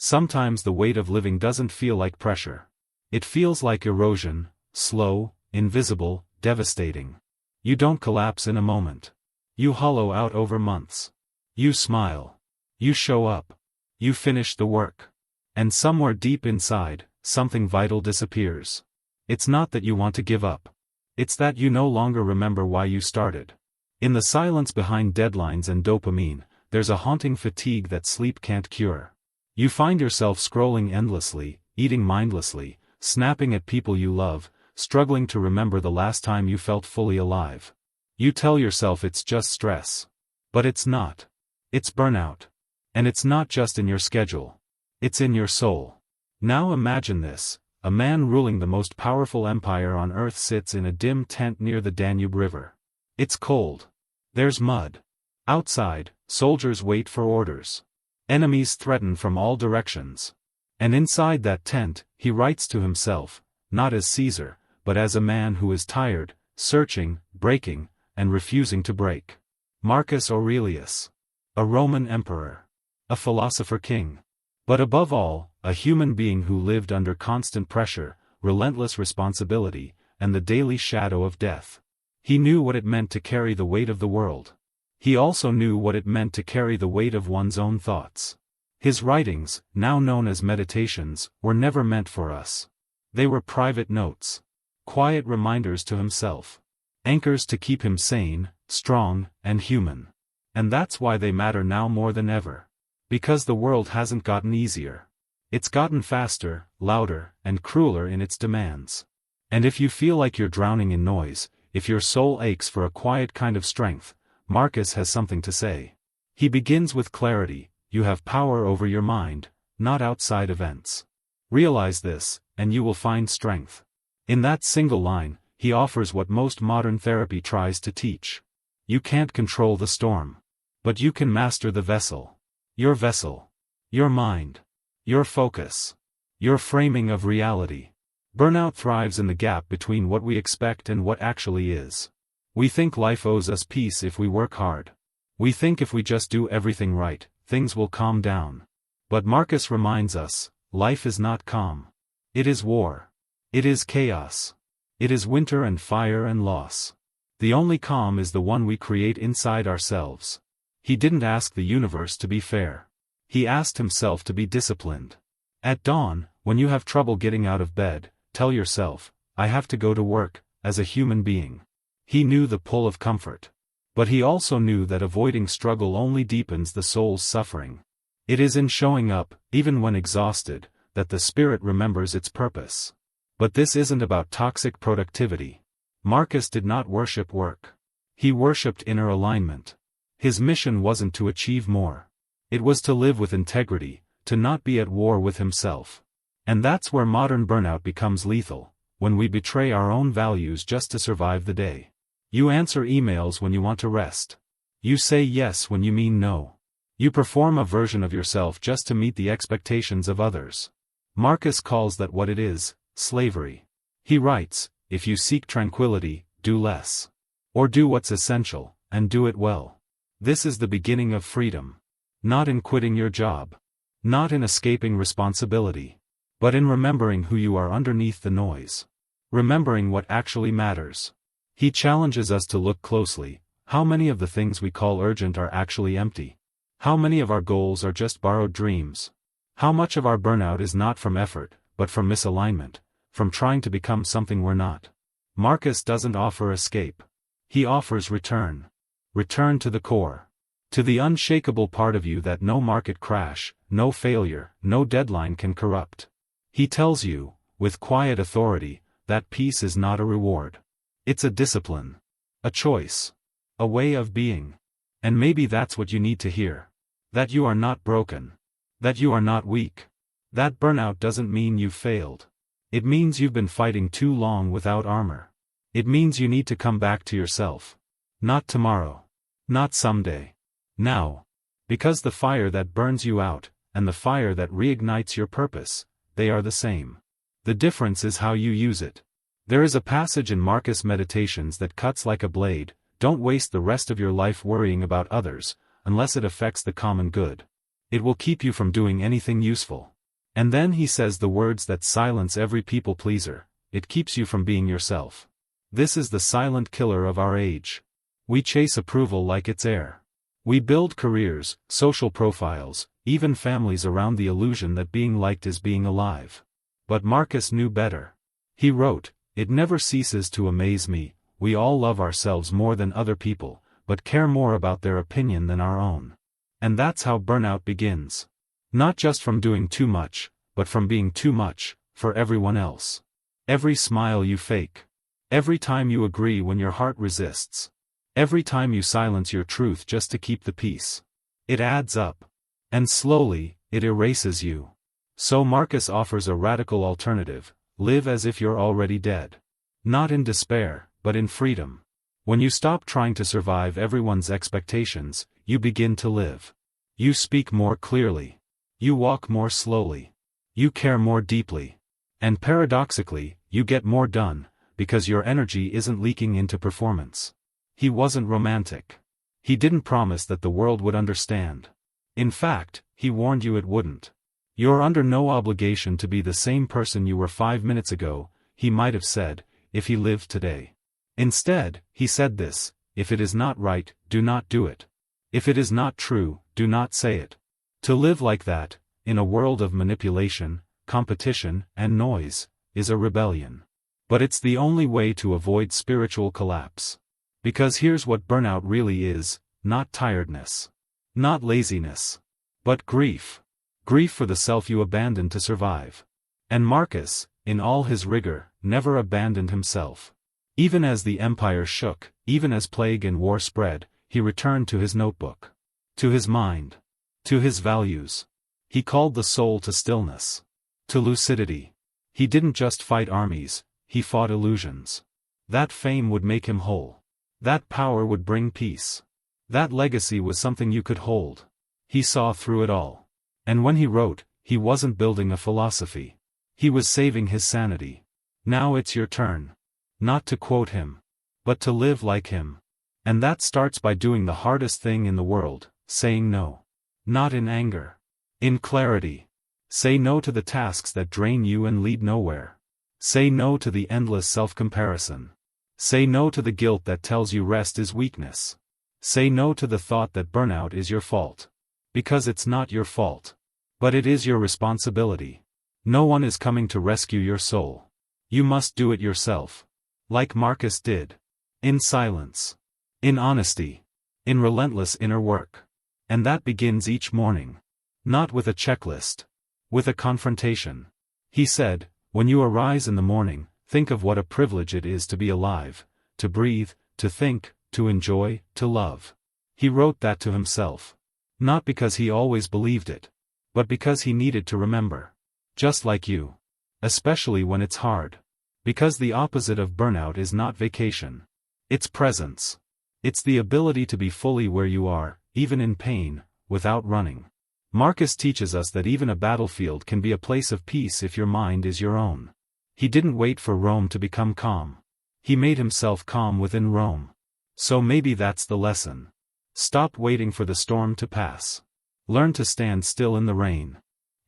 Sometimes the weight of living doesn't feel like pressure. It feels like erosion, slow, invisible, devastating. You don't collapse in a moment. You hollow out over months. You smile. You show up. You finish the work. And somewhere deep inside, something vital disappears. It's not that you want to give up. It's that you no longer remember why you started. In the silence behind deadlines and dopamine, there's a haunting fatigue that sleep can't cure. You find yourself scrolling endlessly, eating mindlessly, snapping at people you love, struggling to remember the last time you felt fully alive. You tell yourself it's just stress. But it's not. It's burnout. And it's not just in your schedule. It's in your soul. Now imagine this: a man ruling the most powerful empire on earth sits in a dim tent near the Danube River. It's cold. There's mud. Outside, soldiers wait for orders. Enemies threaten from all directions. And inside that tent, he writes to himself, not as Caesar, but as a man who is tired, searching, breaking, and refusing to break. Marcus Aurelius. A Roman emperor. A philosopher king. But above all, a human being who lived under constant pressure, relentless responsibility, and the daily shadow of death. He knew what it meant to carry the weight of the world. He also knew what it meant to carry the weight of one's own thoughts. His writings, now known as meditations, were never meant for us. They were private notes. Quiet reminders to himself. Anchors to keep him sane, strong, and human. And that's why they matter now more than ever. Because the world hasn't gotten easier. It's gotten faster, louder, and crueler in its demands. And if you feel like you're drowning in noise, if your soul aches for a quiet kind of strength, Marcus has something to say. He begins with clarity: you have power over your mind, not outside events. Realize this, and you will find strength. In that single line, he offers what most modern therapy tries to teach. You can't control the storm. But you can master the vessel. Your vessel. Your mind. Your focus. Your framing of reality. Burnout thrives in the gap between what we expect and what actually is. We think life owes us peace if we work hard. We think if we just do everything right, things will calm down. But Marcus reminds us, life is not calm. It is war. It is chaos. It is winter and fire and loss. The only calm is the one we create inside ourselves. He didn't ask the universe to be fair. He asked himself to be disciplined. At dawn, when you have trouble getting out of bed, tell yourself, I have to go to work, as a human being. He knew the pull of comfort. But he also knew that avoiding struggle only deepens the soul's suffering. It is in showing up, even when exhausted, that the spirit remembers its purpose. But this isn't about toxic productivity. Marcus did not worship work. He worshipped inner alignment. His mission wasn't to achieve more. It was to live with integrity, to not be at war with himself. And that's where modern burnout becomes lethal, when we betray our own values just to survive the day. You answer emails when you want to rest. You say yes when you mean no. You perform a version of yourself just to meet the expectations of others. Marcus calls that what it is: slavery. He writes, if you seek tranquility, do less. Or do what's essential, and do it well. This is the beginning of freedom. Not in quitting your job. Not in escaping responsibility. But in remembering who you are underneath the noise. Remembering what actually matters. He challenges us to look closely. How many of the things we call urgent are actually empty? How many of our goals are just borrowed dreams? How much of our burnout is not from effort, but from misalignment, from trying to become something we're not? Marcus doesn't offer escape. He offers return. Return to the core. To the unshakable part of you that no market crash, no failure, no deadline can corrupt. He tells you, with quiet authority, that peace is not a reward. It's a discipline. A choice. A way of being. And maybe that's what you need to hear. That you are not broken. That you are not weak. That burnout doesn't mean you've failed. It means you've been fighting too long without armor. It means you need to come back to yourself. Not tomorrow. Not someday. Now. Because the fire that burns you out, and the fire that reignites your purpose, they are the same. The difference is how you use it. There is a passage in Marcus' Meditations that cuts like a blade: don't waste the rest of your life worrying about others, unless it affects the common good. It will keep you from doing anything useful. And then he says the words that silence every people pleaser: it keeps you from being yourself. This is the silent killer of our age. We chase approval like it's air. We build careers, social profiles, even families around the illusion that being liked is being alive. But Marcus knew better. He wrote, "It never ceases to amaze me, we all love ourselves more than other people, but care more about their opinion than our own." And that's how burnout begins. Not just from doing too much, but from being too much, for everyone else. Every smile you fake. Every time you agree when your heart resists. Every time you silence your truth just to keep the peace. It adds up. And slowly, it erases you. So Marcus offers a radical alternative: live as if you're already dead. Not in despair, but in freedom. When you stop trying to survive everyone's expectations, you begin to live. You speak more clearly. You walk more slowly. You care more deeply. And paradoxically, you get more done, because your energy isn't leaking into performance. He wasn't romantic. He didn't promise that the world would understand. In fact, he warned you it wouldn't. You're under no obligation to be the same person you were 5 minutes ago, he might have said, if he lived today. Instead, he said this: if it is not right, do not do it. If it is not true, do not say it. To live like that, in a world of manipulation, competition, and noise, is a rebellion. But it's the only way to avoid spiritual collapse. Because here's what burnout really is: not tiredness. Not laziness. But grief. Grief for the self you abandoned to survive. And Marcus, in all his rigor, never abandoned himself. Even as the empire shook, even as plague and war spread, he returned to his notebook. To his mind. To his values. He called the soul to stillness. To lucidity. He didn't just fight armies, he fought illusions. That fame would make him whole. That power would bring peace. That legacy was something you could hold. He saw through it all. And when he wrote, he wasn't building a philosophy. He was saving his sanity. Now it's your turn. Not to quote him. But to live like him. And that starts by doing the hardest thing in the world: saying no. Not in anger. In clarity. Say no to the tasks that drain you and lead nowhere. Say no to the endless self-comparison. Say no to the guilt that tells you rest is weakness. Say no to the thought that burnout is your fault. Because it's not your fault. But it is your responsibility. No one is coming to rescue your soul. You must do it yourself. Like Marcus did. In silence. In honesty. In relentless inner work. And that begins each morning. Not with a checklist. With a confrontation. He said, when you arise in the morning, think of what a privilege it is to be alive, to breathe, to think, to enjoy, to love. He wrote that to himself. Not because he always believed it. But because he needed to remember. Just like you. Especially when it's hard. Because the opposite of burnout is not vacation. It's presence. It's the ability to be fully where you are, even in pain, without running. Marcus teaches us that even a battlefield can be a place of peace if your mind is your own. He didn't wait for Rome to become calm. He made himself calm within Rome. So maybe that's the lesson. Stop waiting for the storm to pass. Learn to stand still in the rain.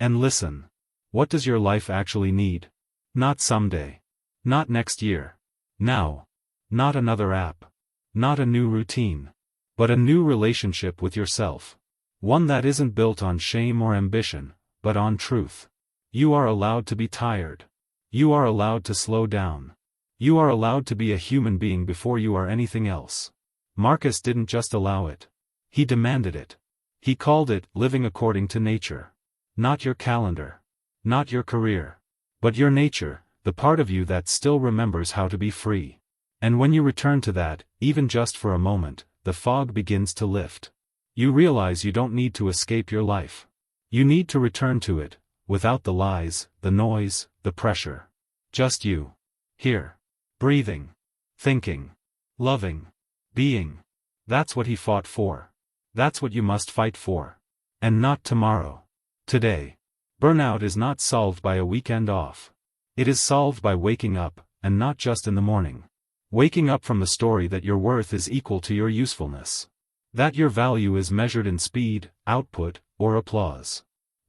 And listen. What does your life actually need? Not someday. Not next year. Now. Not another app. Not a new routine. But a new relationship with yourself. One that isn't built on shame or ambition, but on truth. You are allowed to be tired. You are allowed to slow down. You are allowed to be a human being before you are anything else. Marcus didn't just allow it. He demanded it. He called it living according to nature. Not your calendar. Not your career. But your nature, the part of you that still remembers how to be free. And when you return to that, even just for a moment, the fog begins to lift. You realize you don't need to escape your life. You need to return to it, without the lies, the noise, the pressure. Just you. Here. Breathing. Thinking. Loving. Being. That's what he fought for. That's what you must fight for. And not tomorrow. Today. Burnout is not solved by a weekend off. It is solved by waking up, and not just in the morning. Waking up from the story that your worth is equal to your usefulness. That your value is measured in speed, output, or applause.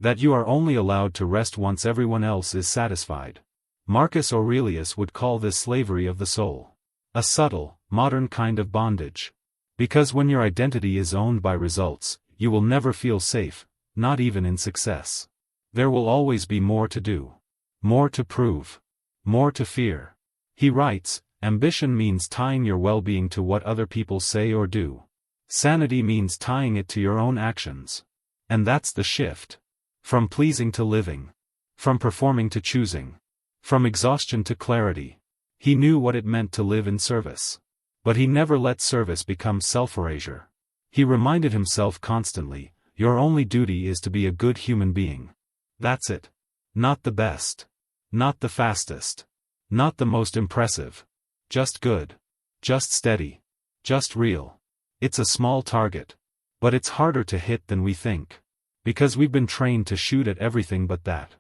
That you are only allowed to rest once everyone else is satisfied. Marcus Aurelius would call this slavery of the soul. A subtle, modern kind of bondage. Because when your identity is owned by results, you will never feel safe, not even in success. There will always be more to do. More to prove. More to fear. He writes, ambition means tying your well-being to what other people say or do. Sanity means tying it to your own actions. And that's the shift. From pleasing to living. From performing to choosing. From exhaustion to clarity. He knew what it meant to live in service. But he never let service become self-erasure. He reminded himself constantly, your only duty is to be a good human being. That's it. Not the best. Not the fastest. Not the most impressive. Just good. Just steady. Just real. It's a small target. But it's harder to hit than we think. Because we've been trained to shoot at everything but that.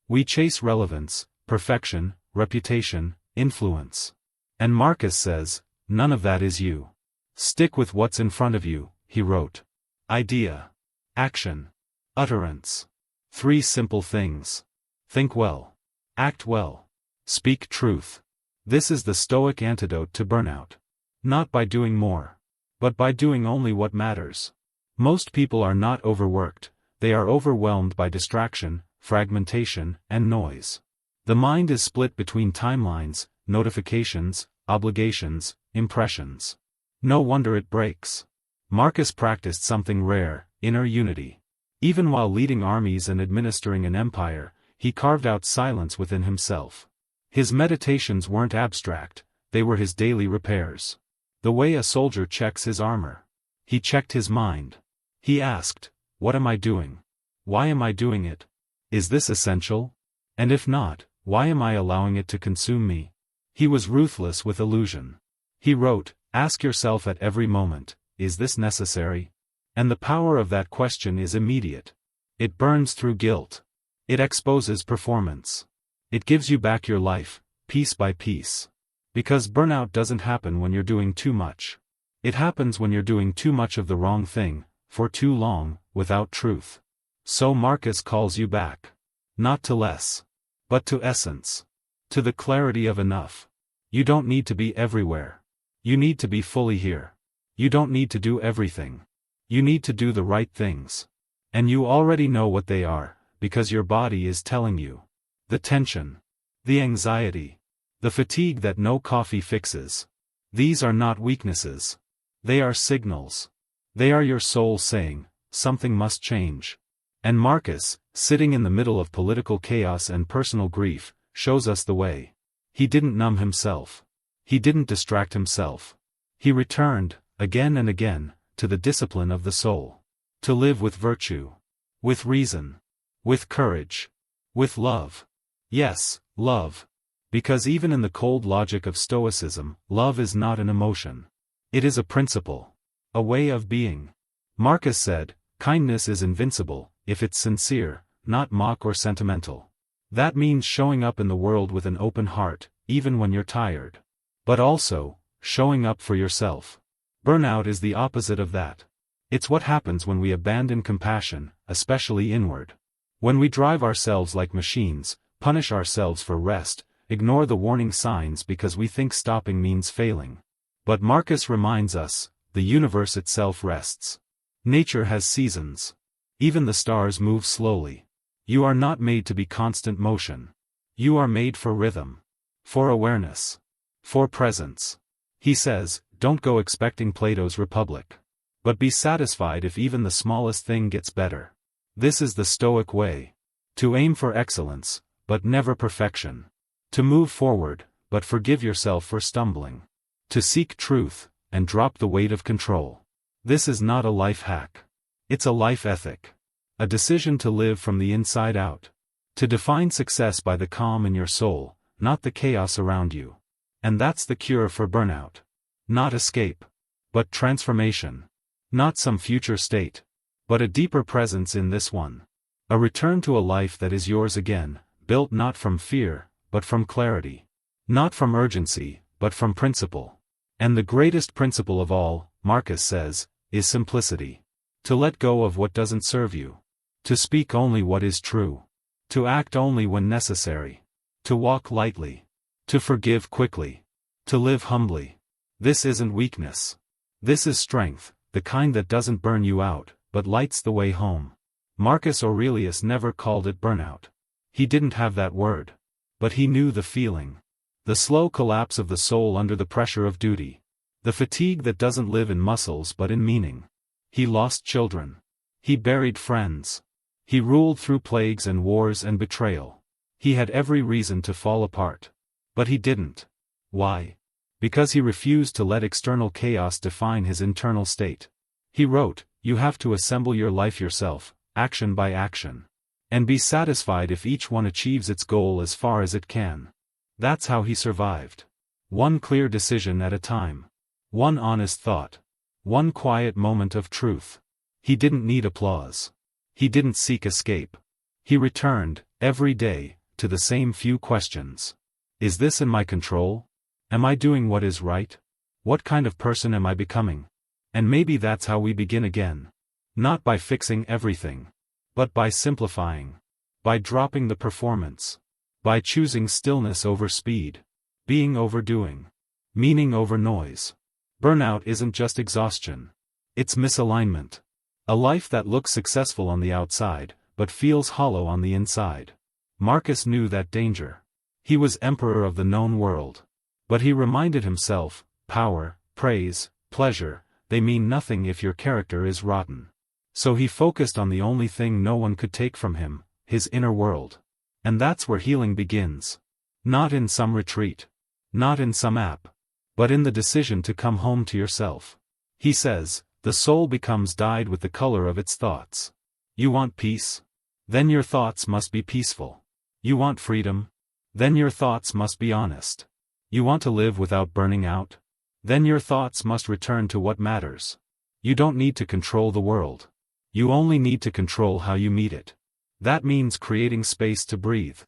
We chase relevance, perfection, reputation, influence. And Marcus says, none of that is you. Stick with what's in front of you, he wrote. Idea. Action. Utterance. 3 simple things. Think well. Act well. Speak truth. This is the Stoic antidote to burnout. Not by doing more. But by doing only what matters. Most people are not overworked, they are overwhelmed by distraction, fragmentation, and noise. The mind is split between timelines, notifications, obligations, impressions. No wonder it breaks. Marcus practiced something rare, inner unity. Even while leading armies and administering an empire, he carved out silence within himself. His meditations weren't abstract, they were his daily repairs. The way a soldier checks his armor. He checked his mind. He asked, what am I doing? Why am I doing it? Is this essential? And if not, why am I allowing it to consume me? He was ruthless with illusion. He wrote, ask yourself at every moment, is this necessary? And the power of that question is immediate. It burns through guilt. It exposes performance. It gives you back your life, piece by piece. Because burnout doesn't happen when you're doing too much. It happens when you're doing too much of the wrong thing, for too long, without truth. So Marcus calls you back. Not to less. But to essence. To the clarity of enough. You don't need to be everywhere. You need to be fully here. You don't need to do everything. You need to do the right things. And you already know what they are, because your body is telling you. The tension. The anxiety. The fatigue that no coffee fixes. These are not weaknesses. They are signals. They are your soul saying, something must change. And Marcus, sitting in the middle of political chaos and personal grief, shows us the way. He didn't numb himself. He didn't distract himself. He returned, again and again, to the discipline of the soul. To live with virtue. With reason. With courage. With love. Yes, love. Because even in the cold logic of Stoicism, love is not an emotion. It is a principle. A way of being. Marcus said, kindness is invincible, if it's sincere, not mock or sentimental. That means showing up in the world with an open heart, even when you're tired. But also, showing up for yourself. Burnout is the opposite of that. It's what happens when we abandon compassion, especially inward. When we drive ourselves like machines, punish ourselves for rest, ignore the warning signs because we think stopping means failing. But Marcus reminds us, the universe itself rests. Nature has seasons. Even the stars move slowly. You are not made to be constant motion. You are made for rhythm. For awareness. For presence. He says, don't go expecting Plato's Republic. But be satisfied if even the smallest thing gets better. This is the Stoic way. To aim for excellence, but never perfection. To move forward, but forgive yourself for stumbling. To seek truth, and drop the weight of control. This is not a life hack. It's a life ethic. A decision to live from the inside out. To define success by the calm in your soul, not the chaos around you. And that's the cure for burnout. Not escape. But transformation. Not some future state. But a deeper presence in this one. A return to a life that is yours again, built not from fear, but from clarity. Not from urgency, but from principle. And the greatest principle of all, Marcus says, is simplicity. To let go of what doesn't serve you. To speak only what is true. To act only when necessary. To walk lightly. To forgive quickly. To live humbly. This isn't weakness. This is strength, the kind that doesn't burn you out, but lights the way home. Marcus Aurelius never called it burnout. He didn't have that word. But he knew the feeling. The slow collapse of the soul under the pressure of duty. The fatigue that doesn't live in muscles but in meaning. He lost children. He buried friends. He ruled through plagues and wars and betrayal. He had every reason to fall apart. But he didn't. Why? Because he refused to let external chaos define his internal state. He wrote, "You have to assemble your life yourself, action by action. And be satisfied if each one achieves its goal as far as it can." That's how he survived. One clear decision at a time. One honest thought. One quiet moment of truth. He didn't need applause. He didn't seek escape. He returned, every day, to the same few questions. Is this in my control? Am I doing what is right? What kind of person am I becoming? And maybe that's how we begin again. Not by fixing everything. But by simplifying. By dropping the performance. By choosing stillness over speed. Being over doing. Meaning over noise. Burnout isn't just exhaustion. It's misalignment. A life that looks successful on the outside, but feels hollow on the inside. Marcus knew that danger. He was emperor of the known world. But he reminded himself, power, praise, pleasure, they mean nothing if your character is rotten. So he focused on the only thing no one could take from him, his inner world. And that's where healing begins. Not in some retreat. Not in some app. But in the decision to come home to yourself. He says, the soul becomes dyed with the color of its thoughts. You want peace? Then your thoughts must be peaceful. You want freedom? Then your thoughts must be honest. You want to live without burning out? Then your thoughts must return to what matters. You don't need to control the world. You only need to control how you meet it. That means creating space to breathe.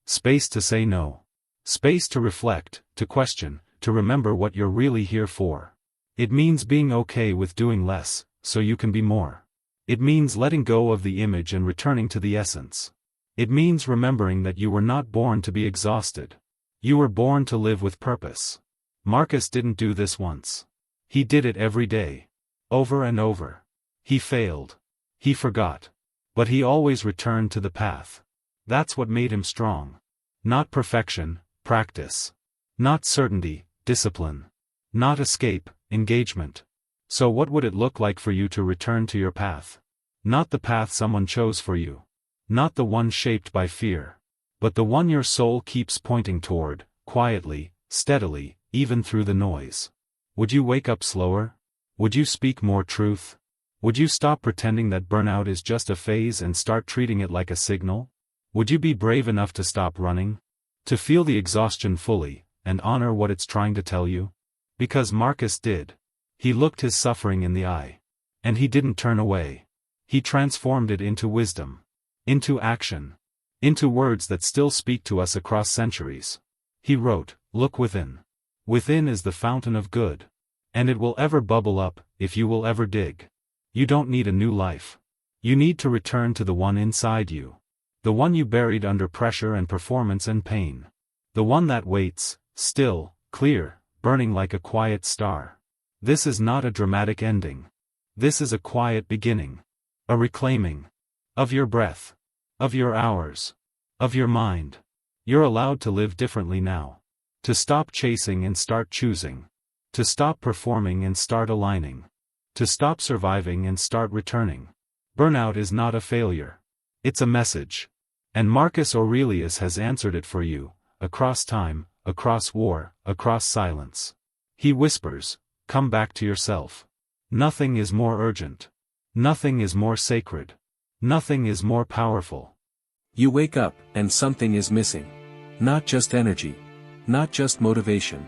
Space to say no. Space to reflect, to question, to remember what you're really here for. It means being okay with doing less, so you can be more. It means letting go of the image and returning to the essence. It means remembering that you were not born to be exhausted. You were born to live with purpose. Marcus didn't do this once. He did it every day. Over and over. He failed. He forgot. But he always returned to the path. That's what made him strong. Not perfection, practice. Not certainty, discipline. Not escape, engagement. So what would it look like for you to return to your path? Not the path someone chose for you. Not the one shaped by fear. But the one your soul keeps pointing toward, quietly, steadily, even through the noise. Would you wake up slower? Would you speak more truth? Would you stop pretending that burnout is just a phase and start treating it like a signal? Would you be brave enough to stop running? To feel the exhaustion fully, and honor what it's trying to tell you? Because Marcus did. He looked his suffering in the eye. And he didn't turn away. He transformed it into wisdom. Into action. Into words that still speak to us across centuries. He wrote, "Look within. Within is the fountain of good. And it will ever bubble up, if you will ever dig." You don't need a new life. You need to return to the one inside you. The one you buried under pressure and performance and pain. The one that waits, still, clear, burning like a quiet star. This is not a dramatic ending. This is a quiet beginning. A reclaiming. Of your breath. Of your hours. Of your mind. You're allowed to live differently now. To stop chasing and start choosing. To stop performing and start aligning. To stop surviving and start returning. Burnout is not a failure. It's a message. And Marcus Aurelius has answered it for you, across time, across war, across silence. He whispers, come back to yourself. Nothing is more urgent. Nothing is more sacred. Nothing is more powerful. You wake up, and something is missing. Not just energy. Not just motivation.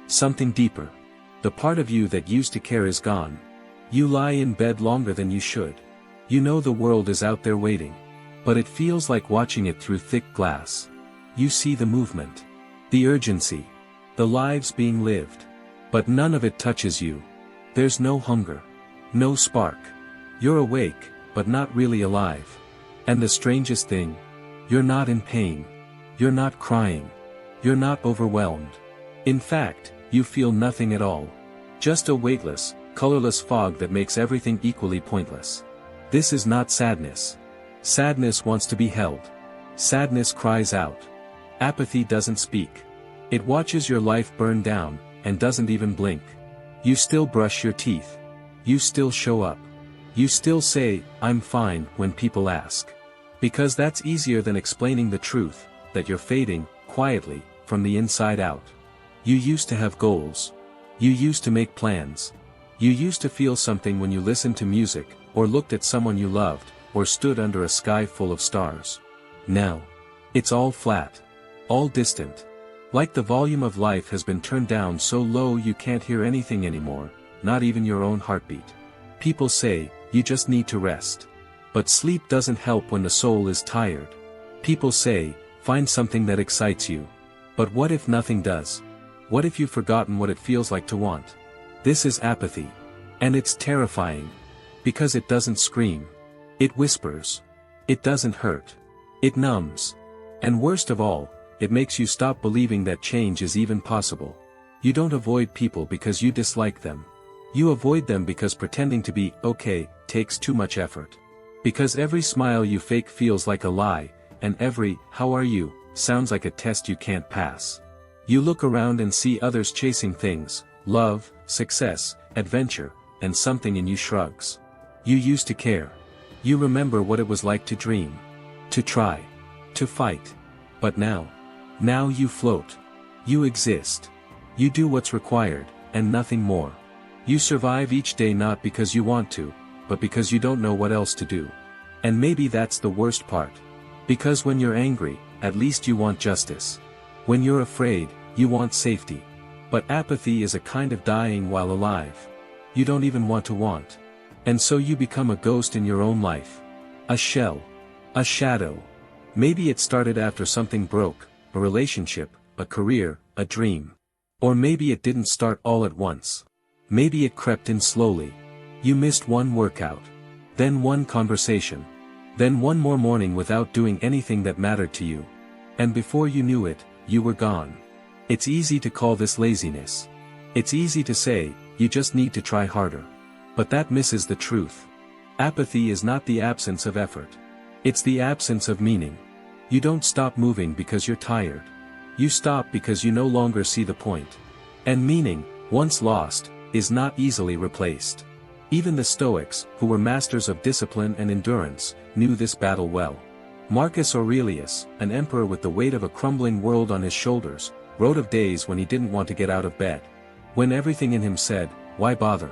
Something deeper. The part of you that used to care is gone. You lie in bed longer than you should. You know the world is out there waiting. But it feels like watching it through thick glass. You see the movement. The urgency. The lives being lived. But none of it touches you. There's no hunger. No spark. You're awake, but not really alive. And the strangest thing? You're not in pain. You're not crying. You're not overwhelmed. In fact, you feel nothing at all. Just a weightless, colorless fog that makes everything equally pointless. This is not sadness. Sadness wants to be held. Sadness cries out. Apathy doesn't speak. It watches your life burn down, and doesn't even blink. You still brush your teeth. You still show up. You still say, "I'm fine," when people ask. Because that's easier than explaining the truth, that you're fading, quietly, from the inside out. You used to have goals. You used to make plans. You used to feel something when you listened to music, or looked at someone you loved, or stood under a sky full of stars. Now, it's all flat. All distant. Like the volume of life has been turned down so low you can't hear anything anymore, not even your own heartbeat. People say, you just need to rest. But sleep doesn't help when the soul is tired. People say, find something that excites you. But what if nothing does? What if you've forgotten what it feels like to want? This is apathy. And it's terrifying. Because it doesn't scream. It whispers. It doesn't hurt. It numbs. And worst of all, it makes you stop believing that change is even possible. You don't avoid people because you dislike them. You avoid them because pretending to be okay takes too much effort. Because every smile you fake feels like a lie, and every "how are you" sounds like a test you can't pass. You look around and see others chasing things, love, success, adventure, and something in you shrugs. You used to care. You remember what it was like to dream. To try. To fight. But now you float. You exist. You do what's required, and nothing more. You survive each day not because you want to, but because you don't know what else to do. And maybe that's the worst part. Because when you're angry, at least you want justice. When you're afraid, you want safety. But apathy is a kind of dying while alive. You don't even want to want. And so you become a ghost in your own life. A shell. A shadow. Maybe it started after something broke, a relationship, a career, a dream. Or maybe it didn't start all at once. Maybe it crept in slowly. You missed one workout. Then one conversation. Then one more morning without doing anything that mattered to you. And before you knew it, you were gone. It's easy to call this laziness. It's easy to say, you just need to try harder. But that misses the truth. Apathy is not the absence of effort. It's the absence of meaning. You don't stop moving because you're tired. You stop because you no longer see the point. And meaning, once lost, is not easily replaced. Even the Stoics, who were masters of discipline and endurance, knew this battle well. Marcus Aurelius, an emperor with the weight of a crumbling world on his shoulders, wrote of days when he didn't want to get out of bed. When everything in him said, why bother?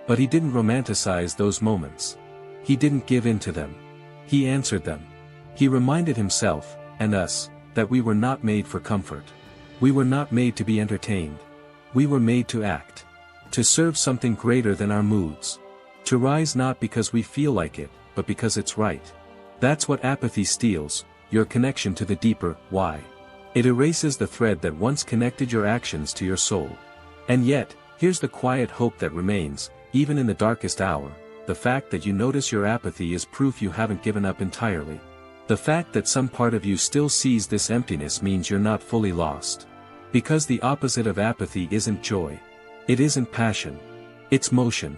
But he didn't romanticize those moments. He didn't give in to them. He answered them. He reminded himself, and us, that we were not made for comfort. We were not made to be entertained. We were made to act. To serve something greater than our moods. To rise not because we feel like it, but because it's right. That's what apathy steals, your connection to the deeper why. It erases the thread that once connected your actions to your soul. And yet, here's the quiet hope that remains, even in the darkest hour. The fact that you notice your apathy is proof you haven't given up entirely. The fact that some part of you still sees this emptiness means you're not fully lost. Because the opposite of apathy isn't joy. It isn't passion. It's motion.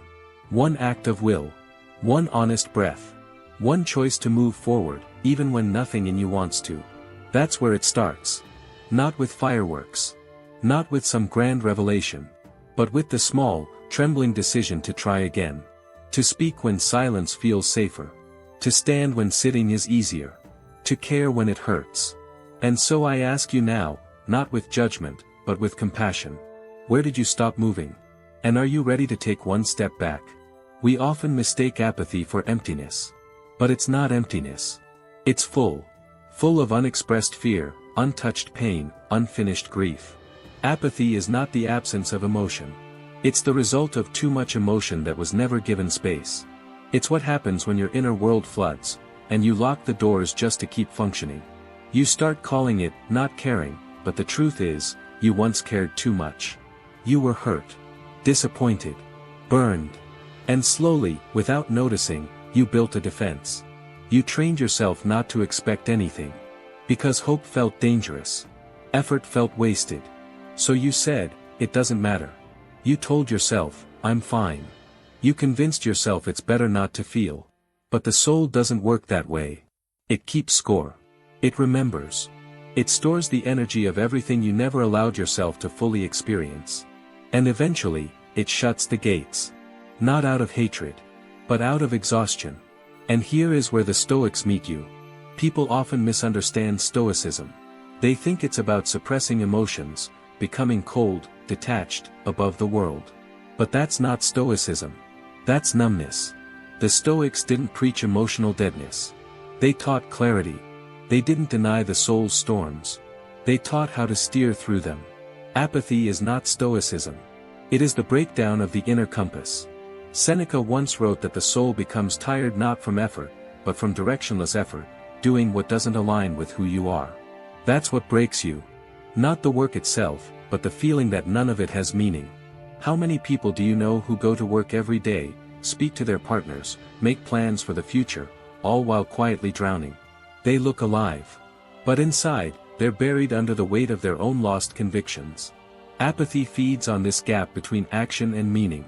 One act of will. One honest breath. One choice to move forward, even when nothing in you wants to. That's where it starts. Not with fireworks. Not with some grand revelation. But with the small, trembling decision to try again. To speak when silence feels safer. To stand when sitting is easier. To care when it hurts. And so I ask you now, not with judgment, but with compassion. Where did you stop moving? And are you ready to take one step back? We often mistake apathy for emptiness. But it's not emptiness. It's full. Full of unexpressed fear, untouched pain, unfinished grief. Apathy is not the absence of emotion. It's the result of too much emotion that was never given space. It's what happens when your inner world floods, and you lock the doors just to keep functioning. You start calling it not caring, but the truth is, you once cared too much. You were hurt, disappointed, burned. And slowly, without noticing, you built a defense. You trained yourself not to expect anything. Because hope felt dangerous. Effort felt wasted. So you said, it doesn't matter. You told yourself, I'm fine. You convinced yourself it's better not to feel. But the soul doesn't work that way. It keeps score. It remembers. It stores the energy of everything you never allowed yourself to fully experience. And eventually, it shuts the gates. Not out of hatred. But out of exhaustion. And here is where the Stoics meet you. People often misunderstand Stoicism. They think it's about suppressing emotions, becoming cold, detached, above the world. But that's not Stoicism. That's numbness. The Stoics didn't preach emotional deadness. They taught clarity. They didn't deny the soul's storms. They taught how to steer through them. Apathy is not Stoicism. It is the breakdown of the inner compass. Seneca once wrote that the soul becomes tired not from effort, but from directionless effort, doing what doesn't align with who you are. That's what breaks you. Not the work itself, but the feeling that none of it has meaning. How many people do you know who go to work every day, speak to their partners, make plans for the future, all while quietly drowning? They look alive. But inside, they're buried under the weight of their own lost convictions. Apathy feeds on this gap between action and meaning.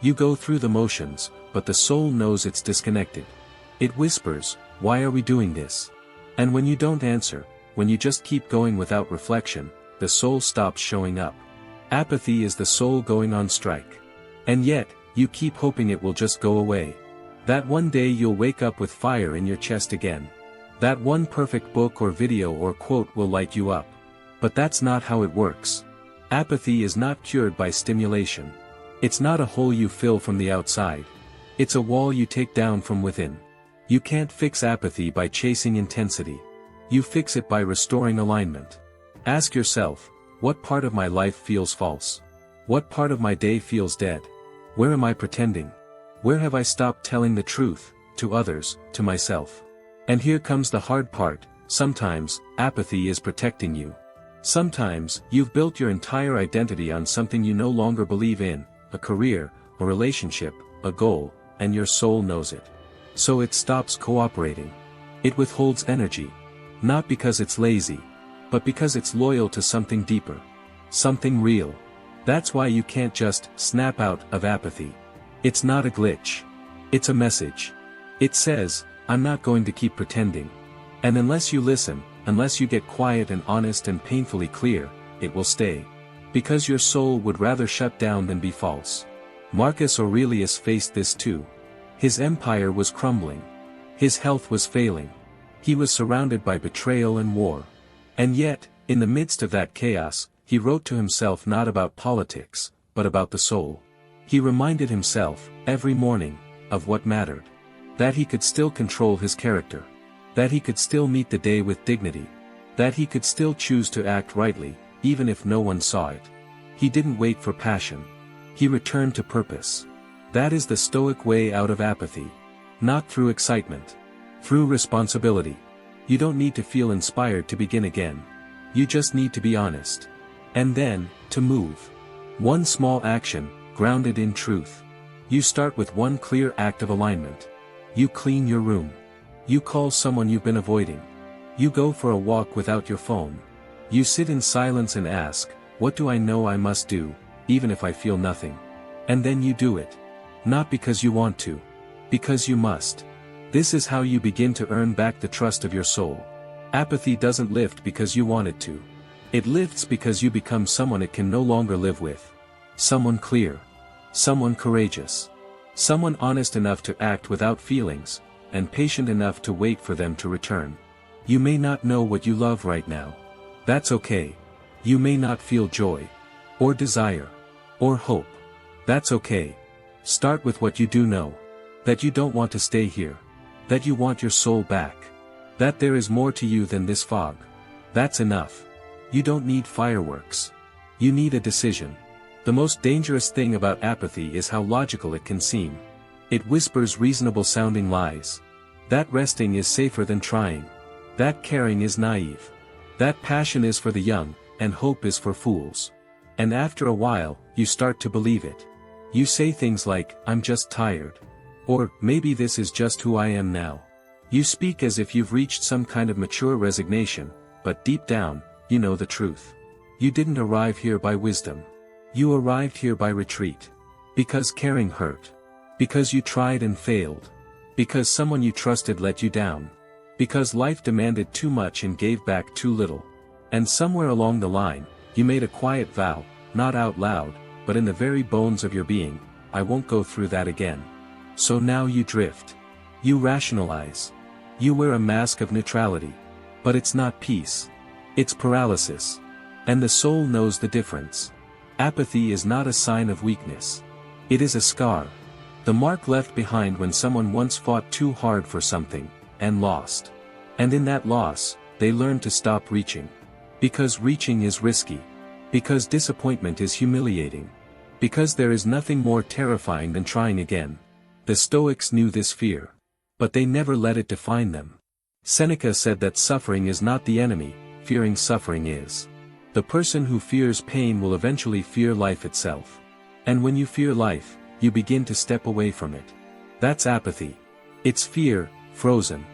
You go through the motions, but the soul knows it's disconnected. It whispers, why are we doing this? And when you don't answer, when you just keep going without reflection, the soul stops showing up. Apathy is the soul going on strike. And yet, you keep hoping it will just go away. That one day you'll wake up with fire in your chest again. That one perfect book or video or quote will light you up. But that's not how it works. Apathy is not cured by stimulation. It's not a hole you fill from the outside. It's a wall you take down from within. You can't fix apathy by chasing intensity. You fix it by restoring alignment. Ask yourself, what part of my life feels false? What part of my day feels dead? Where am I pretending? Where have I stopped telling the truth, to others, to myself? And here comes the hard part, sometimes, apathy is protecting you. Sometimes, you've built your entire identity on something you no longer believe in, a career, a relationship, a goal, and your soul knows it. So it stops cooperating. It withholds energy. Not because it's lazy, but because it's loyal to something deeper. Something real. That's why you can't just snap out of apathy. It's not a glitch. It's a message. It says, I'm not going to keep pretending. And unless you listen, unless you get quiet and honest and painfully clear, it will stay. Because your soul would rather shut down than be false. Marcus Aurelius faced this too. His empire was crumbling. His health was failing. He was surrounded by betrayal and war. And yet, in the midst of that chaos, he wrote to himself not about politics, but about the soul. He reminded himself, every morning, of what mattered. That he could still control his character. That he could still meet the day with dignity. That he could still choose to act rightly, even if no one saw it. He didn't wait for passion. He returned to purpose. That is the Stoic way out of apathy. Not through excitement. Through responsibility. You don't need to feel inspired to begin again. You just need to be honest. And then, to move. One small action, grounded in truth. You start with one clear act of alignment. You clean your room. You call someone you've been avoiding. You go for a walk without your phone. You sit in silence and ask, what do I know I must do, even if I feel nothing? And then you do it. Not because you want to. Because you must. This is how you begin to earn back the trust of your soul. Apathy doesn't lift because you want it to. It lifts because you become someone it can no longer live with. Someone clear. Someone courageous. Someone honest enough to act without feelings, and patient enough to wait for them to return. You may not know what you love right now. That's okay. You may not feel joy, or desire, or hope. That's okay. Start with what you do know. That you don't want to stay here. That you want your soul back. That there is more to you than this fog. That's enough. You don't need fireworks. You need a decision. The most dangerous thing about apathy is how logical it can seem. It whispers reasonable-sounding lies. That resting is safer than trying. That caring is naive. That passion is for the young, and hope is for fools. And after a while, you start to believe it. You say things like, I'm just tired. Or, maybe this is just who I am now. You speak as if you've reached some kind of mature resignation, but deep down, you know the truth. You didn't arrive here by wisdom. You arrived here by retreat. Because caring hurt. Because you tried and failed. Because someone you trusted let you down. Because life demanded too much and gave back too little. And somewhere along the line, you made a quiet vow, not out loud, but in the very bones of your being, I won't go through that again. So now you drift. You rationalize. You wear a mask of neutrality. But it's not peace. It's paralysis. And the soul knows the difference. Apathy is not a sign of weakness. It is a scar. The mark left behind when someone once fought too hard for something, and lost. And in that loss, they learned to stop reaching. Because reaching is risky. Because disappointment is humiliating. Because there is nothing more terrifying than trying again. The Stoics knew this fear. But they never let it define them. Seneca said that suffering is not the enemy, fearing suffering is. The person who fears pain will eventually fear life itself. And when you fear life, you begin to step away from it. That's apathy. It's fear, frozen.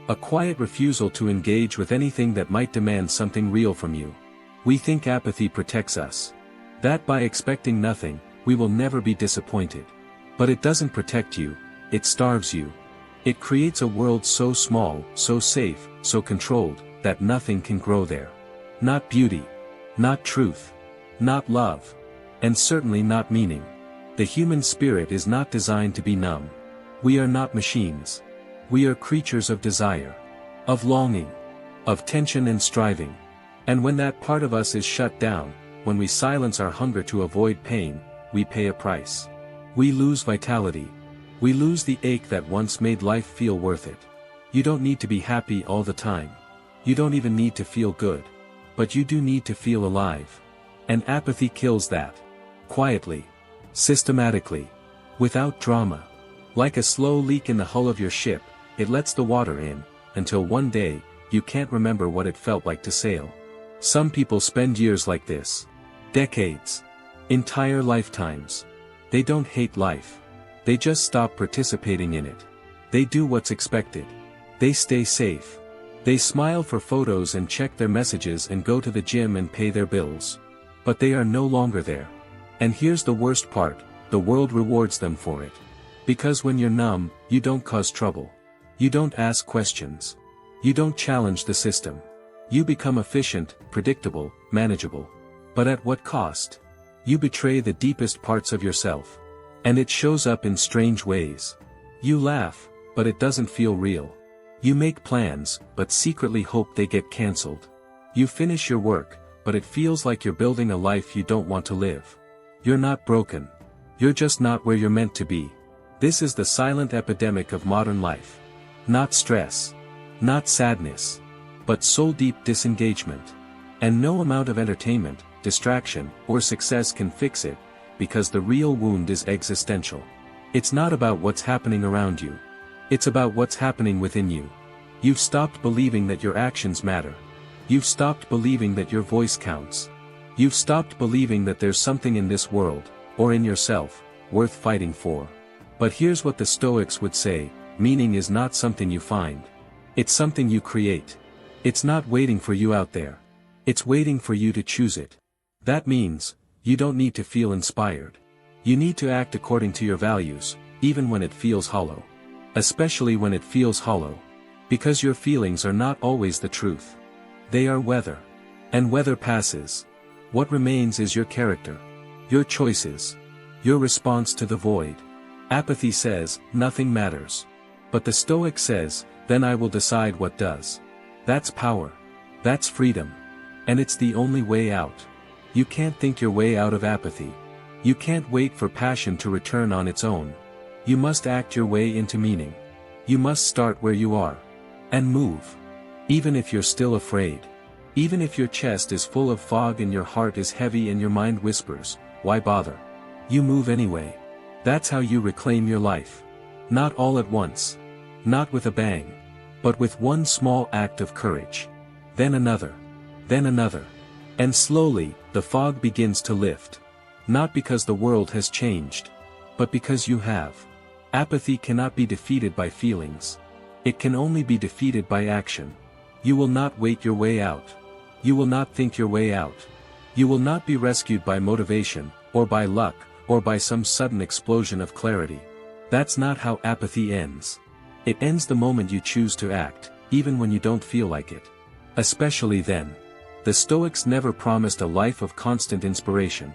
A quiet refusal to engage with anything that might demand something real from you. We think apathy protects us. That by expecting nothing, we will never be disappointed. But it doesn't protect you, it starves you. It creates a world so small, so safe, so controlled, that nothing can grow there. Not beauty. Not truth. Not love. And certainly not meaning. The human spirit is not designed to be numb. We are not machines. We are creatures of desire. Of longing. Of tension and striving. And when that part of us is shut down, when we silence our hunger to avoid pain, we pay a price. We lose vitality. We lose the ache that once made life feel worth it. You don't need to be happy all the time. You don't even need to feel good. But you do need to feel alive. And apathy kills that. Quietly. Systematically. Without drama. Like a slow leak in the hull of your ship, it lets the water in, until one day, you can't remember what it felt like to sail. Some people spend years like this. Decades. Entire lifetimes. They don't hate life. They just stop participating in it. They do what's expected. They stay safe. They smile for photos and check their messages and go to the gym and pay their bills. But they are no longer there. And here's the worst part, the world rewards them for it. Because when you're numb, you don't cause trouble. You don't ask questions. You don't challenge the system. You become efficient, predictable, manageable. But at what cost? You betray the deepest parts of yourself. And it shows up in strange ways. You laugh, but it doesn't feel real. You make plans, but secretly hope they get cancelled. You finish your work, but it feels like you're building a life you don't want to live. You're not broken. You're just not where you're meant to be. This is the silent epidemic of modern life. Not stress. Not sadness. But soul-deep disengagement. And no amount of entertainment, distraction, or success can fix it, because the real wound is existential. It's not about what's happening around you. It's about what's happening within you. You've stopped believing that your actions matter. You've stopped believing that your voice counts. You've stopped believing that there's something in this world, or in yourself, worth fighting for. But here's what the Stoics would say, meaning is not something you find. It's something you create. It's not waiting for you out there. It's waiting for you to choose it. That means, you don't need to feel inspired. You need to act according to your values, even when it feels hollow. Especially when it feels hollow. Because your feelings are not always the truth. They are weather. And weather passes. What remains is your character. Your choices. Your response to the void. Apathy says, nothing matters. But the Stoic says, then I will decide what does. That's power. That's freedom. And it's the only way out. You can't think your way out of apathy. You can't wait for passion to return on its own. You must act your way into meaning. You must start where you are. And move. Even if you're still afraid. Even if your chest is full of fog and your heart is heavy and your mind whispers, why bother? You move anyway. That's how you reclaim your life. Not all at once. Not with a bang. But with one small act of courage. Then another. Then another. And slowly, the fog begins to lift. Not because the world has changed. But because you have. Apathy cannot be defeated by feelings. It can only be defeated by action. You will not wait your way out. You will not think your way out. You will not be rescued by motivation, or by luck, or by some sudden explosion of clarity. That's not how apathy ends. It ends the moment you choose to act, even when you don't feel like it. Especially then. The Stoics never promised a life of constant inspiration.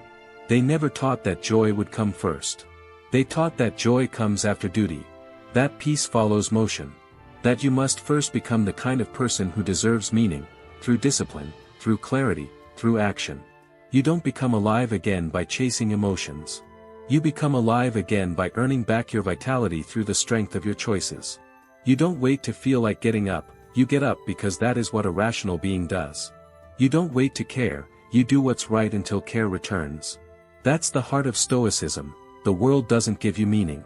They never taught that joy would come first. They taught that joy comes after duty. That peace follows motion. That you must first become the kind of person who deserves meaning, through discipline, through clarity, through action. You don't become alive again by chasing emotions. You become alive again by earning back your vitality through the strength of your choices. You don't wait to feel like getting up, you get up because that is what a rational being does. You don't wait to care, you do what's right until care returns. That's the heart of Stoicism. The world doesn't give you meaning.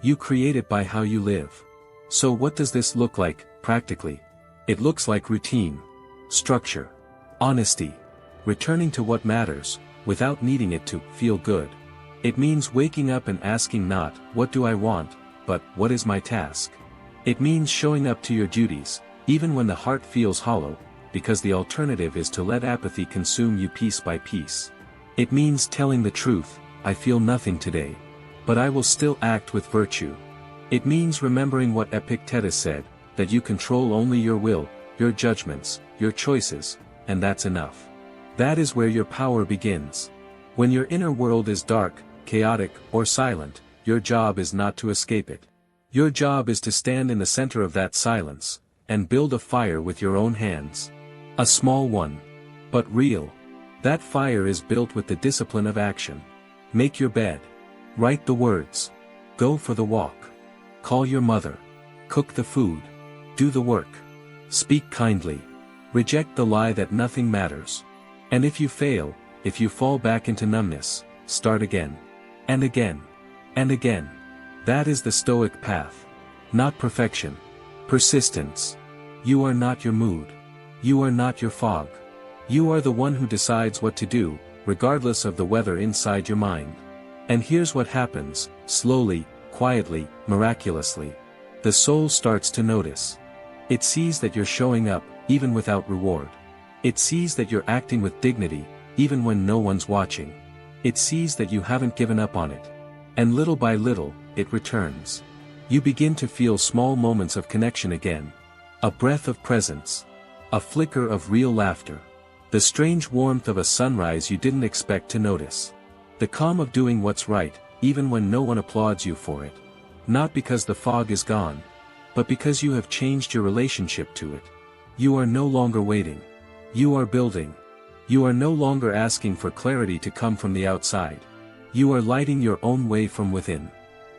You create it by how you live. So what does this look like, practically? It looks like routine, structure, honesty, returning to what matters, without needing it to feel good. It means waking up and asking not, what do I want, but, what is my task? It means showing up to your duties, even when the heart feels hollow, because the alternative is to let apathy consume you piece by piece. It means telling the truth, I feel nothing today. But I will still act with virtue. It means remembering what Epictetus said, that you control only your will, your judgments, your choices, and that's enough. That is where your power begins. When your inner world is dark, chaotic, or silent, your job is not to escape it. Your job is to stand in the center of that silence, and build a fire with your own hands. A small one. But real. That fire is built with the discipline of action. Make your bed. Write the words. Go for the walk. Call your mother. Cook the food. Do the work. Speak kindly. Reject the lie that nothing matters. And if you fail, if you fall back into numbness, start again. And again. And again. That is the Stoic path. Not perfection. Persistence. You are not your mood. You are not your fog. You are the one who decides what to do, regardless of the weather inside your mind. And here's what happens, slowly, quietly, miraculously. The soul starts to notice. It sees that you're showing up, even without reward. It sees that you're acting with dignity, even when no one's watching. It sees that you haven't given up on it. And little by little, it returns. You begin to feel small moments of connection again. A breath of presence. A flicker of real laughter. The strange warmth of a sunrise you didn't expect to notice. The calm of doing what's right, even when no one applauds you for it. Not because the fog is gone, but because you have changed your relationship to it. You are no longer waiting. You are building. You are no longer asking for clarity to come from the outside. You are lighting your own way from within.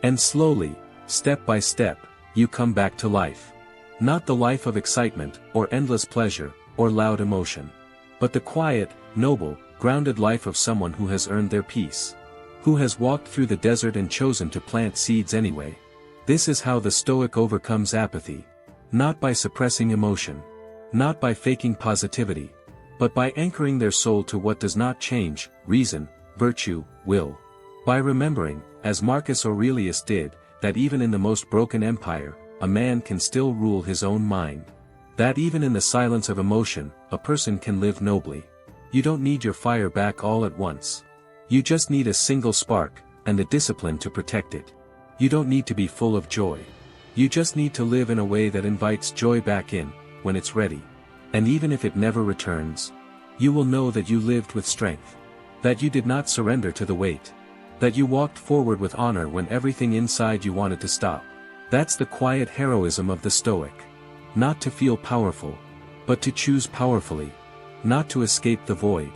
And slowly, step by step, you come back to life. Not the life of excitement, or endless pleasure, or loud emotion. But the quiet, noble, grounded life of someone who has earned their peace. Who has walked through the desert and chosen to plant seeds anyway. This is how the Stoic overcomes apathy. Not by suppressing emotion. Not by faking positivity. But by anchoring their soul to what does not change, reason, virtue, will. By remembering, as Marcus Aurelius did, that even in the most broken empire, a man can still rule his own mind. That even in the silence of emotion, a person can live nobly. You don't need your fire back all at once. You just need a single spark, and the discipline to protect it. You don't need to be full of joy. You just need to live in a way that invites joy back in, when it's ready. And even if it never returns, you will know that you lived with strength. That you did not surrender to the weight. That you walked forward with honor when everything inside you wanted to stop. That's the quiet heroism of the Stoic. Not to feel powerful, but to choose powerfully. Not to escape the void,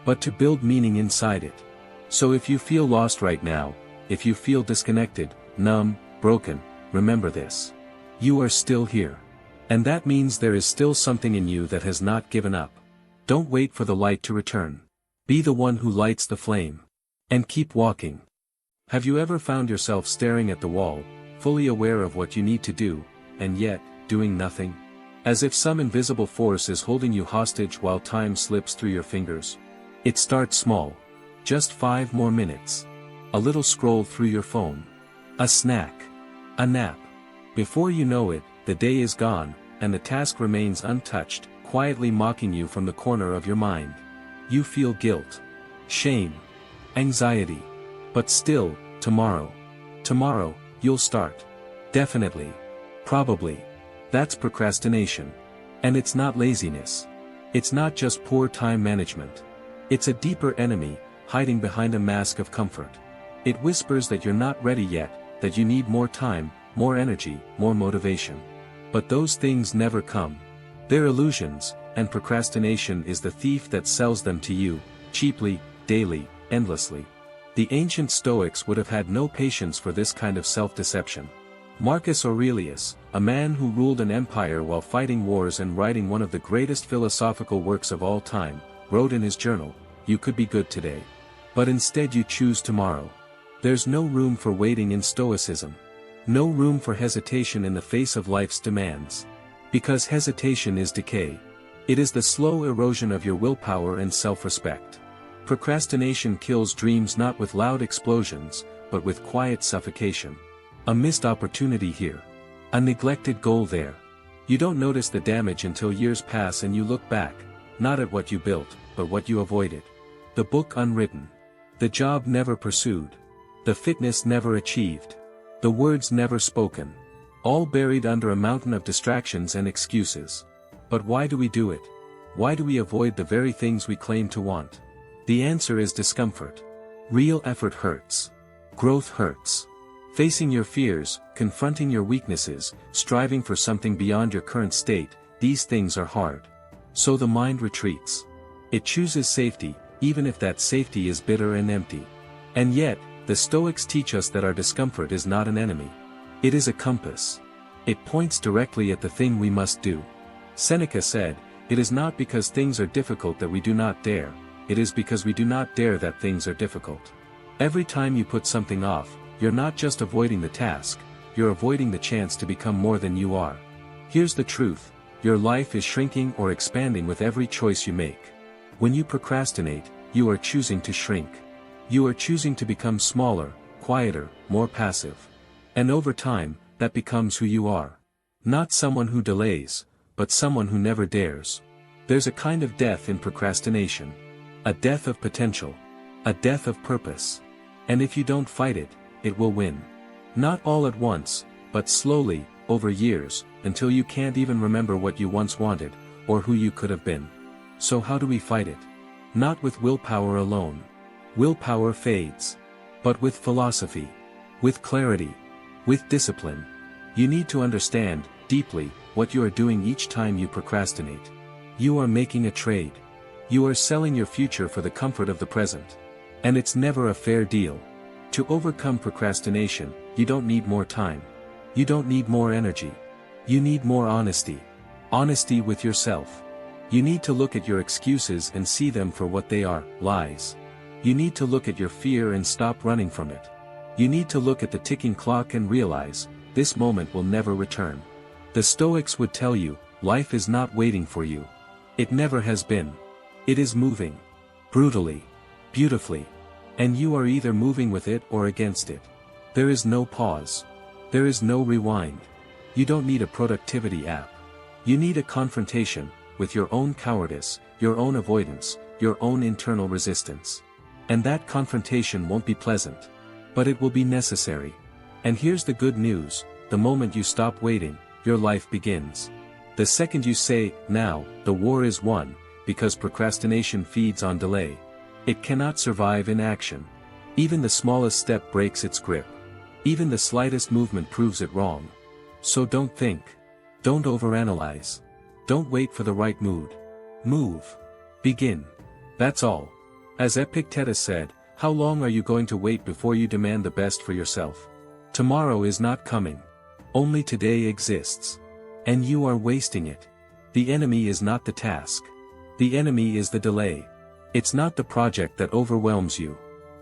but to build meaning inside it. So if you feel lost right now, if you feel disconnected, numb, broken, remember this. You are still here. And that means there is still something in you that has not given up. Don't wait for the light to return. Be the one who lights the flame. And keep walking. Have you ever found yourself staring at the wall, fully aware of what you need to do, and yet, doing nothing? As if some invisible force is holding you hostage while time slips through your fingers. It starts small. Just 5 more minutes. A little scroll through your phone. A snack. A nap. Before you know it, the day is gone, and the task remains untouched, quietly mocking you from the corner of your mind. You feel guilt, shame, anxiety. But still, tomorrow, you'll start. Definitely. Probably. That's procrastination. And it's not laziness. It's not just poor time management. It's a deeper enemy, hiding behind a mask of comfort. It whispers that you're not ready yet, that you need more time, more energy, more motivation. But those things never come. They're illusions, and procrastination is the thief that sells them to you, cheaply, daily, endlessly. The ancient Stoics would have had no patience for this kind of self-deception. Marcus Aurelius, a man who ruled an empire while fighting wars and writing one of the greatest philosophical works of all time, wrote in his journal, "You could be good today. But instead you choose tomorrow." There's no room for waiting in Stoicism. No room for hesitation in the face of life's demands. Because hesitation is decay. It is the slow erosion of your willpower and self-respect. Procrastination kills dreams not with loud explosions, but with quiet suffocation. A missed opportunity here. A neglected goal there. You don't notice the damage until years pass and you look back, not at what you built, but what you avoided. The book unwritten. The job never pursued. The fitness never achieved. The words never spoken. All buried under a mountain of distractions and excuses. But why do we do it? Why do we avoid the very things we claim to want? The answer is discomfort. Real effort hurts. Growth hurts. Facing your fears, confronting your weaknesses, striving for something beyond your current state, these things are hard. So the mind retreats. It chooses safety, even if that safety is bitter and empty. And yet, the Stoics teach us that our discomfort is not an enemy. It is a compass. It points directly at the thing we must do. Seneca said, "It is not because things are difficult that we do not dare, it is because we do not dare that things are difficult." Every time you put something off, you're not just avoiding the task, you're avoiding the chance to become more than you are. Here's the truth, your life is shrinking or expanding with every choice you make. When you procrastinate, you are choosing to shrink. You are choosing to become smaller, quieter, more passive. And over time, that becomes who you are. Not someone who delays, but someone who never dares. There's a kind of death in procrastination. A death of potential. A death of purpose. And if you don't fight it, it will win. Not all at once, but slowly, over years, until you can't even remember what you once wanted, or who you could have been. So how do we fight it? Not with willpower alone. Willpower fades. But with philosophy. With clarity. With discipline. You need to understand, deeply, what you are doing each time you procrastinate. You are making a trade. You are selling your future for the comfort of the present. And it's never a fair deal. To overcome procrastination, you don't need more time. You don't need more energy. You need more honesty. Honesty with yourself. You need to look at your excuses and see them for what they are, lies. You need to look at your fear and stop running from it. You need to look at the ticking clock and realize, this moment will never return. The Stoics would tell you, life is not waiting for you. It never has been. It is moving. Brutally. Beautifully. And you are either moving with it or against it. There is no pause. There is no rewind. You don't need a productivity app. You need a confrontation, with your own cowardice, your own avoidance, your own internal resistance. And that confrontation won't be pleasant. But it will be necessary. And here's the good news, the moment you stop waiting, your life begins. The second you say, now, the war is won, because procrastination feeds on delay. It cannot survive in action. Even the smallest step breaks its grip. Even the slightest movement proves it wrong. So don't think. Don't overanalyze. Don't wait for the right mood. Move. Begin. That's all. As Epictetus said, how long are you going to wait before you demand the best for yourself? Tomorrow is not coming. Only today exists. And you are wasting it. The enemy is not the task. The enemy is the delay. It's not the project that overwhelms you.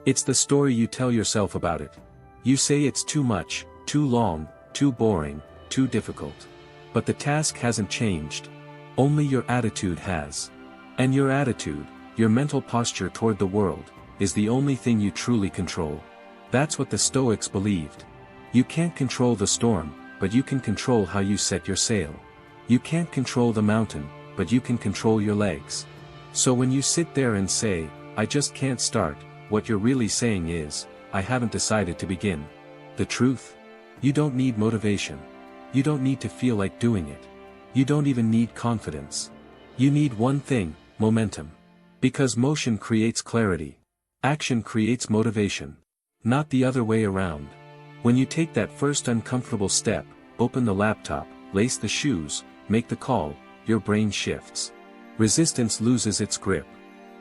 It's the story you tell yourself about it. You say it's too much, too long, too boring, too difficult. But the task hasn't changed. Only your attitude has. And your attitude, your mental posture toward the world, is the only thing you truly control. That's what the Stoics believed. You can't control the storm, but you can control how you set your sail. You can't control the mountain, but you can control your legs. So when you sit there and say, I just can't start, what you're really saying is, I haven't decided to begin. The truth? You don't need motivation. You don't need to feel like doing it. You don't even need confidence. You need one thing, momentum. Because motion creates clarity. Action creates motivation. Not the other way around. When you take that first uncomfortable step, open the laptop, lace the shoes, make the call, your brain shifts. Resistance loses its grip.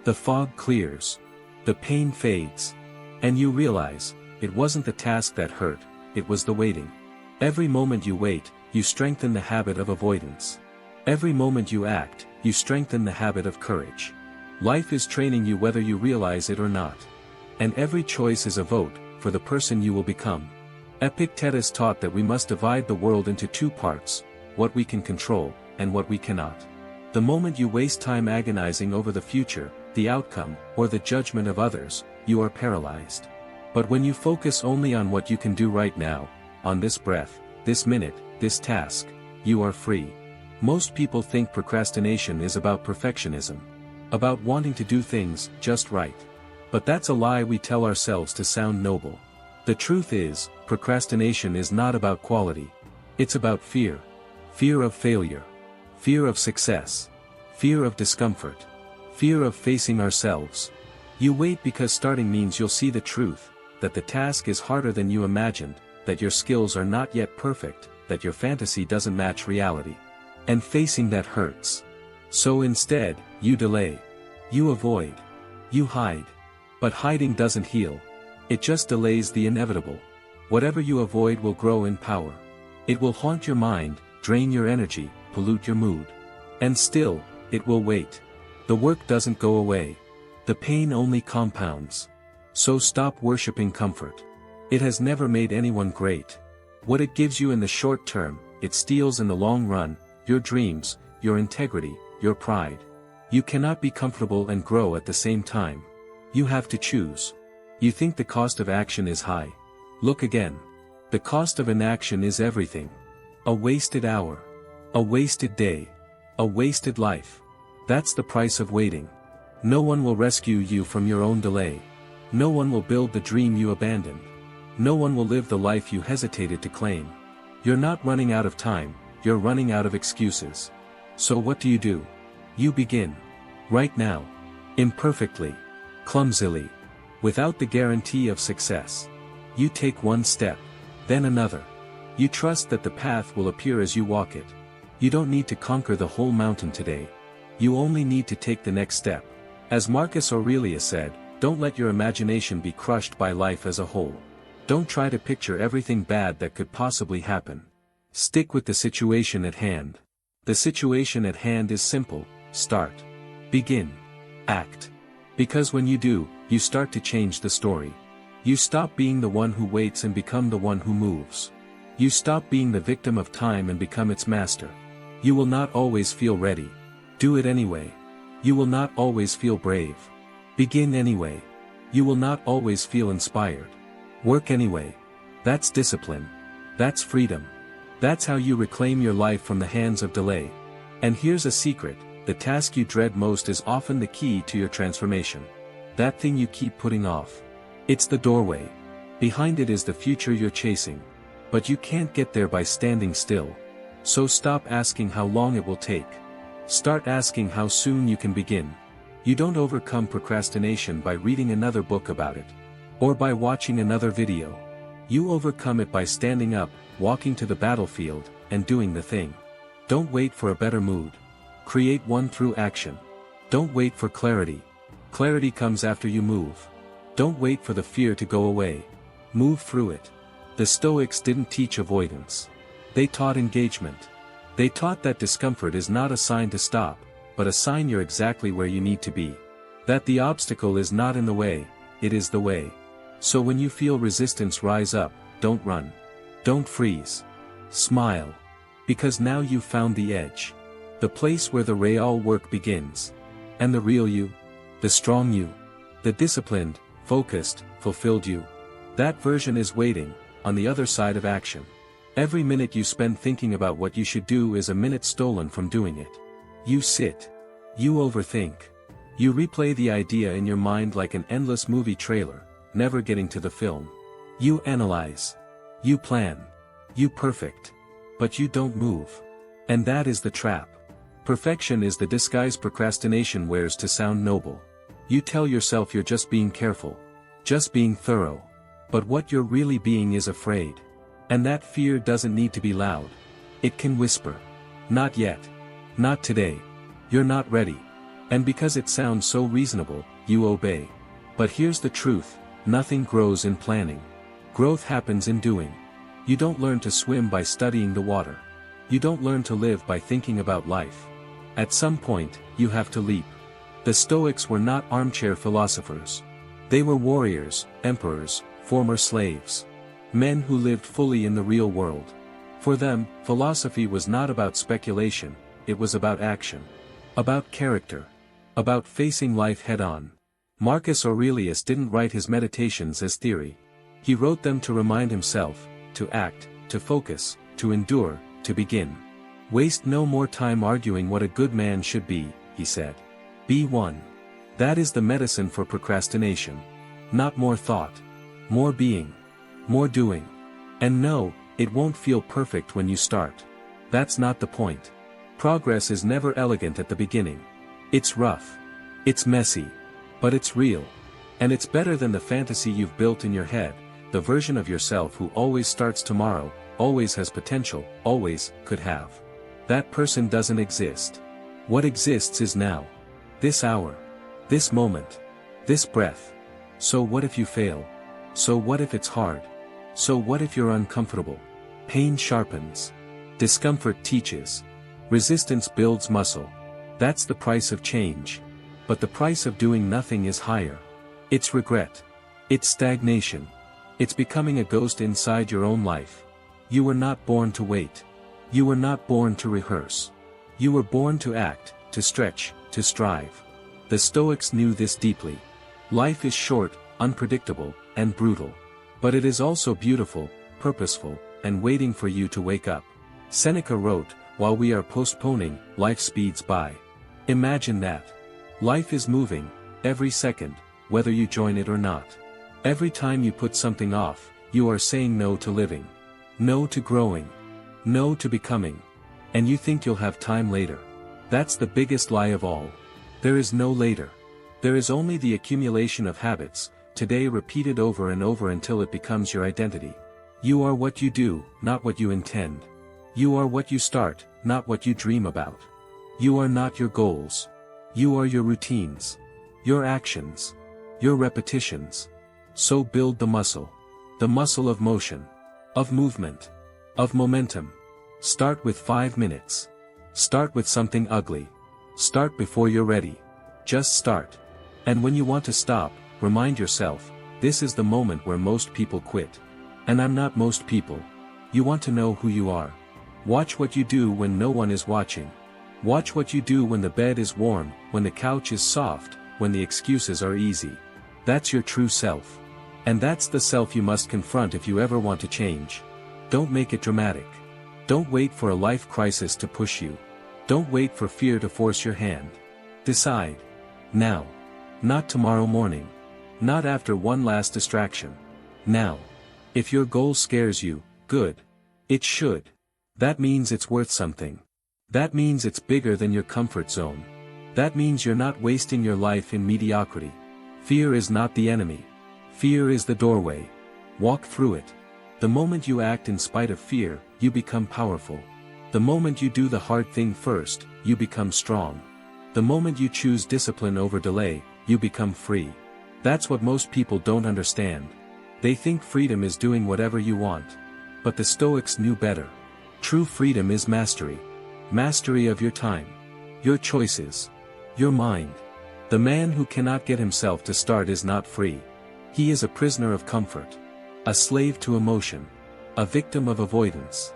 The fog clears. The pain fades. And you realize, it wasn't the task that hurt, it was the waiting. Every moment you wait, you strengthen the habit of avoidance. Every moment you act, you strengthen the habit of courage. Life is training you whether you realize it or not. And every choice is a vote, for the person you will become. Epictetus taught that we must divide the world into two parts, what we can control, and what we cannot. The moment you waste time agonizing over the future, the outcome, or the judgment of others, you are paralyzed. But when you focus only on what you can do right now, on this breath, this minute, this task, you are free. Most people think procrastination is about perfectionism. About wanting to do things just right. But that's a lie we tell ourselves to sound noble. The truth is, procrastination is not about quality. It's about fear. Fear of failure. Fear of success. Fear of discomfort. Fear of facing ourselves. You wait because starting means you'll see the truth, that the task is harder than you imagined, that your skills are not yet perfect, that your fantasy doesn't match reality. And facing that hurts. So instead, you delay. You avoid. You hide. But hiding doesn't heal. It just delays the inevitable. Whatever you avoid will grow in power. It will haunt your mind, drain your energy, pollute your mood. And still, it will wait. The work doesn't go away. The pain only compounds. So stop worshipping comfort. It has never made anyone great. What it gives you in the short term, it steals in the long run, your dreams, your integrity, your pride. You cannot be comfortable and grow at the same time. You have to choose. You think the cost of action is high. Look again. The cost of inaction is everything. A wasted hour. A wasted day. A wasted life. That's the price of waiting. No one will rescue you from your own delay. No one will build the dream you abandoned. No one will live the life you hesitated to claim. You're not running out of time, you're running out of excuses. So what do? You begin. Right now. Imperfectly. Clumsily. Without the guarantee of success. You take one step. Then another. You trust that the path will appear as you walk it. You don't need to conquer the whole mountain today. You only need to take the next step. As Marcus Aurelius said, don't let your imagination be crushed by life as a whole. Don't try to picture everything bad that could possibly happen. Stick with the situation at hand. The situation at hand is simple: start. Begin. Act. Because when you do, you start to change the story. You stop being the one who waits and become the one who moves. You stop being the victim of time and become its master. You will not always feel ready. Do it anyway. You will not always feel brave. Begin anyway. You will not always feel inspired. Work anyway. That's discipline. That's freedom. That's how you reclaim your life from the hands of delay. And here's a secret: the task you dread most is often the key to your transformation. That thing you keep putting off. It's the doorway. Behind it is the future you're chasing. But you can't get there by standing still. So stop asking how long it will take. Start asking how soon you can begin. You don't overcome procrastination by reading another book about it. Or by watching another video. You overcome it by standing up, walking to the battlefield, and doing the thing. Don't wait for a better mood. Create one through action. Don't wait for clarity. Clarity comes after you move. Don't wait for the fear to go away. Move through it. The Stoics didn't teach avoidance. They taught engagement. They taught that discomfort is not a sign to stop, but a sign you're exactly where you need to be. That the obstacle is not in the way, it is the way. So when you feel resistance rise up, don't run. Don't freeze. Smile. Because now you've found the edge. The place where the real work begins. And the real you. The strong you. The disciplined, focused, fulfilled you. That version is waiting, on the other side of action. Every minute you spend thinking about what you should do is a minute stolen from doing it. You sit. You overthink. You replay the idea in your mind like an endless movie trailer, never getting to the film. You analyze. You plan. You perfect. But you don't move. And that is the trap. Perfection is the disguise procrastination wears to sound noble. You tell yourself you're just being careful. Just being thorough. But what you're really being is afraid. And that fear doesn't need to be loud. It can whisper. Not yet. Not today. You're not ready. And because it sounds so reasonable, you obey. But here's the truth, nothing grows in planning. Growth happens in doing. You don't learn to swim by studying the water. You don't learn to live by thinking about life. At some point, you have to leap. The Stoics were not armchair philosophers. They were warriors, emperors, former slaves. Men who lived fully in the real world. For them, philosophy was not about speculation, it was about action. About character. About facing life head-on. Marcus Aurelius didn't write his meditations as theory. He wrote them to remind himself, to act, to focus, to endure, to begin. Waste no more time arguing what a good man should be, he said. Be one. That is the medicine for procrastination. Not more thought. More being. More doing. And no, it won't feel perfect when you start. That's not the point. Progress is never elegant at the beginning. It's rough. It's messy. But it's real. And it's better than the fantasy you've built in your head, the version of yourself who always starts tomorrow, always has potential, always could have. That person doesn't exist. What exists is now. This hour. This moment. This breath. So what if you fail? So what if it's hard? So what if you're uncomfortable? Pain sharpens. Discomfort teaches. Resistance builds muscle. That's the price of change. But the price of doing nothing is higher. It's regret. It's stagnation. It's becoming a ghost inside your own life. You were not born to wait. You were not born to rehearse. You were born to act, to stretch, to strive. The Stoics knew this deeply. Life is short, unpredictable, and brutal. But it is also beautiful, purposeful, and waiting for you to wake up. Seneca wrote, "While we are postponing, life speeds by." Imagine that. Life is moving, every second, whether you join it or not. Every time you put something off, you are saying no to living. No to growing. No to becoming. And you think you'll have time later. That's the biggest lie of all. There is no later. There is only the accumulation of habits, today repeated over and over until it becomes your identity. You are what you do, not what you intend. You are what you start, not what you dream about. You are not your goals. You are your routines. Your actions. Your repetitions. So build the muscle. The muscle of motion. Of movement. Of momentum. Start with 5 minutes. Start with something ugly. Start before you're ready. Just start. And when you want to stop, remind yourself, this is the moment where most people quit. And I'm not most people. You want to know who you are. Watch what you do when no one is watching. Watch what you do when the bed is warm, when the couch is soft, when the excuses are easy. That's your true self. And that's the self you must confront if you ever want to change. Don't make it dramatic. Don't wait for a life crisis to push you. Don't wait for fear to force your hand. Decide. Now. Not tomorrow morning. Not after one last distraction. Now. If your goal scares you, good. It should. That means it's worth something. That means it's bigger than your comfort zone. That means you're not wasting your life in mediocrity. Fear is not the enemy. Fear is the doorway. Walk through it. The moment you act in spite of fear, you become powerful. The moment you do the hard thing first, you become strong. The moment you choose discipline over delay, you become free. That's what most people don't understand. They think freedom is doing whatever you want. But the Stoics knew better. True freedom is mastery. Mastery of your time. Your choices. Your mind. The man who cannot get himself to start is not free. He is a prisoner of comfort. A slave to emotion. A victim of avoidance.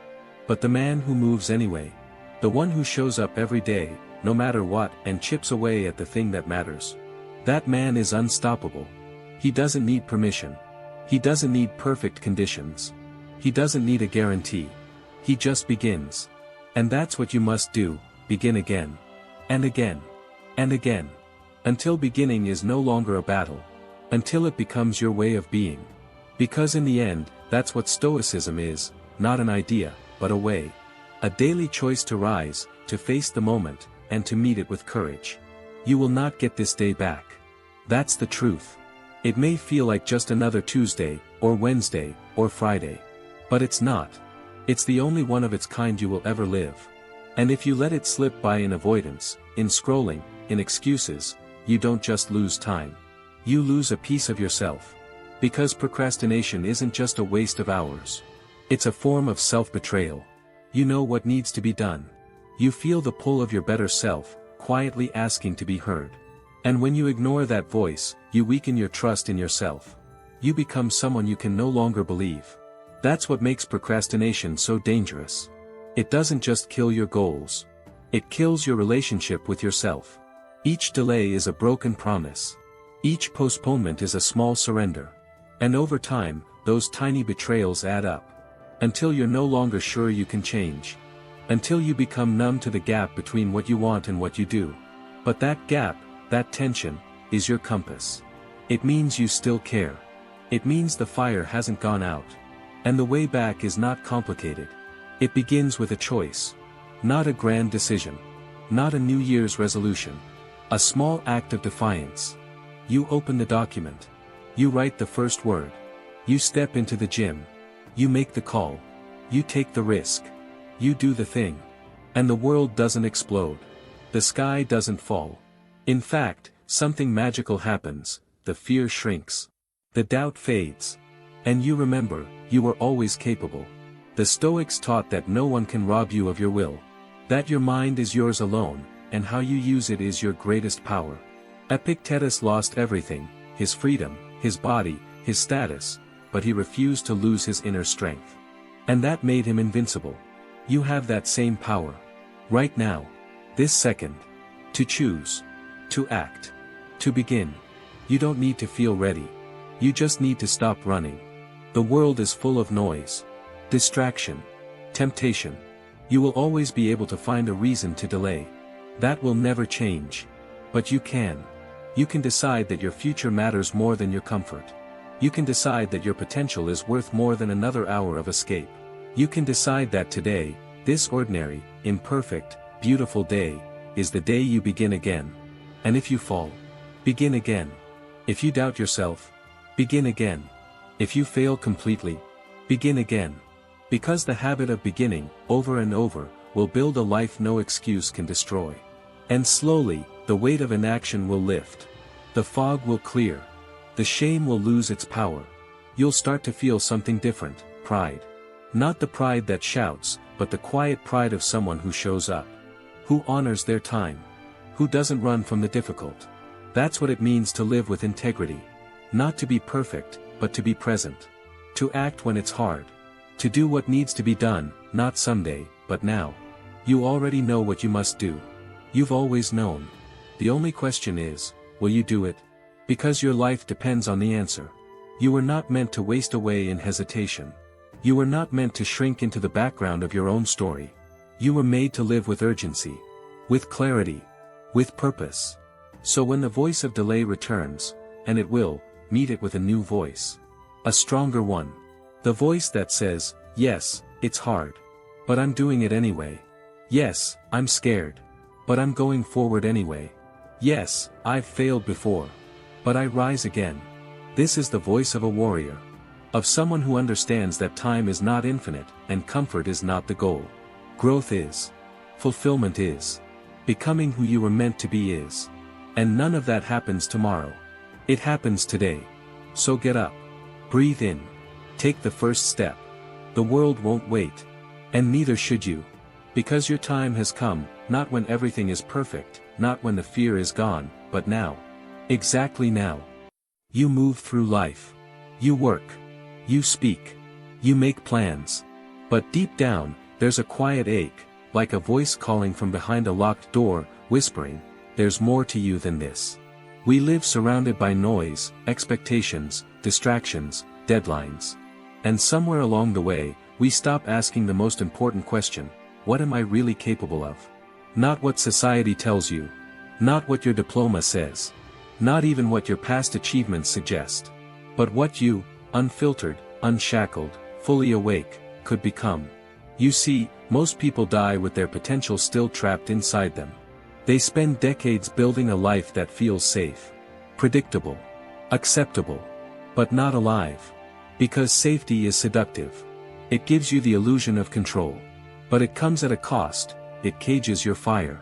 But the man who moves anyway. The one who shows up every day, no matter what, and chips away at the thing that matters. That man is unstoppable. He doesn't need permission. He doesn't need perfect conditions. He doesn't need a guarantee. He just begins. And that's what you must do, begin again. And again. And again. Until beginning is no longer a battle. Until it becomes your way of being. Because in the end, that's what Stoicism is, not an idea, but a way. A daily choice to rise, to face the moment, and to meet it with courage. You will not get this day back. That's the truth. It may feel like just another Tuesday, or Wednesday, or Friday. But it's not. It's the only one of its kind you will ever live. And if you let it slip by in avoidance, in scrolling, in excuses, you don't just lose time. You lose a piece of yourself. Because procrastination isn't just a waste of hours. It's a form of self-betrayal. You know what needs to be done. You feel the pull of your better self, quietly asking to be heard. And when you ignore that voice, you weaken your trust in yourself. You become someone you can no longer believe. That's what makes procrastination so dangerous. It doesn't just kill your goals. It kills your relationship with yourself. Each delay is a broken promise. Each postponement is a small surrender. And over time, those tiny betrayals add up. Until you're no longer sure you can change. Until you become numb to the gap between what you want and what you do. But that gap, that tension, is your compass. It means you still care. It means the fire hasn't gone out. And the way back is not complicated. It begins with a choice. Not a grand decision. Not a New Year's resolution. A small act of defiance. You open the document. You write the first word. You step into the gym. You make the call. You take the risk. You do the thing. And the world doesn't explode. The sky doesn't fall. In fact, something magical happens. The fear shrinks. The doubt fades. And you remember, you were always capable. The Stoics taught that no one can rob you of your will. That your mind is yours alone, and how you use it is your greatest power. Epictetus lost everything, his freedom, his body, his status, but he refused to lose his inner strength. And that made him invincible. You have that same power. Right now. This second. To choose. To act. To begin. You don't need to feel ready. You just need to stop running. The world is full of noise. Distraction. Temptation. You will always be able to find a reason to delay. That will never change. But you can. You can decide that your future matters more than your comfort. You can decide that your potential is worth more than another hour of escape. You can decide that today, this ordinary, imperfect, beautiful day, is the day you begin again. And if you fall, begin again. If you doubt yourself, begin again. If you fail completely, begin again. Because the habit of beginning, over and over, will build a life no excuse can destroy. And slowly, the weight of inaction will lift. The fog will clear. The shame will lose its power. You'll start to feel something different, pride. Not the pride that shouts, but the quiet pride of someone who shows up. Who honors their time. Who doesn't run from the difficult. That's what it means to live with integrity. Not to be perfect, but to be present. To act when it's hard. To do what needs to be done, not someday, but now. You already know what you must do. You've always known. The only question is, will you do it? Because your life depends on the answer. You were not meant to waste away in hesitation. You were not meant to shrink into the background of your own story. You were made to live with urgency. With clarity. With purpose. So when the voice of delay returns, and it will, meet it with a new voice. A stronger one. The voice that says, yes, it's hard. But I'm doing it anyway. Yes, I'm scared. But I'm going forward anyway. Yes, I've failed before. But I rise again. This is the voice of a warrior. Of someone who understands that time is not infinite, and comfort is not the goal. Growth is. Fulfillment is. Becoming who you were meant to be is. And none of that happens tomorrow. It happens today. So get up. Breathe in. Take the first step. The world won't wait. And neither should you. Because your time has come, not when everything is perfect, not when the fear is gone, but now. Exactly now. You move through life. You work. You speak. You make plans. But deep down, there's a quiet ache, like a voice calling from behind a locked door, whispering, there's more to you than this. We live surrounded by noise, expectations, distractions, deadlines. And somewhere along the way, we stop asking the most important question: what am I really capable of? Not what society tells you. Not what your diploma says. Not even what your past achievements suggest. But what you, unfiltered, unshackled, fully awake, could become. You see, most people die with their potential still trapped inside them. They spend decades building a life that feels safe, predictable, acceptable, but not alive. Because safety is seductive. It gives you the illusion of control. But it comes at a cost. It cages your fire.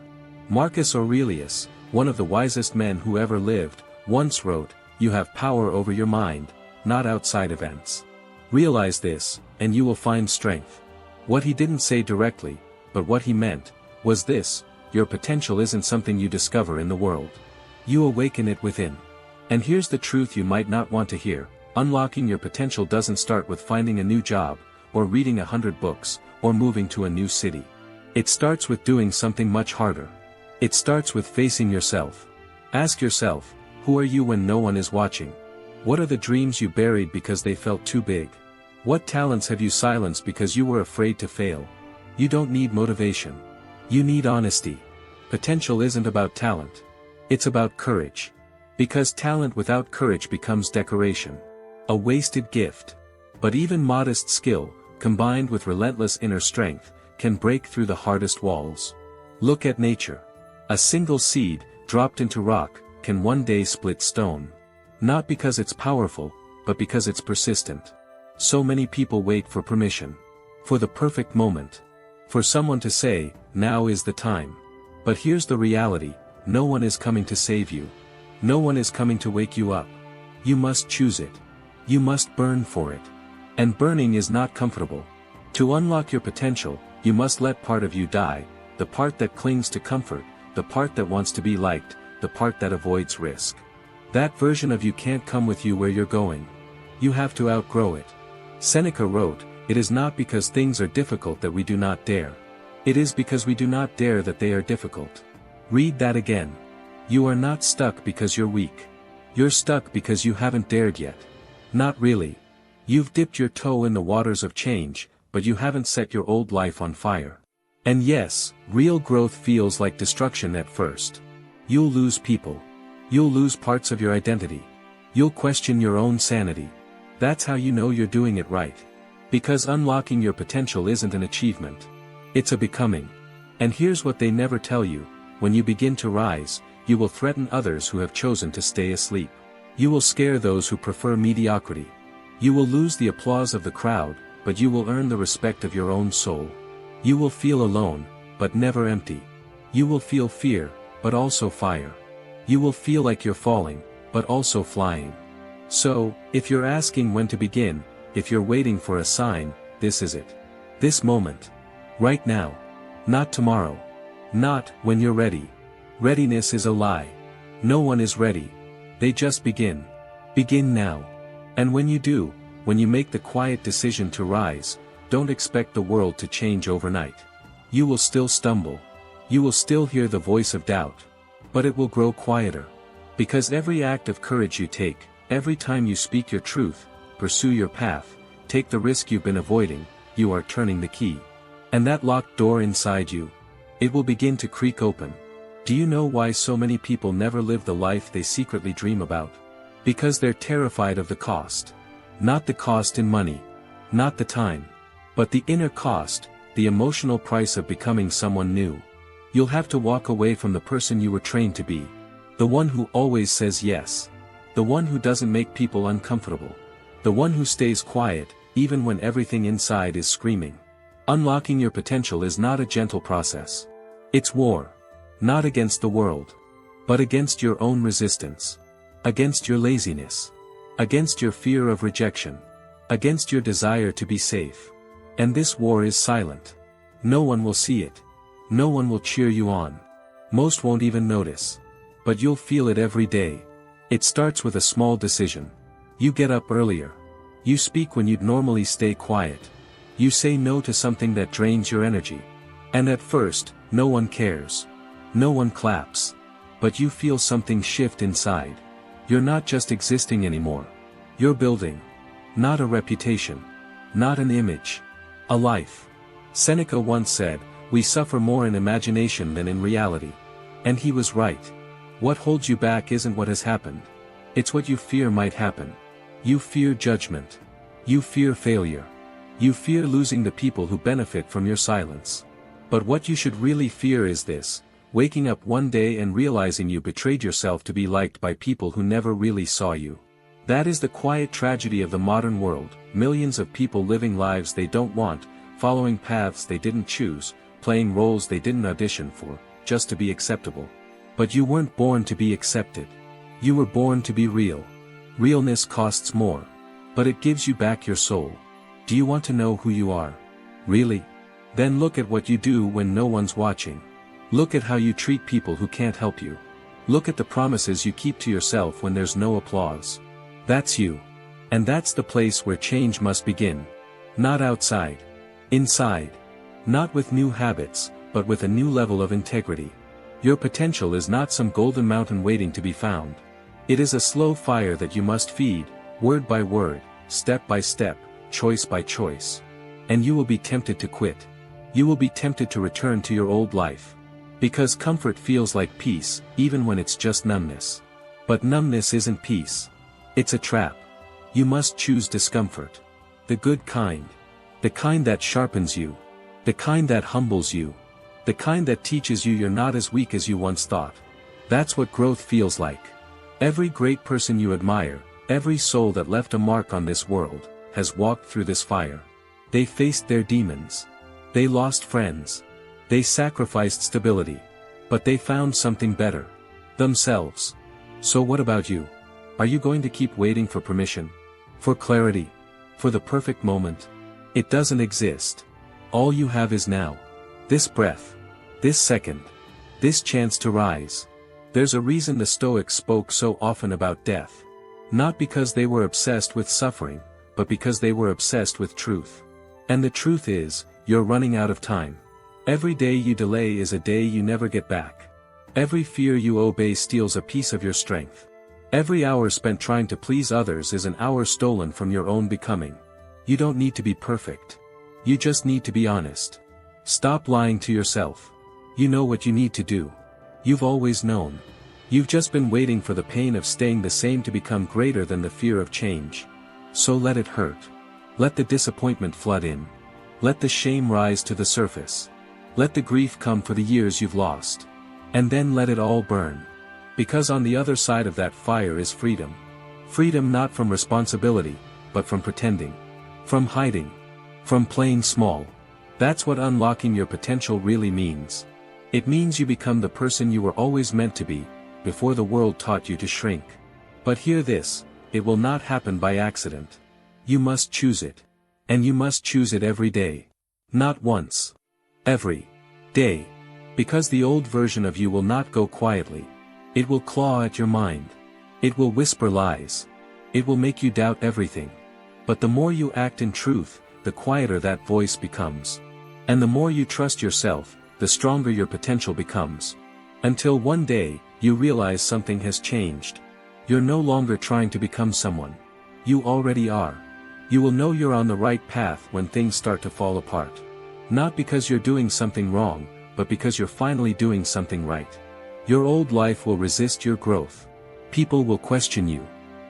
Marcus Aurelius, one of the wisest men who ever lived, once wrote, "You have power over your mind, not outside events. Realize this, and you will find strength." What he didn't say directly, but what he meant, was this: your potential isn't something you discover in the world. You awaken it within. And here's the truth you might not want to hear: unlocking your potential doesn't start with finding a new job, or reading 100 books, or moving to a new city. It starts with doing something much harder. It starts with facing yourself. Ask yourself, who are you when no one is watching? What are the dreams you buried because they felt too big? What talents have you silenced because you were afraid to fail? You don't need motivation. You need honesty. Potential isn't about talent. It's about courage. Because talent without courage becomes decoration. A wasted gift. But even modest skill, combined with relentless inner strength, can break through the hardest walls. Look at nature. A single seed, dropped into rock, can one day split stone. Not because it's powerful, but because it's persistent. So many people wait for permission. For the perfect moment. For someone to say, now is the time. But here's the reality: no one is coming to save you. No one is coming to wake you up. You must choose it. You must burn for it. And burning is not comfortable. To unlock your potential, you must let part of you die, the part that clings to comfort, the part that wants to be liked, the part that avoids risk. That version of you can't come with you where you're going. You have to outgrow it. Seneca wrote, "It is not because things are difficult that we do not dare. It is because we do not dare that they are difficult." Read that again. You are not stuck because you're weak. You're stuck because you haven't dared yet. Not really. You've dipped your toe in the waters of change, but you haven't set your old life on fire. And yes, real growth feels like destruction at first. You'll lose people. You'll lose parts of your identity. You'll question your own sanity. That's how you know you're doing it right. Because unlocking your potential isn't an achievement. It's a becoming. And here's what they never tell you: when you begin to rise, you will threaten others who have chosen to stay asleep. You will scare those who prefer mediocrity. You will lose the applause of the crowd, but you will earn the respect of your own soul. You will feel alone, but never empty. You will feel fear, but also fire. You will feel like you're falling, but also flying. So, if you're asking when to begin, if you're waiting for a sign, this is it. This moment. Right now. Not tomorrow. Not when you're ready. Readiness is a lie. No one is ready. They just begin. Begin now. And when you do, when you make the quiet decision to rise, don't expect the world to change overnight. You will still stumble. You will still hear the voice of doubt. But it will grow quieter. Because every act of courage you take, every time you speak your truth, pursue your path, take the risk you've been avoiding, you are turning the key. And that locked door inside you, it will begin to creak open. Do you know why so many people never live the life they secretly dream about? Because they're terrified of the cost. Not the cost in money. Not the time. But the inner cost, the emotional price of becoming someone new. You'll have to walk away from the person you were trained to be. The one who always says yes. The one who doesn't make people uncomfortable. The one who stays quiet, even when everything inside is screaming. Unlocking your potential is not a gentle process. It's war. Not against the world. But against your own resistance. Against your laziness. Against your fear of rejection. Against your desire to be safe. And this war is silent. No one will see it. No one will cheer you on. Most won't even notice. But you'll feel it every day. It starts with a small decision. You get up earlier. You speak when you'd normally stay quiet. You say no to something that drains your energy. And at first, no one cares. No one claps. But you feel something shift inside. You're not just existing anymore. You're building. Not a reputation. not an image. A life. Seneca once said, "We suffer more in imagination than in reality." And he was right. What holds you back isn't what has happened. It's what you fear might happen. You fear judgment. You fear failure. You fear losing the people who benefit from your silence. But what you should really fear is this: waking up one day and realizing you betrayed yourself to be liked by people who never really saw you. That is the quiet tragedy of the modern world, millions of people living lives they don't want, following paths they didn't choose, playing roles they didn't audition for, just to be acceptable. But you weren't born to be accepted. You were born to be real. Realness costs more. But it gives you back your soul. Do you want to know who you are? Really? Then look at what you do when no one's watching. Look at how you treat people who can't help you. Look at the promises you keep to yourself when there's no applause. That's you. And that's the place where change must begin. Not outside. Inside. Not with new habits, but with a new level of integrity. Your potential is not some golden mountain waiting to be found. It is a slow fire that you must feed, word by word, step by step, choice by choice. And you will be tempted to quit. You will be tempted to return to your old life. Because comfort feels like peace, even when it's just numbness. But numbness isn't peace. It's a trap. You must choose discomfort. The good kind. The kind that sharpens you. The kind that humbles you. The kind that teaches you you're not as weak as you once thought. That's what growth feels like. Every great person you admire, every soul that left a mark on this world, has walked through this fire. They faced their demons. They lost friends. They sacrificed stability. But they found something better. Themselves. So what about you? Are you going to keep waiting for permission? For clarity? For the perfect moment? It doesn't exist. All you have is now. This breath. This second. This chance to rise. There's a reason the Stoics spoke so often about death. Not because they were obsessed with suffering, but because they were obsessed with truth. And the truth is, you're running out of time. Every day you delay is a day you never get back. Every fear you obey steals a piece of your strength. Every hour spent trying to please others is an hour stolen from your own becoming. You don't need to be perfect. You just need to be honest. Stop lying to yourself. You know what you need to do. You've always known. You've just been waiting for the pain of staying the same to become greater than the fear of change. So let it hurt. Let the disappointment flood in. Let the shame rise to the surface. Let the grief come for the years you've lost. And then let it all burn. Because on the other side of that fire is freedom. Freedom not from responsibility, but from pretending. From hiding. From playing small. That's what unlocking your potential really means. It means you become the person you were always meant to be, before the world taught you to shrink. But hear this, it will not happen by accident. You must choose it. And you must choose it every day. Not once. Every day. Because the old version of you will not go quietly. It will claw at your mind. It will whisper lies. It will make you doubt everything. But the more you act in truth, the quieter that voice becomes. And the more you trust yourself, the stronger your potential becomes. Until one day, you realize something has changed. You're no longer trying to become someone. You already are. You will know you're on the right path when things start to fall apart. Not because you're doing something wrong, but because you're finally doing something right. Your old life will resist your growth. People will question you.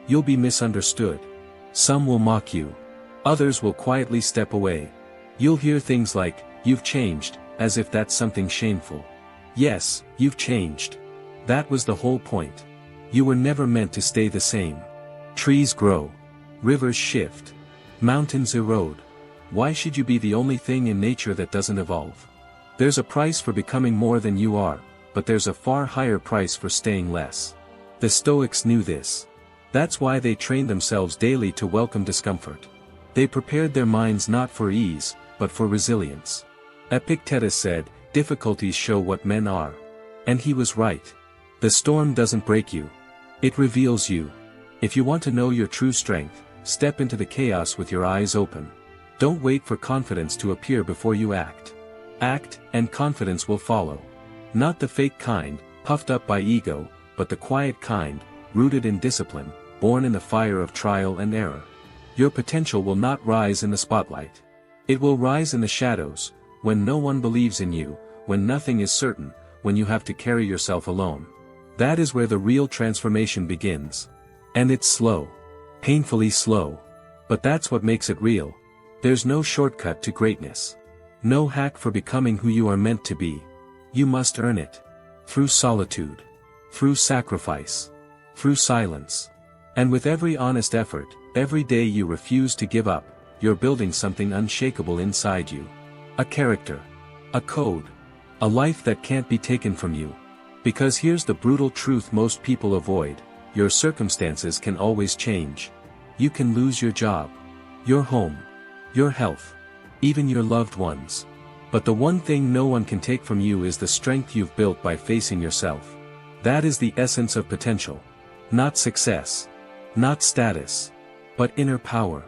You'll be misunderstood. Some will mock you. Others will quietly step away. You'll hear things like, "You've changed," as if that's something shameful. Yes, you've changed. That was the whole point. You were never meant to stay the same. Trees grow. Rivers shift. Mountains erode. Why should you be the only thing in nature that doesn't evolve? There's a price for becoming more than you are, but there's a far higher price for staying less. The Stoics knew this. That's why they trained themselves daily to welcome discomfort. They prepared their minds not for ease, but for resilience. Epictetus said, "Difficulties show what men are." And he was right. The storm doesn't break you. It reveals you. If you want to know your true strength, step into the chaos with your eyes open. Don't wait for confidence to appear before you act. Act, and confidence will follow. Not the fake kind, puffed up by ego, but the quiet kind, rooted in discipline, born in the fire of trial and error. Your potential will not rise in the spotlight. It will rise in the shadows, when no one believes in you, when nothing is certain, when you have to carry yourself alone. That is where the real transformation begins. And it's slow. Painfully slow. But that's what makes it real. There's no shortcut to greatness. No hack for becoming who you are meant to be. You must earn it. Through solitude. Through sacrifice. Through silence. And with every honest effort, every day you refuse to give up, you're building something unshakable inside you. A character. A code. A life that can't be taken from you. Because here's the brutal truth most people avoid: your circumstances can always change. You can lose your job, your home, your health, even your loved ones. But the one thing no one can take from you is the strength you've built by facing yourself. That is the essence of potential. Not success. Not status. But inner power.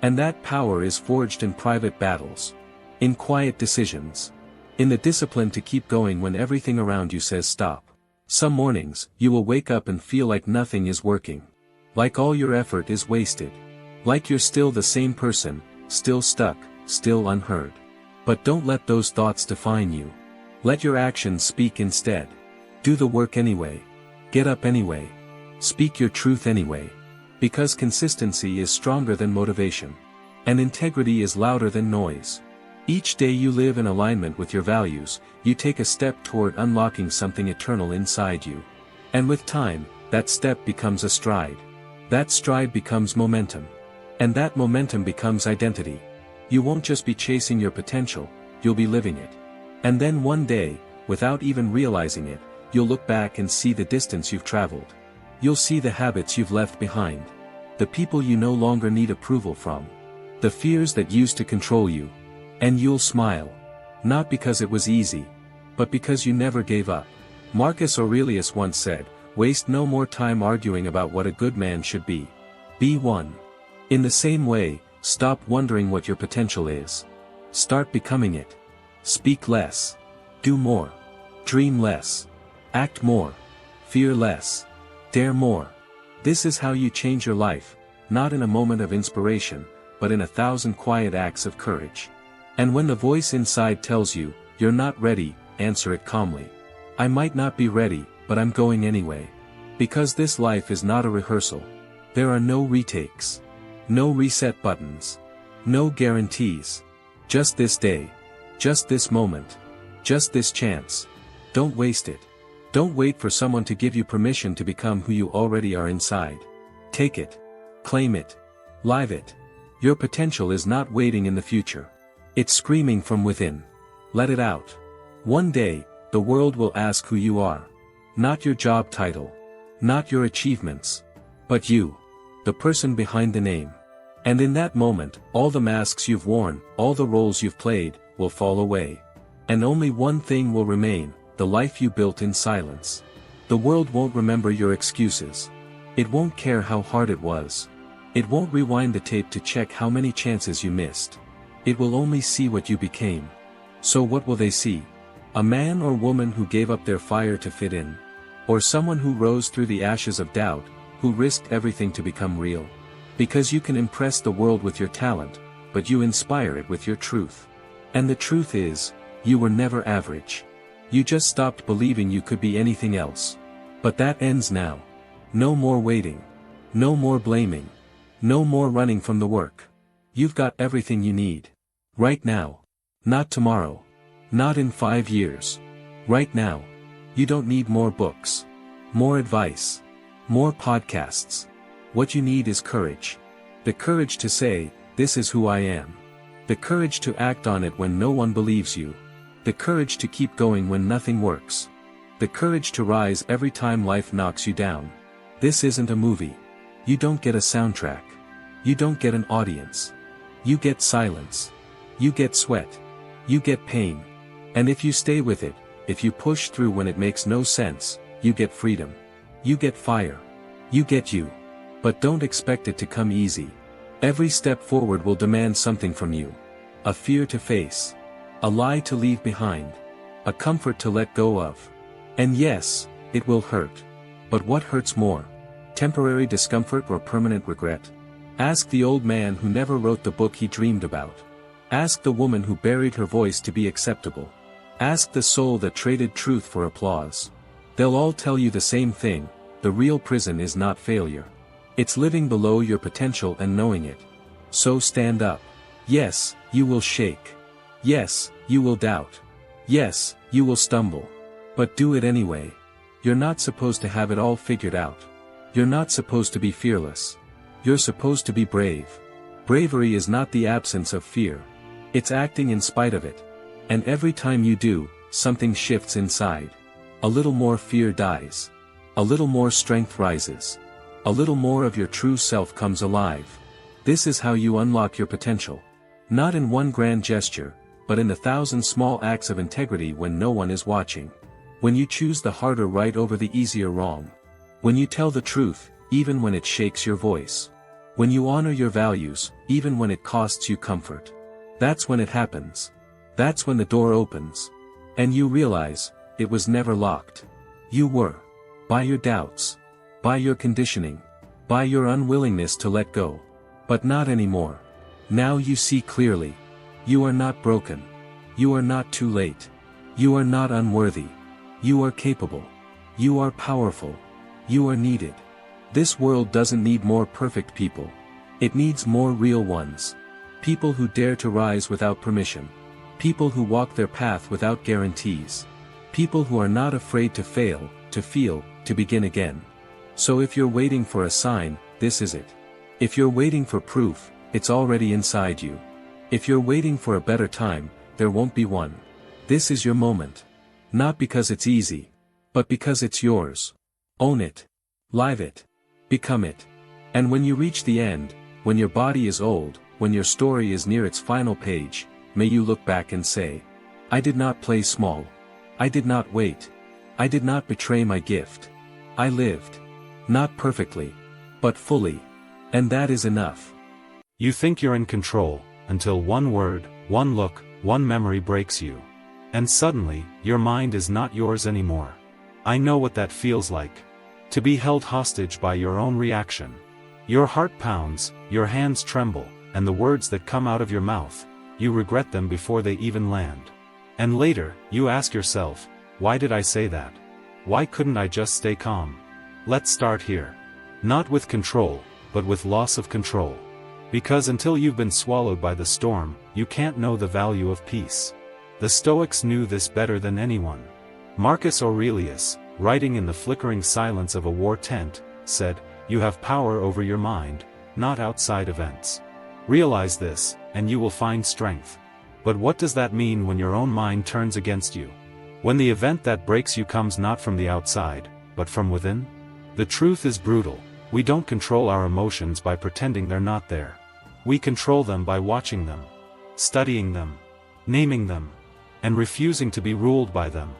And that power is forged in private battles. In quiet decisions. In the discipline to keep going when everything around you says stop. Some mornings, you will wake up and feel like nothing is working. Like all your effort is wasted. Like you're still the same person, still stuck, still unheard. But don't let those thoughts define you. Let your actions speak instead. Do the work anyway. Get up anyway. Speak your truth anyway. Because consistency is stronger than motivation. And integrity is louder than noise. Each day you live in alignment with your values, you take a step toward unlocking something eternal inside you. And with time, that step becomes a stride. That stride becomes momentum. And that momentum becomes identity. You won't just be chasing your potential, you'll be living it. And then one day, without even realizing it, you'll look back and see the distance you've traveled. You'll see the habits you've left behind. The people you no longer need approval from. The fears that used to control you. And you'll smile. Not because it was easy. But because you never gave up. Marcus Aurelius once said, "Waste no more time arguing about what a good man should be. Be one." In the same way, stop wondering what your potential is. Start becoming it. Speak less. Do more. Dream less. Act more. Fear less. Dare more. This is how you change your life, not in a moment of inspiration, but in 1,000 quiet acts of courage. And when the voice inside tells you, "You're not ready," answer it calmly. "I might not be ready, but I'm going anyway." Because this life is not a rehearsal. There are no retakes. No reset buttons. No guarantees. Just this day. Just this moment. Just this chance. Don't waste it. Don't wait for someone to give you permission to become who you already are inside. Take it. Claim it. Live it. Your potential is not waiting in the future. It's screaming from within. Let it out. One day, the world will ask who you are. Not your job title. Not your achievements. But you. The person behind the name. And in that moment, all the masks you've worn, all the roles you've played, will fall away. And only one thing will remain, the life you built in silence. The world won't remember your excuses. It won't care how hard it was. It won't rewind the tape to check how many chances you missed. It will only see what you became. So what will they see? A man or woman who gave up their fire to fit in? Or someone who rose through the ashes of doubt, who risked everything to become real? Because you can impress the world with your talent, but you inspire it with your truth. And the truth is, you were never average. You just stopped believing you could be anything else. But that ends now. No more waiting. No more blaming. No more running from the work. You've got everything you need. Right now. Not tomorrow. Not in 5 years. Right now. You don't need more books. More advice. More podcasts. What you need is courage. The courage to say, "This is who I am." The courage to act on it when no one believes you. The courage to keep going when nothing works. The courage to rise every time life knocks you down. This isn't a movie. You don't get a soundtrack. You don't get an audience. You get silence. You get sweat. You get pain. And if you stay with it, if you push through when it makes no sense, you get freedom. You get fire. You get you. But don't expect it to come easy. Every step forward will demand something from you. A fear to face. A lie to leave behind. A comfort to let go of. And yes, it will hurt. But what hurts more? Temporary discomfort or permanent regret? Ask the old man who never wrote the book he dreamed about. Ask the woman who buried her voice to be acceptable. Ask the soul that traded truth for applause. They'll all tell you the same thing: the real prison is not failure. It's living below your potential and knowing it. So stand up. Yes, you will shake. Yes, you will doubt. Yes, you will stumble. But do it anyway. You're not supposed to have it all figured out. You're not supposed to be fearless. You're supposed to be brave. Bravery is not the absence of fear. It's acting in spite of it. And every time you do, something shifts inside. A little more fear dies. A little more strength rises. A little more of your true self comes alive. This is how you unlock your potential. Not in one grand gesture, but in 1,000 small acts of integrity when no one is watching. When you choose the harder right over the easier wrong. When you tell the truth, even when it shakes your voice. When you honor your values, even when it costs you comfort. That's when it happens. That's when the door opens. And you realize, it was never locked. You were. By your doubts. By your conditioning. By your unwillingness to let go. But not anymore. Now you see clearly. You are not broken. You are not too late. You are not unworthy. You are capable. You are powerful. You are needed. This world doesn't need more perfect people. It needs more real ones. People who dare to rise without permission. People who walk their path without guarantees. People who are not afraid to fail, to feel, to begin again. So if you're waiting for a sign, this is it. If you're waiting for proof, it's already inside you. If you're waiting for a better time, there won't be one. This is your moment. Not because it's easy, but because it's yours. Own it. Live it. Become it. And when you reach the end, when your body is old, when your story is near its final page, may you look back and say, I did not play small. I did not wait. I did not betray my gift. I lived. Not perfectly, but fully. And that is enough. You think you're in control, until one word, one look, one memory breaks you. And suddenly, your mind is not yours anymore. I know what that feels like. To be held hostage by your own reaction. Your heart pounds, your hands tremble, and the words that come out of your mouth, you regret them before they even land. And later, you ask yourself, why did I say that? Why couldn't I just stay calm? Let's start here. Not with control, but with loss of control. Because until you've been swallowed by the storm, you can't know the value of peace. The Stoics knew this better than anyone. Marcus Aurelius, writing in the flickering silence of a war tent, said, you have power over your mind, not outside events. Realize this, and you will find strength. But what does that mean when your own mind turns against you? When the event that breaks you comes not from the outside, but from within? The truth is brutal. We don't control our emotions by pretending they're not there. We control them by watching them, studying them, naming them, and refusing to be ruled by them.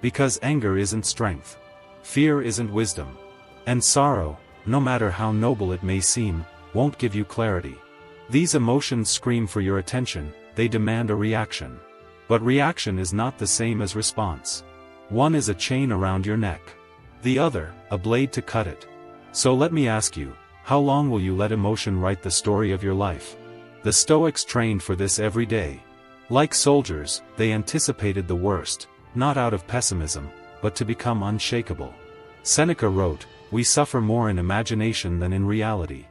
Because anger isn't strength. Fear isn't wisdom. And sorrow, no matter how noble it may seem, won't give you clarity. These emotions scream for your attention, they demand a reaction. But reaction is not the same as response. One is a chain around your neck. The other, a blade to cut it. So let me ask you, how long will you let emotion write the story of your life? The Stoics trained for this every day. Like soldiers, they anticipated the worst, not out of pessimism, but to become unshakable. Seneca wrote, we suffer more in imagination than in reality.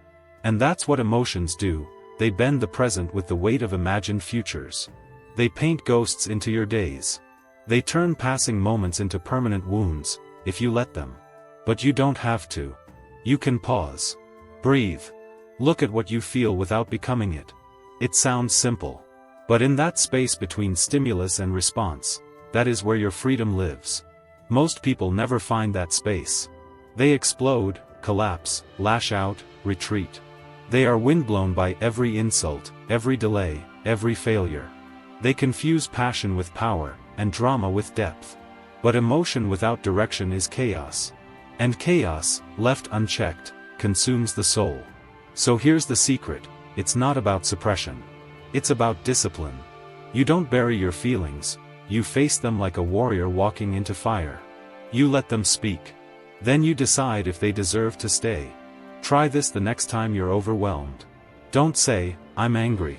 And that's what emotions do, they bend the present with the weight of imagined futures. They paint ghosts into your days. They turn passing moments into permanent wounds, if you let them. But you don't have to. You can pause. Breathe. Look at what you feel without becoming it. It sounds simple. But in that space between stimulus and response, that is where your freedom lives. Most people never find that space. They explode, collapse, lash out, retreat. They are windblown by every insult, every delay, every failure. They confuse passion with power, and drama with depth. But emotion without direction is chaos. And chaos, left unchecked, consumes the soul. So here's the secret, it's not about suppression. It's about discipline. You don't bury your feelings, you face them like a warrior walking into fire. You let them speak. Then you decide if they deserve to stay. Try this the next time you're overwhelmed. Don't say, I'm angry.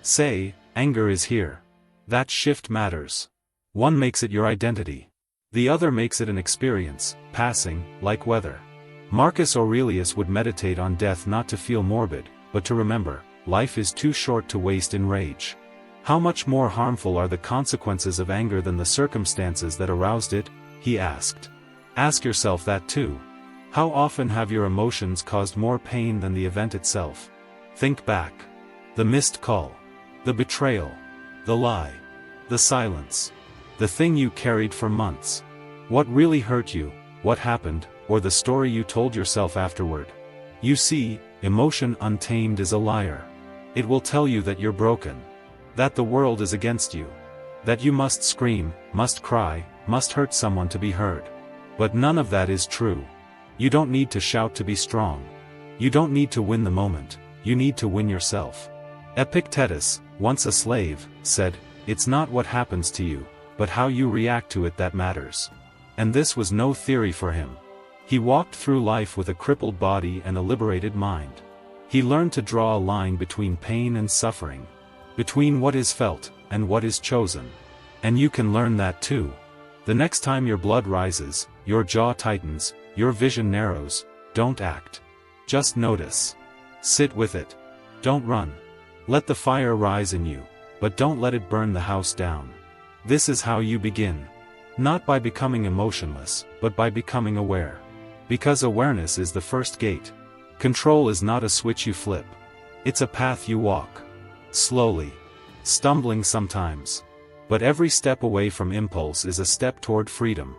Say, anger is here. That shift matters. One makes it your identity. The other makes it an experience, passing, like weather. Marcus Aurelius would meditate on death not to feel morbid, but to remember, life is too short to waste in rage. How much more harmful are the consequences of anger than the circumstances that aroused it? He asked. Ask yourself that too. How often have your emotions caused more pain than the event itself? Think back. The missed call. The betrayal. The lie. The silence. The thing you carried for months. What really hurt you, what happened, or the story you told yourself afterward. You see, emotion untamed is a liar. It will tell you that you're broken. That the world is against you. That you must scream, must cry, must hurt someone to be heard. But none of that is true. You don't need to shout to be strong. You don't need to win the moment, you need to win yourself. Epictetus, once a slave, said, "It's not what happens to you, but how you react to it that matters." And this was no theory for him. He walked through life with a crippled body and a liberated mind. He learned to draw a line between pain and suffering. Between what is felt, and what is chosen. And you can learn that too. The next time your blood rises, your jaw tightens, your vision narrows, don't act. Just notice. Sit with it. Don't run. Let the fire rise in you, but don't let it burn the house down. This is how you begin. Not by becoming emotionless, but by becoming aware. Because awareness is the first gate. Control is not a switch you flip. It's a path you walk. Slowly. Stumbling sometimes. But every step away from impulse is a step toward freedom.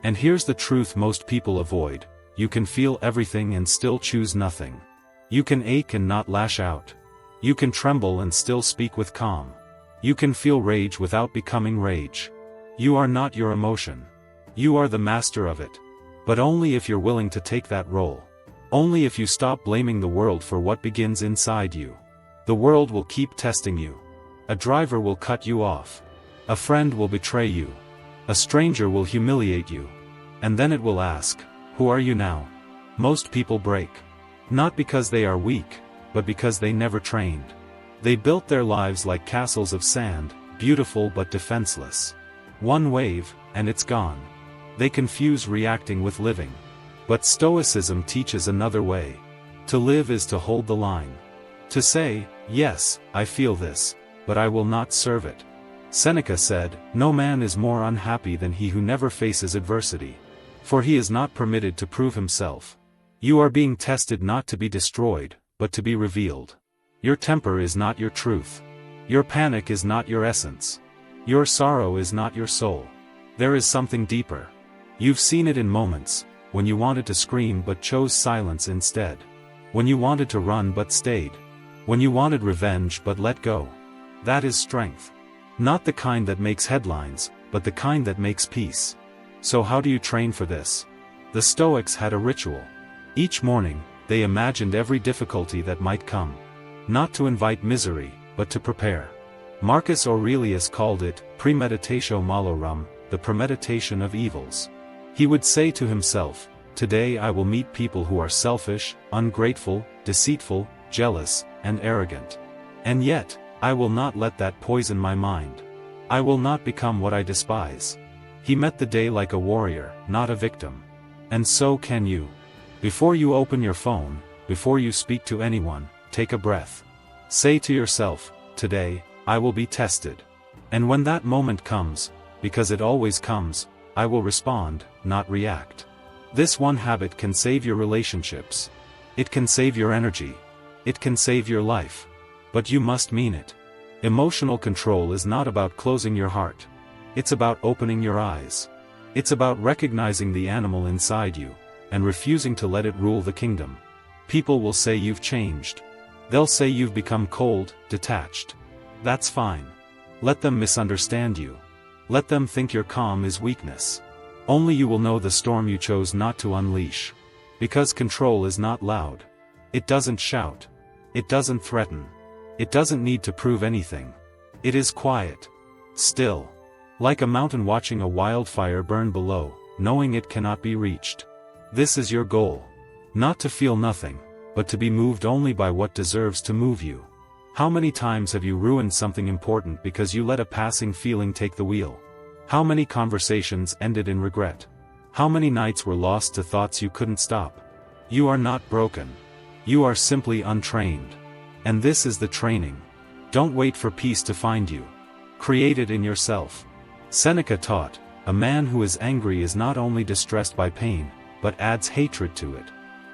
And here's the truth most people avoid: you can feel everything and still choose nothing. You can ache and not lash out. You can tremble and still speak with calm. You can feel rage without becoming rage. You are not your emotion. You are the master of it. But only if you're willing to take that role. Only if you stop blaming the world for what begins inside you. The world will keep testing you. A driver will cut you off. A friend will betray you. A stranger will humiliate you. And then it will ask, who are you now? Most people break. Not because they are weak, but because they never trained. They built their lives like castles of sand, beautiful but defenseless. One wave, and it's gone. They confuse reacting with living. But Stoicism teaches another way. To live is to hold the line. To say, yes, I feel this, but I will not serve it. Seneca said, no man is more unhappy than he who never faces adversity. For he is not permitted to prove himself. You are being tested not to be destroyed, but to be revealed. Your temper is not your truth. Your panic is not your essence. Your sorrow is not your soul. There is something deeper. You've seen it in moments, when you wanted to scream but chose silence instead. When you wanted to run but stayed. When you wanted revenge but let go. That is strength. Not the kind that makes headlines, but the kind that makes peace. So how do you train for this? The Stoics had a ritual. Each morning, they imagined every difficulty that might come. Not to invite misery, but to prepare. Marcus Aurelius called it premeditatio malorum, the premeditation of evils. He would say to himself, today I will meet people who are selfish, ungrateful, deceitful, jealous, and arrogant. And yet, I will not let that poison my mind. I will not become what I despise. He met the day like a warrior, not a victim. And so can you. Before you open your phone, before you speak to anyone, take a breath. Say to yourself, today, I will be tested. And when that moment comes, because it always comes, I will respond, not react. This one habit can save your relationships. It can save your energy. It can save your life. But you must mean it. Emotional control is not about closing your heart. It's about opening your eyes. It's about recognizing the animal inside you, and refusing to let it rule the kingdom. People will say you've changed. They'll say you've become cold, detached. That's fine. Let them misunderstand you. Let them think your calm is weakness. Only you will know the storm you chose not to unleash. Because control is not loud. It doesn't shout. It doesn't threaten. It doesn't need to prove anything. It is quiet. Still. Like a mountain watching a wildfire burn below, knowing it cannot be reached. This is your goal. Not to feel nothing. but to be moved only by what deserves to move you. How many times have you ruined something important because you let a passing feeling take the wheel? How many conversations ended in regret? How many nights were lost to thoughts you couldn't stop? You are not broken. You are simply untrained. And this is the training. Don't wait for peace to find you. Create it in yourself. Seneca taught, a man who is angry is not only distressed by pain, but adds hatred to it.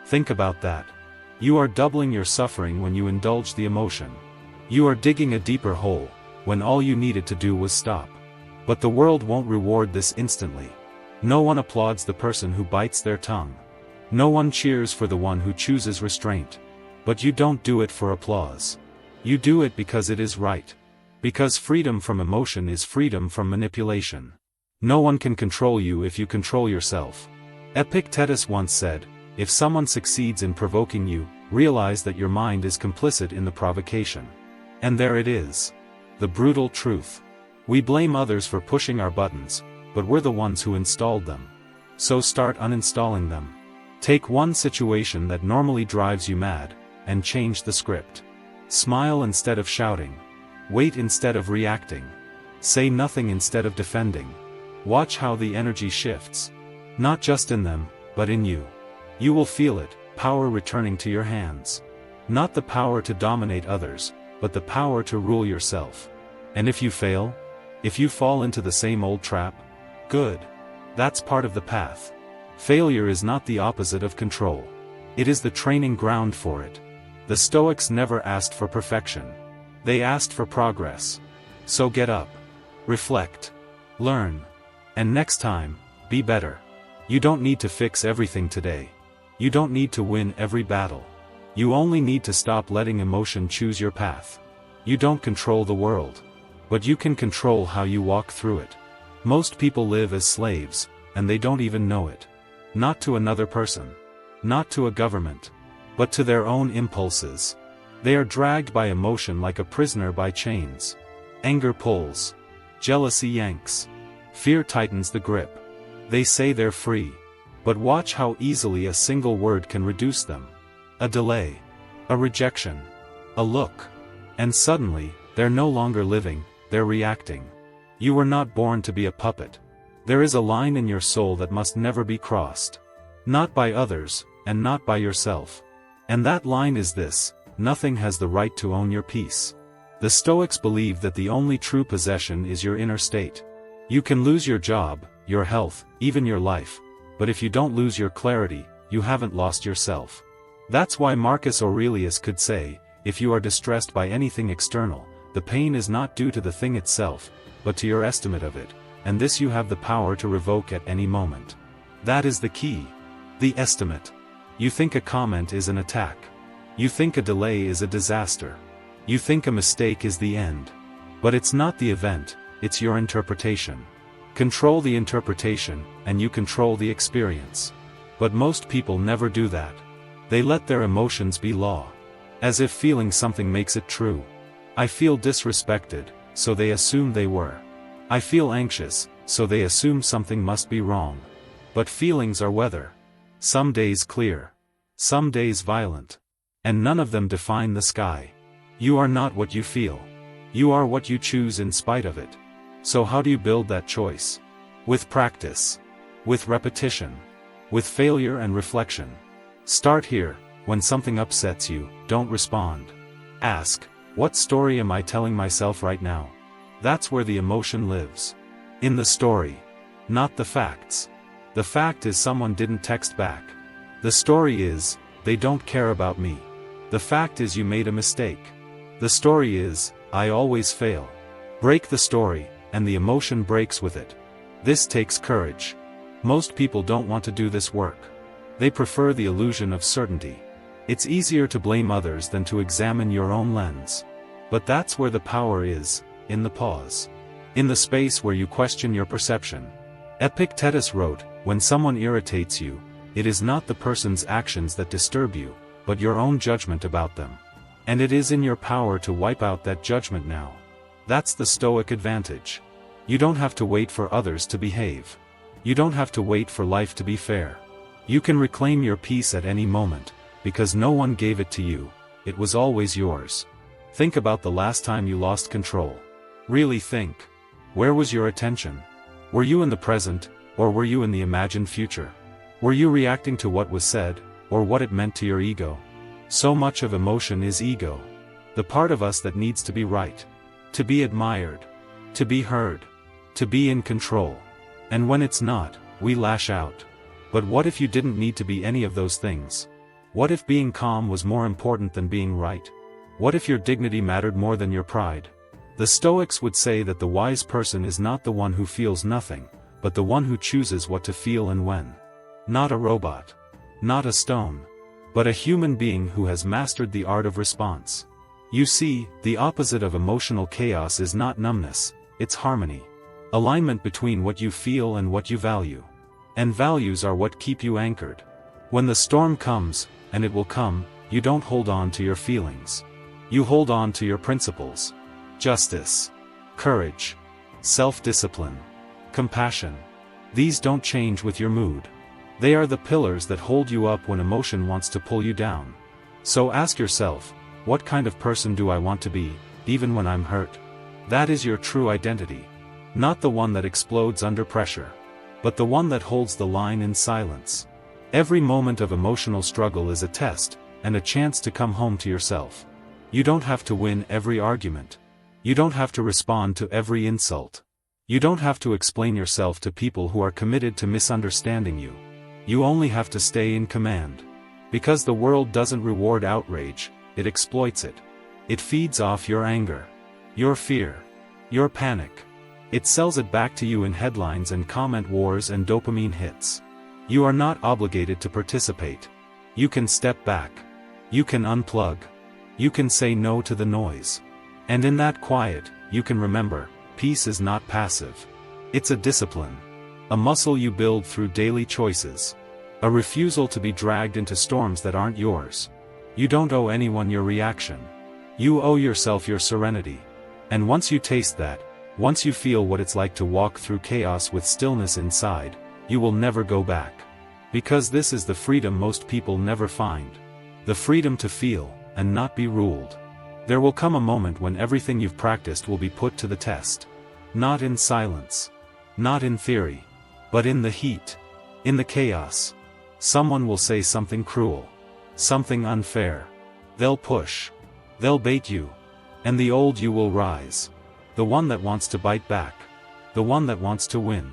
Think about that. You are doubling your suffering when you indulge the emotion. You are digging a deeper hole, when all you needed to do was stop. But the world won't reward this instantly. No one applauds the person who bites their tongue. No one cheers for the one who chooses restraint. But you don't do it for applause. You do it because it is right. Because freedom from emotion is freedom from manipulation. No one can control you if you control yourself. Epictetus once said, if someone succeeds in provoking you, realize that your mind is complicit in the provocation. And there it is. The brutal truth. We blame others for pushing our buttons, but we're the ones who installed them. So start uninstalling them. Take one situation that normally drives you mad, and change the script. Smile instead of shouting. Wait instead of reacting. Say nothing instead of defending. Watch how the energy shifts. Not just in them, but in you. You will feel it, power returning to your hands. Not the power to dominate others, but the power to rule yourself. And if you fail? If you fall into the same old trap? Good. That's part of the path. Failure is not the opposite of control. It is the training ground for it. The Stoics never asked for perfection. They asked for progress. So get up. Reflect. Learn. And next time, be better. You don't need to fix everything today. You don't need to win every battle. You only need to stop letting emotion choose your path. You don't control the world. But you can control how you walk through it. Most people live as slaves, and they don't even know it. Not to another person. Not to a government. But to their own impulses. They are dragged by emotion like a prisoner by chains. Anger pulls. Jealousy yanks. Fear tightens the grip. They say they're free. But watch how easily a single word can reduce them. A delay. A rejection. A look. And suddenly, they're no longer living, they're reacting. You were not born to be a puppet. There is a line in your soul that must never be crossed. Not by others, and not by yourself. And that line is this: nothing has the right to own your peace. The Stoics believe that the only true possession is your inner state. You can lose your job, your health, even your life. But if you don't lose your clarity, you haven't lost yourself. That's why Marcus Aurelius could say, if you are distressed by anything external, the pain is not due to the thing itself, but to your estimate of it, and this you have the power to revoke at any moment. That is the key. The estimate. You think a comment is an attack. You think a delay is a disaster. You think a mistake is the end. But it's not the event, it's your interpretation. Control the interpretation, and you control the experience. But most people never do that. They let their emotions be law. As if feeling something makes it true. I feel disrespected, so they assume they were. I feel anxious, so they assume something must be wrong. But feelings are weather. Some days clear. Some days violent. And none of them define the sky. You are not what you feel. You are what you choose in spite of it. So how do you build that choice? With practice. With repetition. With failure and reflection. Start here. When something upsets you, don't respond. Ask, what story am I telling myself right now? That's where the emotion lives. In the story. Not the facts. The fact is someone didn't text back. The story is, they don't care about me. The fact is you made a mistake. The story is, I always fail. Break the story, and the emotion breaks with it. This takes courage. Most people don't want to do this work. They prefer the illusion of certainty. It's easier to blame others than to examine your own lens. But that's where the power is, in the pause. In the space where you question your perception. Epictetus wrote, when someone irritates you, it is not the person's actions that disturb you, but your own judgment about them. And it is in your power to wipe out that judgment now. That's the Stoic advantage. You don't have to wait for others to behave. You don't have to wait for life to be fair. You can reclaim your peace at any moment, because no one gave it to you, it was always yours. Think about the last time you lost control. Really think. Where was your attention? Were you in the present, or were you in the imagined future? Were you reacting to what was said, or what it meant to your ego? So much of emotion is ego. The part of us that needs to be right. To be admired. To be heard. To be in control. And when it's not, we lash out. But what if you didn't need to be any of those things? What if being calm was more important than being right? What if your dignity mattered more than your pride? The Stoics would say that the wise person is not the one who feels nothing, but the one who chooses what to feel and when. Not a robot. Not a stone. But a human being who has mastered the art of response. You see, the opposite of emotional chaos is not numbness, it's harmony. Alignment between what you feel and what you value. And values are what keep you anchored. When the storm comes, and it will come, you don't hold on to your feelings. You hold on to your principles. Justice. Courage. Self-discipline. Compassion. These don't change with your mood. They are the pillars that hold you up when emotion wants to pull you down. So ask yourself, what kind of person do I want to be, even when I'm hurt? That is your true identity. Not the one that explodes under pressure, but the one that holds the line in silence. Every moment of emotional struggle is a test, and a chance to come home to yourself. You don't have to win every argument. You don't have to respond to every insult. You don't have to explain yourself to people who are committed to misunderstanding you. You only have to stay in command. Because the world doesn't reward outrage, it exploits it. It feeds off your anger, your fear, your panic. It sells it back to you in headlines and comment wars and dopamine hits. You are not obligated to participate. You can step back. You can unplug. You can say no to the noise. And in that quiet, you can remember, peace is not passive. It's a discipline. A muscle you build through daily choices. A refusal to be dragged into storms that aren't yours. You don't owe anyone your reaction. You owe yourself your serenity. And once you taste that, once you feel what it's like to walk through chaos with stillness inside, you will never go back. Because this is the freedom most people never find. The freedom to feel, and not be ruled. There will come a moment when everything you've practiced will be put to the test. Not in silence. Not in theory. But in the heat. In the chaos. Someone will say something cruel. Something unfair. They'll push. They'll bait you. And the old you will rise. The one that wants to bite back. The one that wants to win.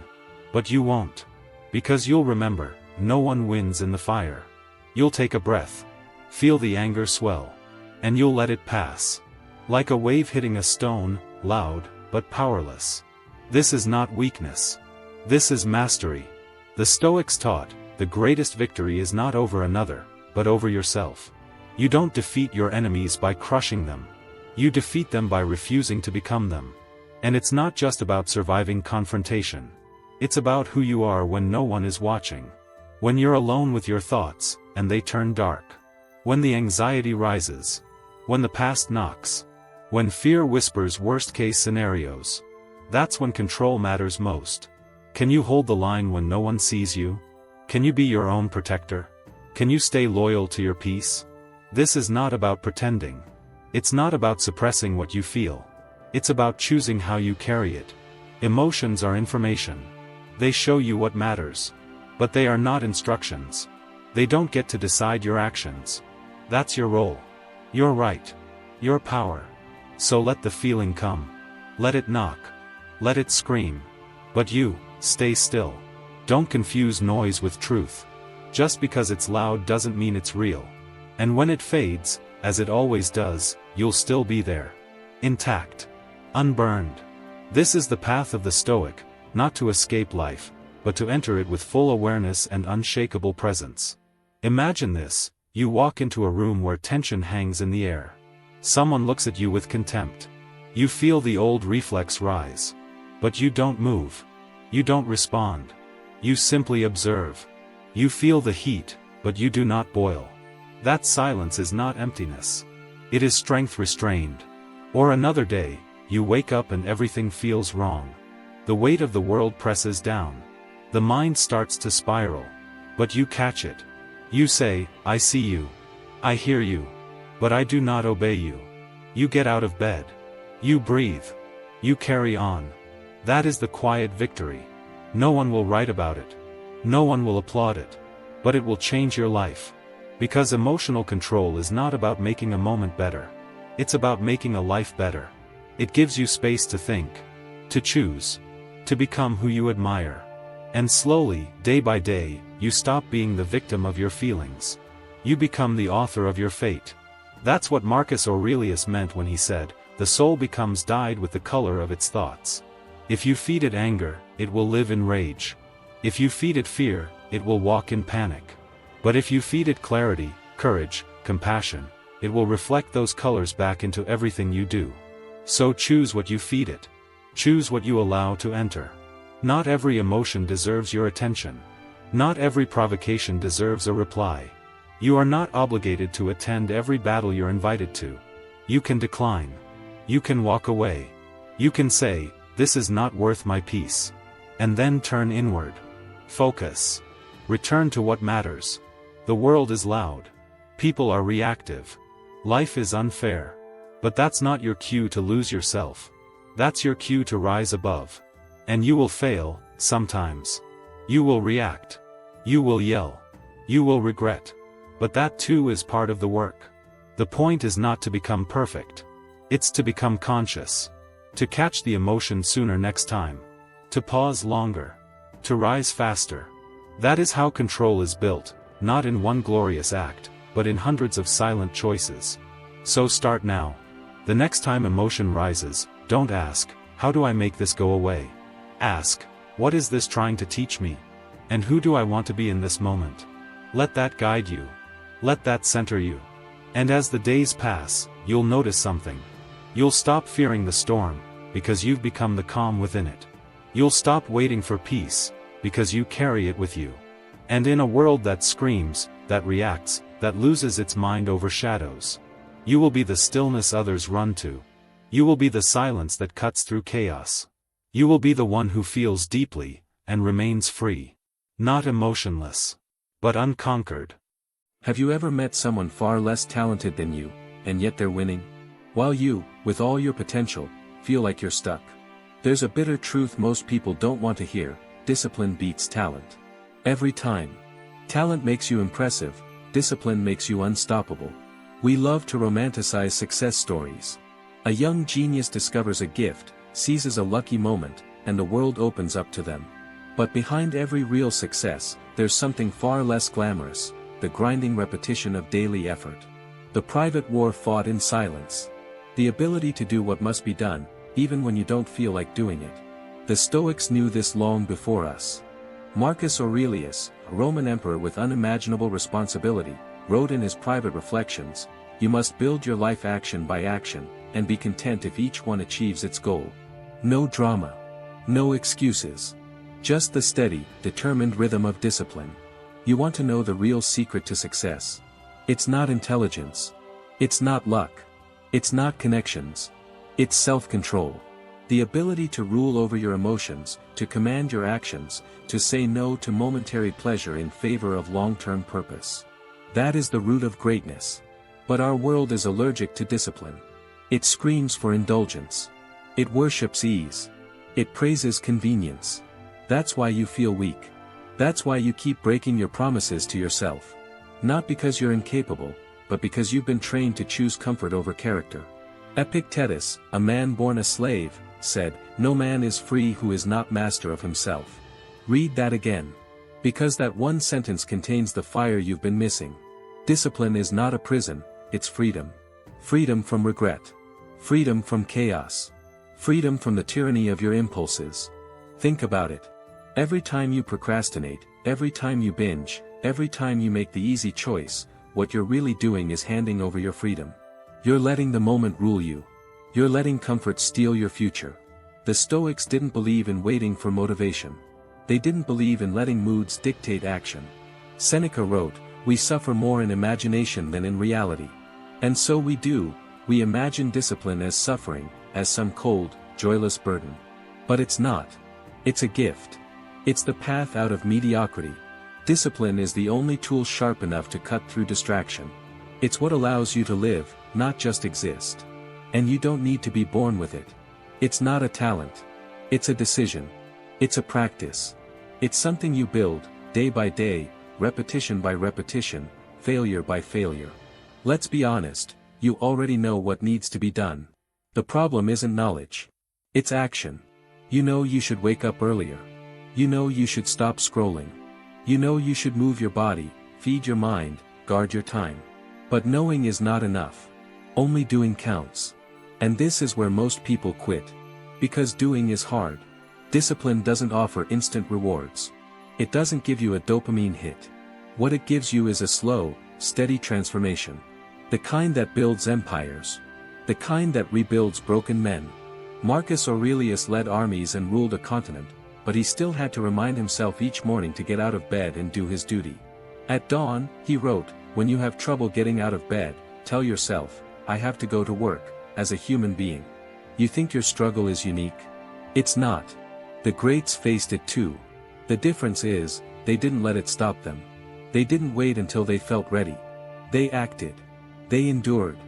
But you won't. Because you'll remember, no one wins in the fire. You'll take a breath. Feel the anger swell. And you'll let it pass. Like a wave hitting a stone, loud, but powerless. This is not weakness. This is mastery. The Stoics taught, the greatest victory is not over another, but over yourself. You don't defeat your enemies by crushing them. You defeat them by refusing to become them. And it's not just about surviving confrontation. It's about who you are when no one is watching. When you're alone with your thoughts, and they turn dark. When the anxiety rises. When the past knocks. When fear whispers worst-case scenarios. That's when control matters most. Can you hold the line when no one sees you? Can you be your own protector? Can you stay loyal to your peace? This is not about pretending. It's not about suppressing what you feel. It's about choosing how you carry it. Emotions are information. They show you what matters. But they are not instructions. They don't get to decide your actions. That's your role. Your right. Your power. So let the feeling come. Let it knock. Let it scream. But you, stay still. Don't confuse noise with truth. Just because it's loud doesn't mean it's real. And when it fades, as it always does, you'll still be there. Intact. Unburned. This is the path of the Stoic, not to escape life, but to enter it with full awareness and unshakable presence. Imagine this, you walk into a room where tension hangs in the air. Someone looks at you with contempt. You feel the old reflex rise. But you don't move. You don't respond. You simply observe. You feel the heat, but you do not boil. That silence is not emptiness. It is strength restrained. Or another day, you wake up and everything feels wrong. The weight of the world presses down. The mind starts to spiral. But you catch it. You say, I see you. I hear you. But I do not obey you. You get out of bed. You breathe. You carry on. That is the quiet victory. No one will write about it. No one will applaud it. But it will change your life. Because emotional control is not about making a moment better. It's about making a life better. It gives you space to think, to choose, to become who you admire. And slowly, day by day, you stop being the victim of your feelings. You become the author of your fate. That's what Marcus Aurelius meant when he said, "The soul becomes dyed with the color of its thoughts." If you feed it anger, it will live in rage. If you feed it fear, it will walk in panic. But if you feed it clarity, courage, compassion, it will reflect those colors back into everything you do. So choose what you feed it. Choose what you allow to enter. Not every emotion deserves your attention. Not every provocation deserves a reply. You are not obligated to attend every battle you're invited to. You can decline. You can walk away. You can say, "This is not worth my peace." And then turn inward. Focus. Return to what matters. The world is loud. People are reactive. Life is unfair. But that's not your cue to lose yourself. That's your cue to rise above. And you will fail, sometimes. You will react. You will yell. You will regret. But that too is part of the work. The point is not to become perfect. It's to become conscious. To catch the emotion sooner next time. To pause longer. To rise faster. That is how control is built, not in one glorious act, but in hundreds of silent choices. So start now. The next time emotion rises, don't ask, "How do I make this go away?" Ask, "What is this trying to teach me? And who do I want to be in this moment?" Let that guide you. Let that center you. And as the days pass, you'll notice something. You'll stop fearing the storm, because you've become the calm within it. You'll stop waiting for peace, because you carry it with you. And in a world that screams, that reacts, that loses its mind over shadows, you will be the stillness others run to. You will be the silence that cuts through chaos. You will be the one who feels deeply, and remains free. Not emotionless, but unconquered. Have you ever met someone far less talented than you, and yet they're winning? While you, with all your potential, feel like you're stuck. There's a bitter truth most people don't want to hear: discipline beats talent. Every time. Talent makes you impressive, discipline makes you unstoppable. We love to romanticize success stories. A young genius discovers a gift, seizes a lucky moment, and the world opens up to them. But behind every real success, there's something far less glamorous: the grinding repetition of daily effort. The private war fought in silence. The ability to do what must be done, even when you don't feel like doing it. The Stoics knew this long before us. Marcus Aurelius, a Roman emperor with unimaginable responsibility, wrote in his private reflections, "You must build your life action by action, and be content if each one achieves its goal." No drama. No excuses. Just the steady, determined rhythm of discipline. You want to know the real secret to success? It's not intelligence. It's not luck. It's not connections. It's self-control. The ability to rule over your emotions, to command your actions, to say no to momentary pleasure in favor of long-term purpose. That is the root of greatness. But our world is allergic to discipline. It screams for indulgence. It worships ease. It praises convenience. That's why you feel weak. That's why you keep breaking your promises to yourself. Not because you're incapable, but because you've been trained to choose comfort over character. Epictetus, a man born a slave, said, "No man is free who is not master of himself." Read that again. Because that one sentence contains the fire you've been missing. Discipline is not a prison, it's freedom. Freedom from regret. Freedom from chaos. Freedom from the tyranny of your impulses. Think about it. Every time you procrastinate, every time you binge, every time you make the easy choice, what you're really doing is handing over your freedom. You're letting the moment rule you. You're letting comfort steal your future. The Stoics didn't believe in waiting for motivation. They didn't believe in letting moods dictate action. Seneca wrote, "We suffer more in imagination than in reality." And so we do, we imagine discipline as suffering, as some cold, joyless burden. But it's not. It's a gift. It's the path out of mediocrity. Discipline is the only tool sharp enough to cut through distraction. It's what allows you to live, not just exist. And you don't need to be born with it. It's not a talent. It's a decision. It's a practice. It's something you build, day by day, repetition by repetition, failure by failure. Let's be honest, you already know what needs to be done. The problem isn't knowledge. It's action. You know you should wake up earlier. You know you should stop scrolling. You know you should move your body, feed your mind, guard your time. But knowing is not enough. Only doing counts. And this is where most people quit. Because doing is hard. Discipline doesn't offer instant rewards. It doesn't give you a dopamine hit. What it gives you is a slow, steady transformation. The kind that builds empires. The kind that rebuilds broken men. Marcus Aurelius led armies and ruled a continent, but he still had to remind himself each morning to get out of bed and do his duty. At dawn, he wrote, "When you have trouble getting out of bed, tell yourself, I have to go to work, as a human being." You think your struggle is unique? It's not. The greats faced it too. The difference is, they didn't let it stop them. They didn't wait until they felt ready. They acted. They endured.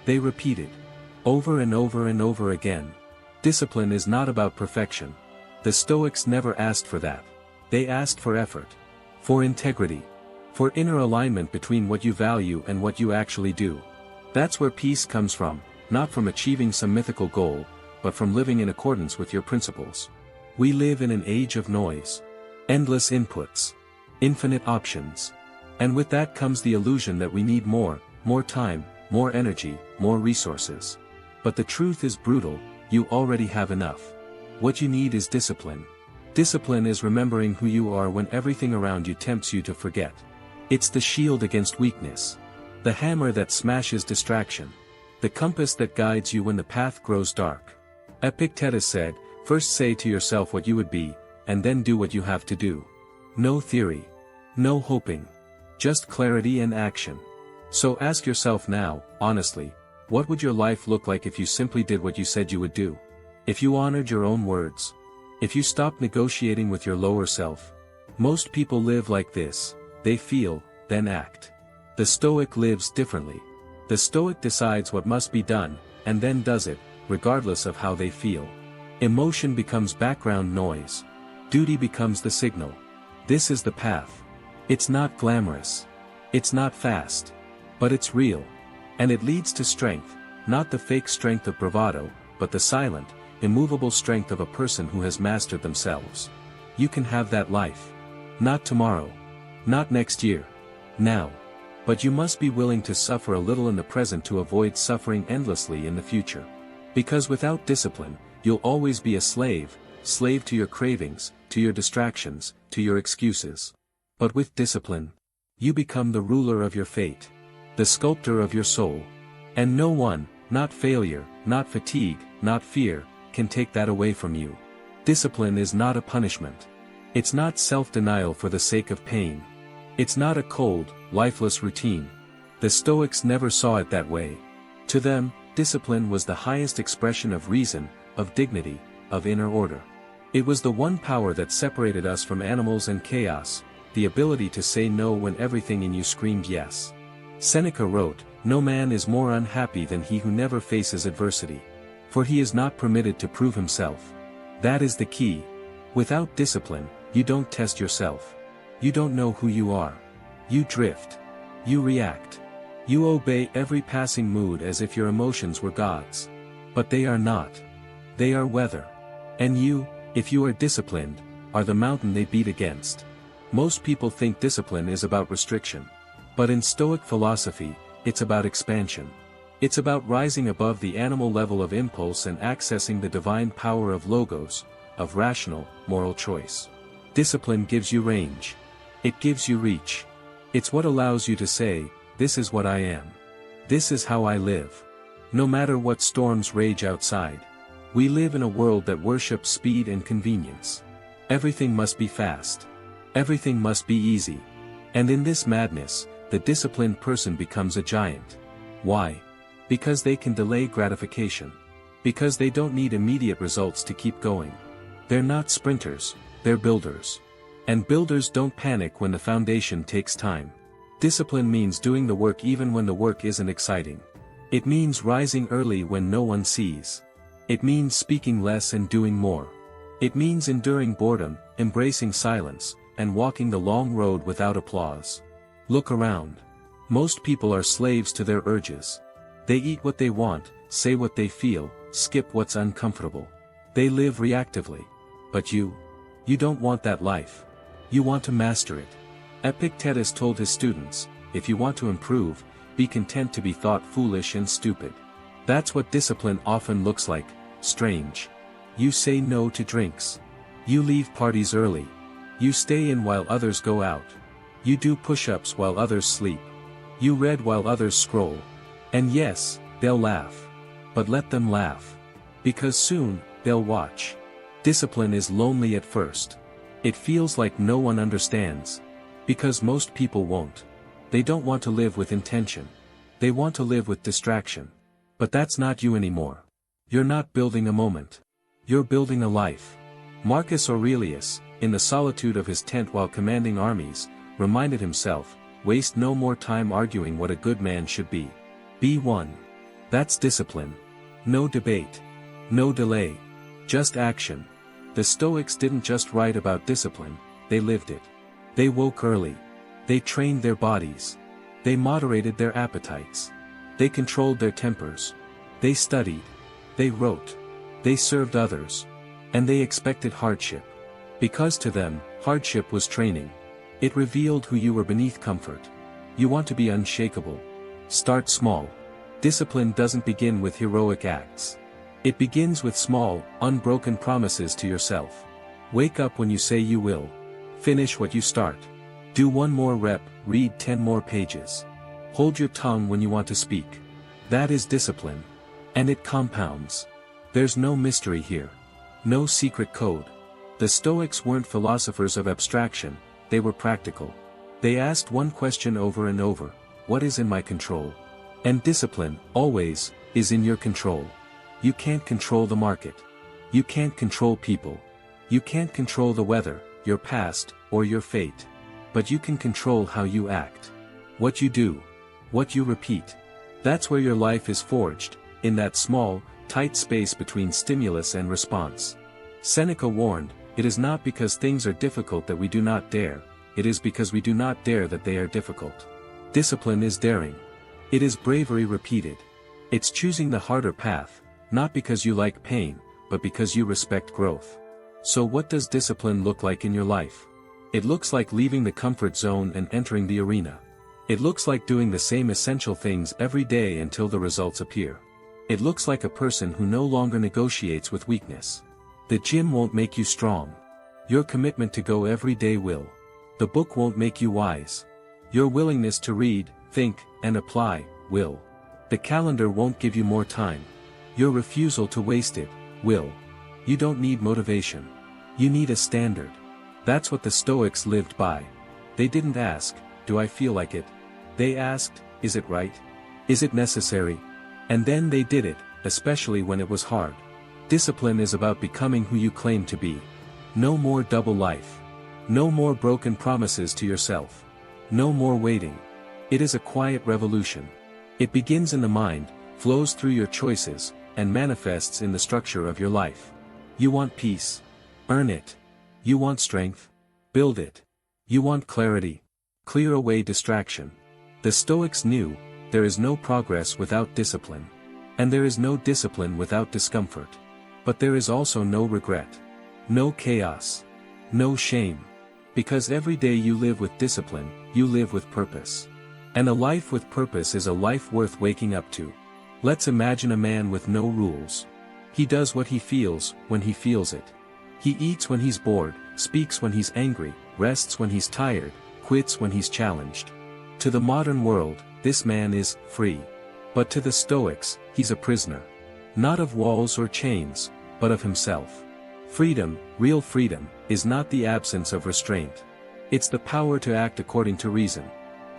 They repeated. Over and over and over again. Discipline is not about perfection. The Stoics never asked for that. They asked for effort. For integrity. For inner alignment between what you value and what you actually do. That's where peace comes from, not from achieving some mythical goal, but from living in accordance with your principles. We live in an age of noise. Endless inputs. Infinite options. And with that comes the illusion that we need more time, more energy, more resources. But the truth is brutal, you already have enough. What you need is discipline. Discipline is remembering who you are when everything around you tempts you to forget. It's the shield against weakness. The hammer that smashes distraction. The compass that guides you when the path grows dark. Epictetus said, "First say to yourself what you would be, and then do what you have to do." No theory. No hoping. Just clarity and action. So ask yourself now, honestly, what would your life look like if you simply did what you said you would do? If you honored your own words? If you stopped negotiating with your lower self? Most people live like this. They feel, then act. The Stoic lives differently. The Stoic decides what must be done, and then does it, regardless of how they feel. Emotion becomes background noise. Duty becomes the signal. This is the path. It's not glamorous. It's not fast. But it's real. And it leads to strength, not the fake strength of bravado, but the silent, immovable strength of a person who has mastered themselves. You can have that life. Not tomorrow. Not next year. Now. But you must be willing to suffer a little in the present to avoid suffering endlessly in the future. Because without discipline, you'll always be a slave to your cravings, to your distractions, to your excuses. But with discipline, you become the ruler of your fate. The sculptor of your soul. And no one, not failure, not fatigue, not fear, can take that away from you. Discipline is not a punishment. It's not self-denial for the sake of pain. It's not a cold, lifeless routine. The Stoics never saw it that way. To them, discipline was the highest expression of reason, of dignity, of inner order. It was the one power that separated us from animals and chaos, the ability to say no when everything in you screamed yes. Seneca wrote, "No man is more unhappy than he who never faces adversity. For he is not permitted to prove himself." That is the key. Without discipline, you don't test yourself. You don't know who you are. You drift. You react. You obey every passing mood as if your emotions were gods. But they are not. They are weather. And you, if you are disciplined, are the mountain they beat against. Most people think discipline is about restriction. But in Stoic philosophy, it's about expansion. It's about rising above the animal level of impulse and accessing the divine power of logos, of rational, moral choice. Discipline gives you range. It gives you reach. It's what allows you to say, "This is what I am. This is how I live." No matter what storms rage outside. We live in a world that worships speed and convenience. Everything must be fast. Everything must be easy. And in this madness, the disciplined person becomes a giant. Why? Because they can delay gratification. Because they don't need immediate results to keep going. They're not sprinters, they're builders. And builders don't panic when the foundation takes time. Discipline means doing the work even when the work isn't exciting. It means rising early when no one sees. It means speaking less and doing more. It means enduring boredom, embracing silence, and walking the long road without applause. Look around. Most people are slaves to their urges. They eat what they want, say what they feel, skip what's uncomfortable. They live reactively. But you don't want that life. You want to master it. Epictetus told his students, if you want to improve, be content to be thought foolish and stupid. That's what discipline often looks like, strange. You say no to drinks. You leave parties early. You stay in while others go out. You do push-ups while others sleep. You read while others scroll. And yes, they'll laugh. But let them laugh. Because soon, they'll watch. Discipline is lonely at first. It feels like no one understands. Because most people won't. They don't want to live with intention. They want to live with distraction. But that's not you anymore. You're not building a moment. You're building a life. Marcus Aurelius, in the solitude of his tent while commanding armies, reminded himself, waste no more time arguing what a good man should be. Be one. That's discipline. No debate. No delay. Just action. The Stoics didn't just write about discipline, they lived it. They woke early. They trained their bodies. They moderated their appetites. They controlled their tempers. They studied. They wrote. They served others. And they expected hardship. Because to them, hardship was training. It revealed who you were beneath comfort. You want to be unshakable. Start small. Discipline doesn't begin with heroic acts. It begins with small, unbroken promises to yourself. Wake up when you say you will. Finish what you start. Do one more rep, read 10 more pages. Hold your tongue when you want to speak. That is discipline. And it compounds. There's no mystery here. No secret code. The Stoics weren't philosophers of abstraction, they were practical. They asked one question over and over, what is in my control? And discipline, always, is in your control. You can't control the market. You can't control people. You can't control the weather, your past, or your fate. But you can control how you act. What you do. What you repeat. That's where your life is forged, in that small, tight space between stimulus and response. Seneca warned, it is not because things are difficult that we do not dare, it is because we do not dare that they are difficult. Discipline is daring. It is bravery repeated. It's choosing the harder path, not because you like pain, but because you respect growth. So what does discipline look like in your life? It looks like leaving the comfort zone and entering the arena. It looks like doing the same essential things every day until the results appear. It looks like a person who no longer negotiates with weakness. The gym won't make you strong. Your commitment to go every day will. The book won't make you wise. Your willingness to read, think, and apply, will. The calendar won't give you more time. Your refusal to waste it, will. You don't need motivation. You need a standard. That's what the Stoics lived by. They didn't ask, do I feel like it? They asked, is it right? Is it necessary? And then they did it, especially when it was hard. Discipline is about becoming who you claim to be. No more double life. No more broken promises to yourself. No more waiting. It is a quiet revolution. It begins in the mind, flows through your choices, and manifests in the structure of your life. You want peace? Earn it. You want strength? Build it. You want clarity? Clear away distraction. The Stoics knew, there is no progress without discipline. And there is no discipline without discomfort. But there is also no regret. No chaos. No shame. Because every day you live with discipline, you live with purpose. And a life with purpose is a life worth waking up to. Let's imagine a man with no rules. He does what he feels, when he feels it. He eats when he's bored, speaks when he's angry, rests when he's tired, quits when he's challenged. To the modern world, this man is free. But to the Stoics, he's a prisoner. Not of walls or chains, but of himself. Freedom, real freedom, is not the absence of restraint. It's the power to act according to reason.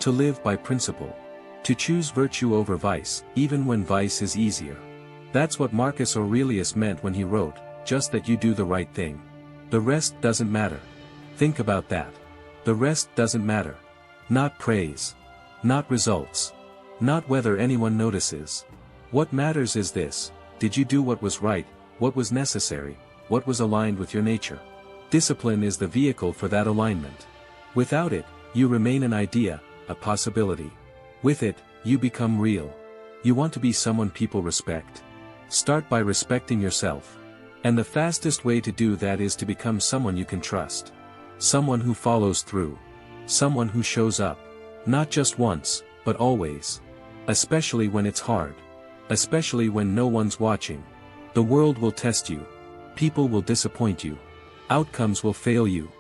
To live by principle. To choose virtue over vice, even when vice is easier. That's what Marcus Aurelius meant when he wrote, just that you do the right thing. The rest doesn't matter. Think about that. The rest doesn't matter. Not praise. Not results. Not whether anyone notices. What matters is this: did you do what was right, what was necessary, what was aligned with your nature? Discipline is the vehicle for that alignment. Without it, you remain an idea, a possibility. With it, you become real. You want to be someone people respect? Start by respecting yourself. And the fastest way to do that is to become someone you can trust. Someone who follows through. Someone who shows up. Not just once, but always. Especially when it's hard. Especially when no one's watching. The world will test you. People will disappoint you. Outcomes will fail you.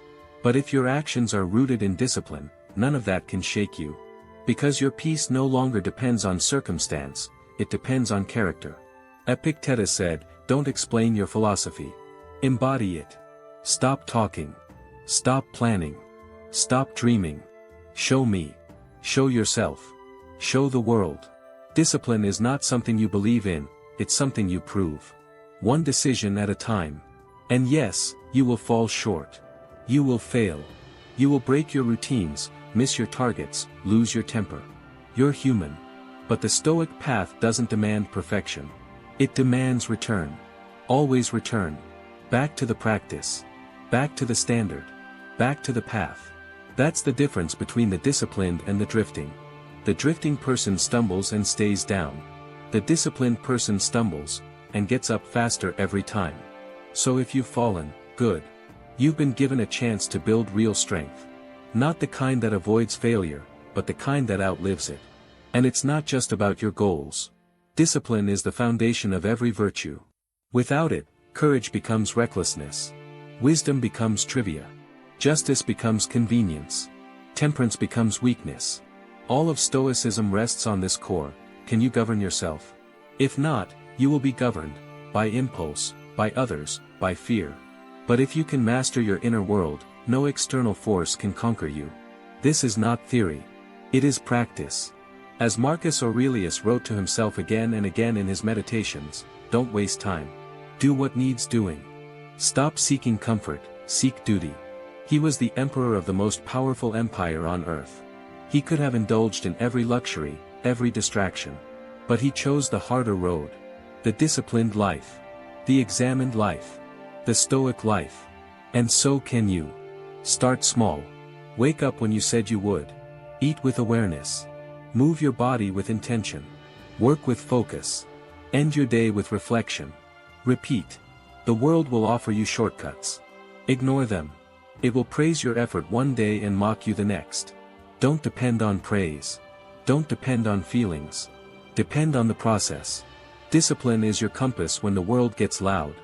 But if your actions are rooted in discipline, none of that can shake you. Because your peace no longer depends on circumstance, it depends on character. Epictetus said, "Don't explain your philosophy. Embody it. Stop talking. Stop planning. Stop dreaming. Show me. Show yourself. Show the world." Discipline is not something you believe in, it's something you prove. One decision at a time. And yes, you will fall short. You will fail. You will break your routines, miss your targets, lose your temper. You're human. But the Stoic path doesn't demand perfection. It demands return. Always return. Back to the practice. Back to the standard. Back to the path. That's the difference between the disciplined and the drifting. The drifting person stumbles and stays down. The disciplined person stumbles, and gets up faster every time. So if you've fallen, good. You've been given a chance to build real strength. Not the kind that avoids failure, but the kind that outlives it. And it's not just about your goals. Discipline is the foundation of every virtue. Without it, courage becomes recklessness. Wisdom becomes trivia. Justice becomes convenience. Temperance becomes weakness. All of Stoicism rests on this core: can you govern yourself? If not, you will be governed, by impulse, by others, by fear. But if you can master your inner world, no external force can conquer you. This is not theory. It is practice. As Marcus Aurelius wrote to himself again and again in his meditations, don't waste time. Do what needs doing. Stop seeking comfort, seek duty. He was the emperor of the most powerful empire on earth. He could have indulged in every luxury, every distraction. But he chose the harder road. The disciplined life. The examined life. The Stoic life. And so can you. Start small. Wake up when you said you would. Eat with awareness. Move your body with intention. Work with focus. End your day with reflection. Repeat. The world will offer you shortcuts. Ignore them. It will praise your effort one day and mock you the next. Don't depend on praise. Don't depend on feelings. Depend on the process. Discipline is your compass when the world gets loud.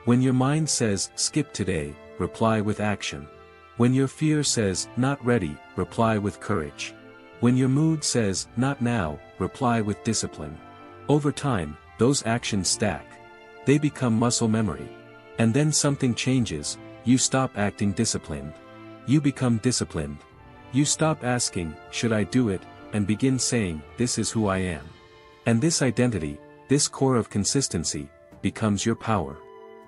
When your mind says, skip today, reply with action. When your fear says, not ready, reply with courage. When your mood says, not now, reply with discipline. Over time, those actions stack. They become muscle memory. And then something changes, you stop acting disciplined. You become disciplined. You stop asking, should I do it, and begin saying, this is who I am. And this identity, this core of consistency, becomes your power.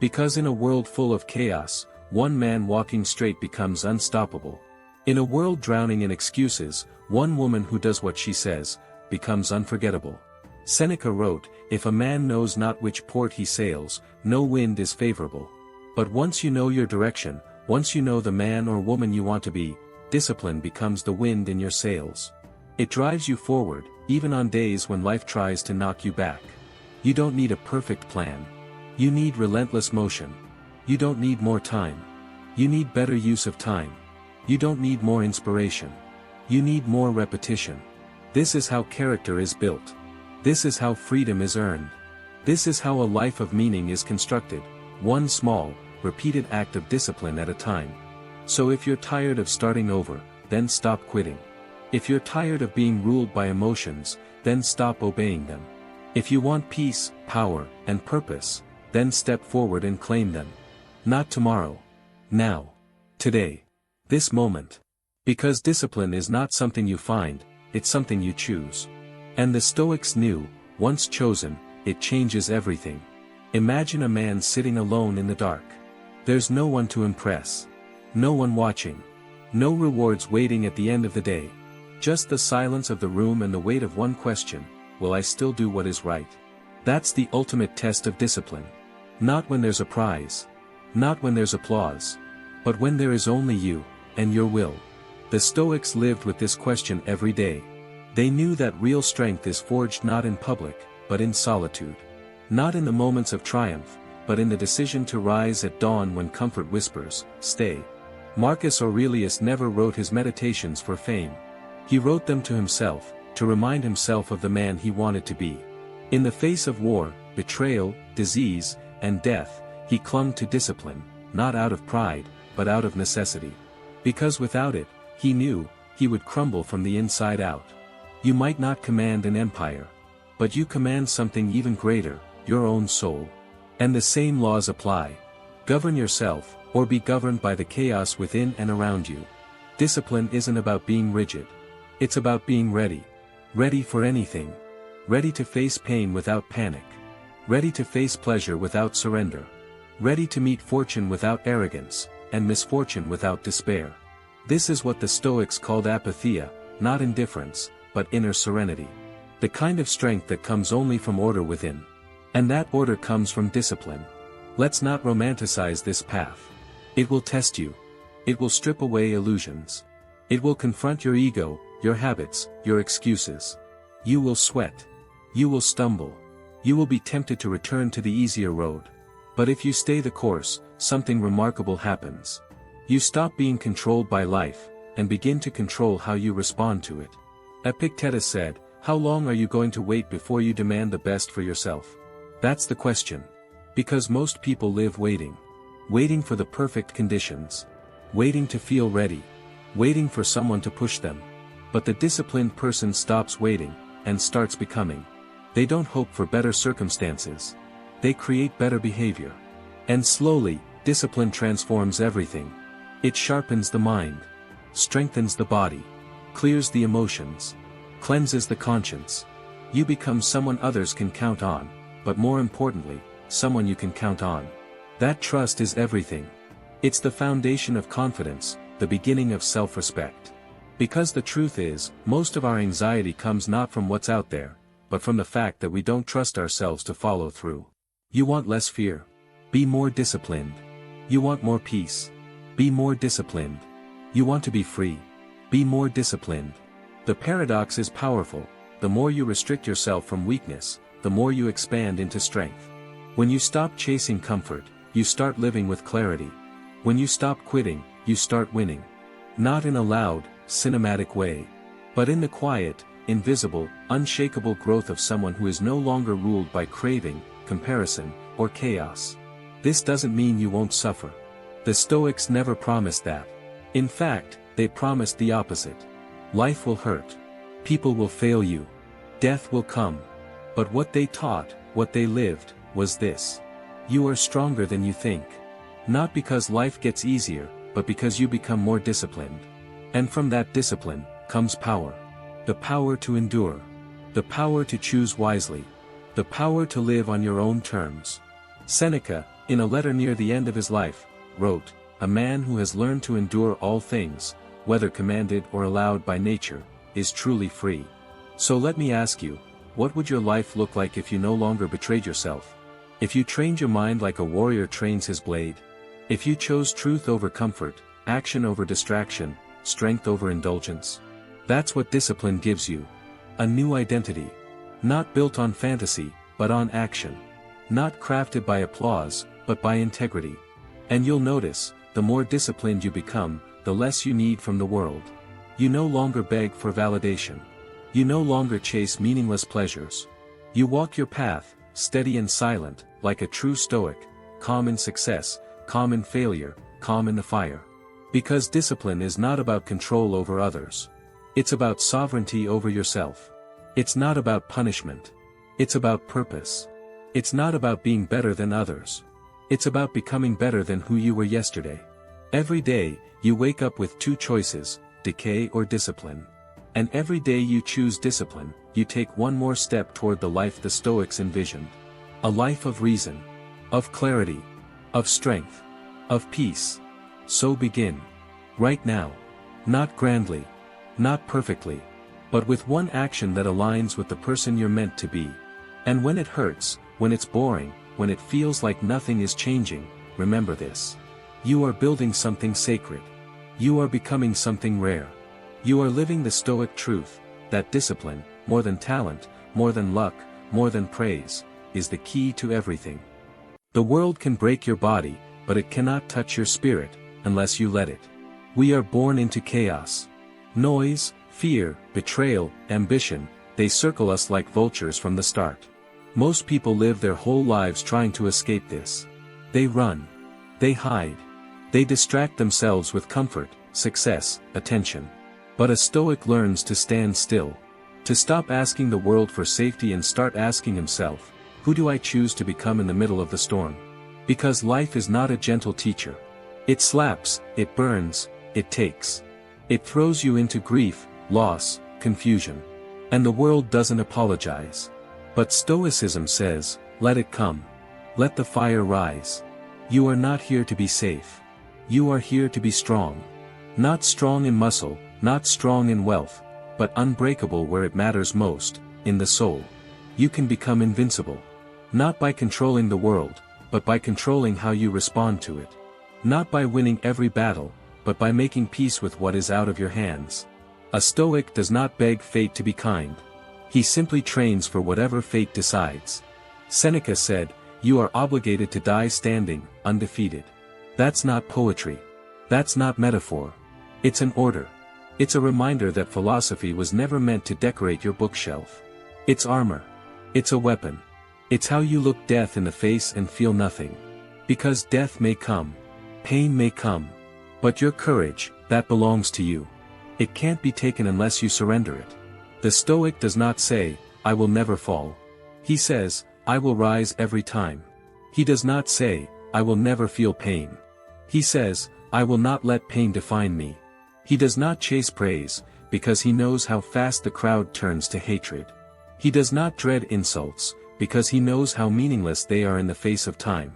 Because in a world full of chaos, one man walking straight becomes unstoppable. In a world drowning in excuses, one woman who does what she says, becomes unforgettable. Seneca wrote, if a man knows not which port he sails, no wind is favorable. But once you know your direction, once you know the man or woman you want to be, discipline becomes the wind in your sails. It drives you forward, even on days when life tries to knock you back. You don't need a perfect plan. You need relentless motion. You don't need more time. You need better use of time. You don't need more inspiration. You need more repetition. This is how character is built. This is how freedom is earned. This is how a life of meaning is constructed, one small, repeated act of discipline at a time. So if you're tired of starting over, then stop quitting. If you're tired of being ruled by emotions, then stop obeying them. If you want peace, power, and purpose, then step forward and claim them. Not tomorrow. Now. Today. This moment. Because discipline is not something you find, it's something you choose. And the Stoics knew, once chosen, it changes everything. Imagine a man sitting alone in the dark. There's no one to impress. No one watching. No rewards waiting at the end of the day. Just the silence of the room and the weight of one question: will I still do what is right? That's the ultimate test of discipline. Not when there's a prize. Not when there's applause. But when there is only you, and your will. The Stoics lived with this question every day. They knew that real strength is forged not in public, but in solitude. Not in the moments of triumph, but in the decision to rise at dawn when comfort whispers, stay. Marcus Aurelius never wrote his meditations for fame. He wrote them to himself, to remind himself of the man he wanted to be. In the face of war, betrayal, disease, and death, he clung to discipline, not out of pride, but out of necessity. Because without it, he knew, he would crumble from the inside out. You might not command an empire. But you command something even greater, your own soul. And the same laws apply. Govern yourself, or be governed by the chaos within and around you. Discipline isn't about being rigid. It's about being ready. Ready for anything. Ready to face pain without panic. Ready to face pleasure without surrender. Ready to meet fortune without arrogance, and misfortune without despair. This is what the Stoics called apatheia, not indifference, but inner serenity. The kind of strength that comes only from order within. And that order comes from discipline. Let's not romanticize this path. It will test you. It will strip away illusions. It will confront your ego, your habits, your excuses. You will sweat. You will stumble. You will be tempted to return to the easier road. But if you stay the course, something remarkable happens. You stop being controlled by life, and begin to control how you respond to it. Epictetus said, "How long are you going to wait before you demand the best for yourself?" That's the question. Because most people live waiting. Waiting for the perfect conditions. Waiting to feel ready. Waiting for someone to push them. But the disciplined person stops waiting, and starts becoming. They don't hope for better circumstances. They create better behavior. And slowly, discipline transforms everything. It sharpens the mind. Strengthens the body. Clears the emotions. Cleanses the conscience. You become someone others can count on, but more importantly, someone you can count on. That trust is everything. It's the foundation of confidence, the beginning of self-respect. Because the truth is, most of our anxiety comes not from what's out there, but from the fact that we don't trust ourselves to follow through. You want less fear? Be more disciplined. You want more peace? Be more disciplined. You want to be free? Be more disciplined. The paradox is powerful. The more you restrict yourself from weakness, the more you expand into strength. When you stop chasing comfort, you start living with clarity. When you stop quitting, you start winning. Not in a loud, cinematic way, but in the quiet, invisible, unshakable growth of someone who is no longer ruled by craving, comparison, or chaos. This doesn't mean you won't suffer. The Stoics never promised that. In fact, they promised the opposite. Life will hurt. People will fail you. Death will come. But what they taught, what they lived, was this. You are stronger than you think. Not because life gets easier, but because you become more disciplined. And from that discipline, comes power. The power to endure. The power to choose wisely. The power to live on your own terms. Seneca, in a letter near the end of his life, wrote, "A man who has learned to endure all things, whether commanded or allowed by nature, is truly free." So let me ask you, what would your life look like if you no longer betrayed yourself? If you trained your mind like a warrior trains his blade? If you chose truth over comfort, action over distraction, strength over indulgence? That's what discipline gives you. A new identity. Not built on fantasy, but on action. Not crafted by applause, but by integrity. And you'll notice, the more disciplined you become, the less you need from the world. You no longer beg for validation. You no longer chase meaningless pleasures. You walk your path, steady and silent, like a true Stoic, calm in success, calm in failure, calm in the fire. Because discipline is not about control over others. It's about sovereignty over yourself. It's not about punishment. It's about purpose. It's not about being better than others. It's about becoming better than who you were yesterday. Every day, you wake up with two choices, decay or discipline. And every day you choose discipline, you take one more step toward the life the Stoics envisioned. A life of reason, of clarity, of strength, of peace. So begin. Right now. Not grandly. Not perfectly, but with one action that aligns with the person you're meant to be. And when it hurts, when it's boring, when it feels like nothing is changing, remember this. You are building something sacred. You are becoming something rare. You are living the Stoic truth, that discipline, more than talent, more than luck, more than praise, is the key to everything. The world can break your body, but it cannot touch your spirit, unless you let it. We are born into chaos. Noise, fear, betrayal, ambition, they circle us like vultures from the start. Most people live their whole lives trying to escape this. They run. They hide. They distract themselves with comfort, success, attention. But a Stoic learns to stand still. To stop asking the world for safety and start asking himself, who do I choose to become in the middle of the storm? Because life is not a gentle teacher. It slaps, it burns, it takes. It throws you into grief, loss, confusion. And the world doesn't apologize. But Stoicism says, let it come. Let the fire rise. You are not here to be safe. You are here to be strong. Not strong in muscle, not strong in wealth, but unbreakable where it matters most, in the soul. You can become invincible. Not by controlling the world, but by controlling how you respond to it. Not by winning every battle, but by making peace with what is out of your hands. A Stoic does not beg fate to be kind. He simply trains for whatever fate decides. Seneca said, you are obligated to die standing, undefeated. That's not poetry. That's not metaphor. It's an order. It's a reminder that philosophy was never meant to decorate your bookshelf. It's armor. It's a weapon. It's how you look death in the face and feel nothing. Because death may come. Pain may come. But your courage, that belongs to you. It can't be taken unless you surrender it. The Stoic does not say, I will never fall. He says, I will rise every time. He does not say, I will never feel pain. He says, I will not let pain define me. He does not chase praise, because he knows how fast the crowd turns to hatred. He does not dread insults, because he knows how meaningless they are in the face of time.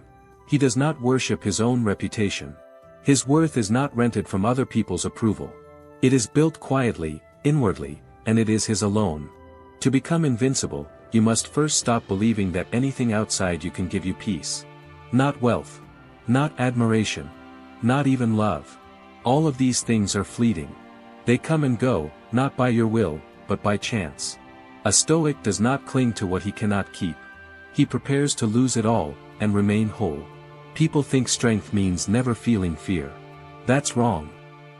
He does not worship his own reputation. His worth is not rented from other people's approval. It is built quietly, inwardly, and it is his alone. To become invincible, you must first stop believing that anything outside you can give you peace. Not wealth. Not admiration. Not even love. All of these things are fleeting. They come and go, not by your will, but by chance. A Stoic does not cling to what he cannot keep. He prepares to lose it all, and remain whole. People think strength means never feeling fear. That's wrong.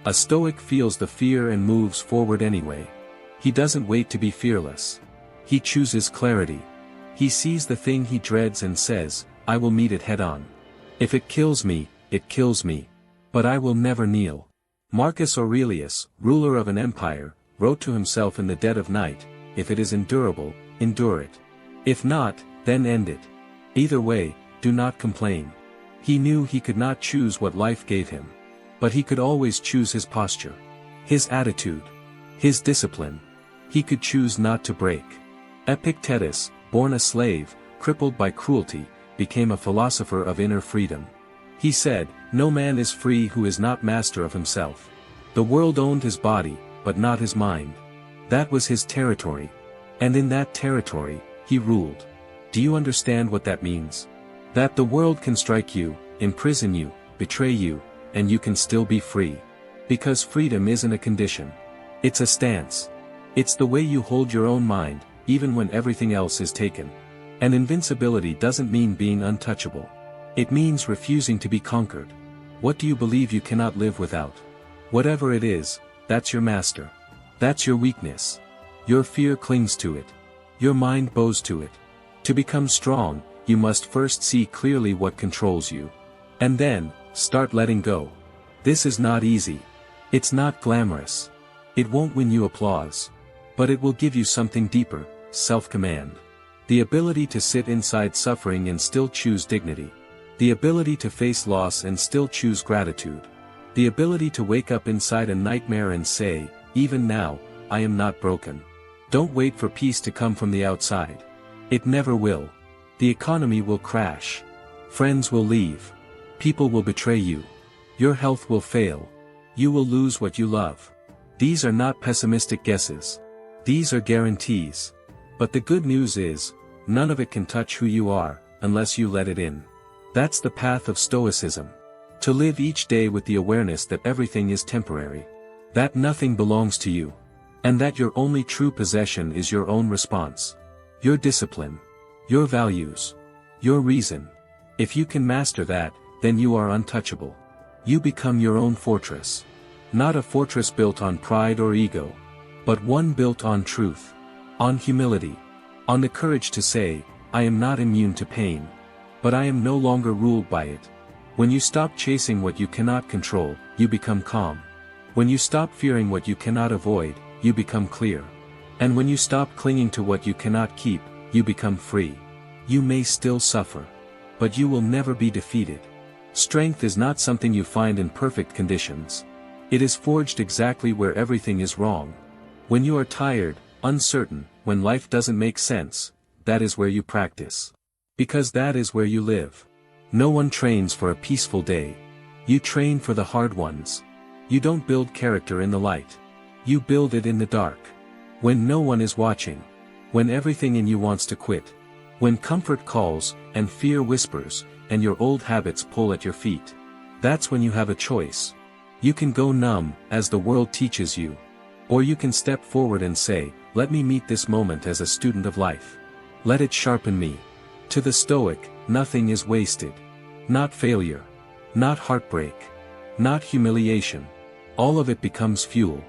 A Stoic feels the fear and moves forward anyway. He doesn't wait to be fearless. He chooses clarity. He sees the thing he dreads and says, I will meet it head on. If it kills me, it kills me. But I will never kneel. Marcus Aurelius, ruler of an empire, wrote to himself in the dead of night, if it is endurable, endure it. If not, then end it. Either way, do not complain. He knew he could not choose what life gave him. But he could always choose his posture. His attitude. His discipline. He could choose not to break. Epictetus, born a slave, crippled by cruelty, became a philosopher of inner freedom. He said, no man is free who is not master of himself. The world owned his body, but not his mind. That was his territory. And in that territory, he ruled. Do you understand what that means? That the world can strike you, imprison you, betray you, and you can still be free. Because freedom isn't a condition. It's a stance. It's the way you hold your own mind, even when everything else is taken. And invincibility doesn't mean being untouchable. It means refusing to be conquered. What do you believe you cannot live without? Whatever it is, that's your master. That's your weakness. Your fear clings to it. Your mind bows to it. To become strong, you must first see clearly what controls you. And then, start letting go. This is not easy. It's not glamorous. It won't win you applause. But it will give you something deeper, self-command. The ability to sit inside suffering and still choose dignity. The ability to face loss and still choose gratitude. The ability to wake up inside a nightmare and say, even now, I am not broken. Don't wait for peace to come from the outside. It never will. The economy will crash. Friends will leave. People will betray you. Your health will fail. You will lose what you love. These are not pessimistic guesses. These are guarantees. But the good news is, none of it can touch who you are, unless you let it in. That's the path of Stoicism. To live each day with the awareness that everything is temporary. That nothing belongs to you. And that your only true possession is your own response. Your discipline. Your values. Your reason. If you can master that, then you are untouchable. You become your own fortress. Not a fortress built on pride or ego, but one built on truth. On humility. On the courage to say, I am not immune to pain. But I am no longer ruled by it. When you stop chasing what you cannot control, you become calm. When you stop fearing what you cannot avoid, you become clear. And when you stop clinging to what you cannot keep, you become free. You may still suffer. But you will never be defeated. Strength is not something you find in perfect conditions. It is forged exactly where everything is wrong. When you are tired, uncertain, when life doesn't make sense, that is where you practice. Because that is where you live. No one trains for a peaceful day. You train for the hard ones. You don't build character in the light. You build it in the dark. When no one is watching. When everything in you wants to quit. When comfort calls, and fear whispers, and your old habits pull at your feet. That's when you have a choice. You can go numb, as the world teaches you. Or you can step forward and say, let me meet this moment as a student of life. Let it sharpen me. To the Stoic, nothing is wasted. Not failure. Not heartbreak. Not humiliation. All of it becomes fuel.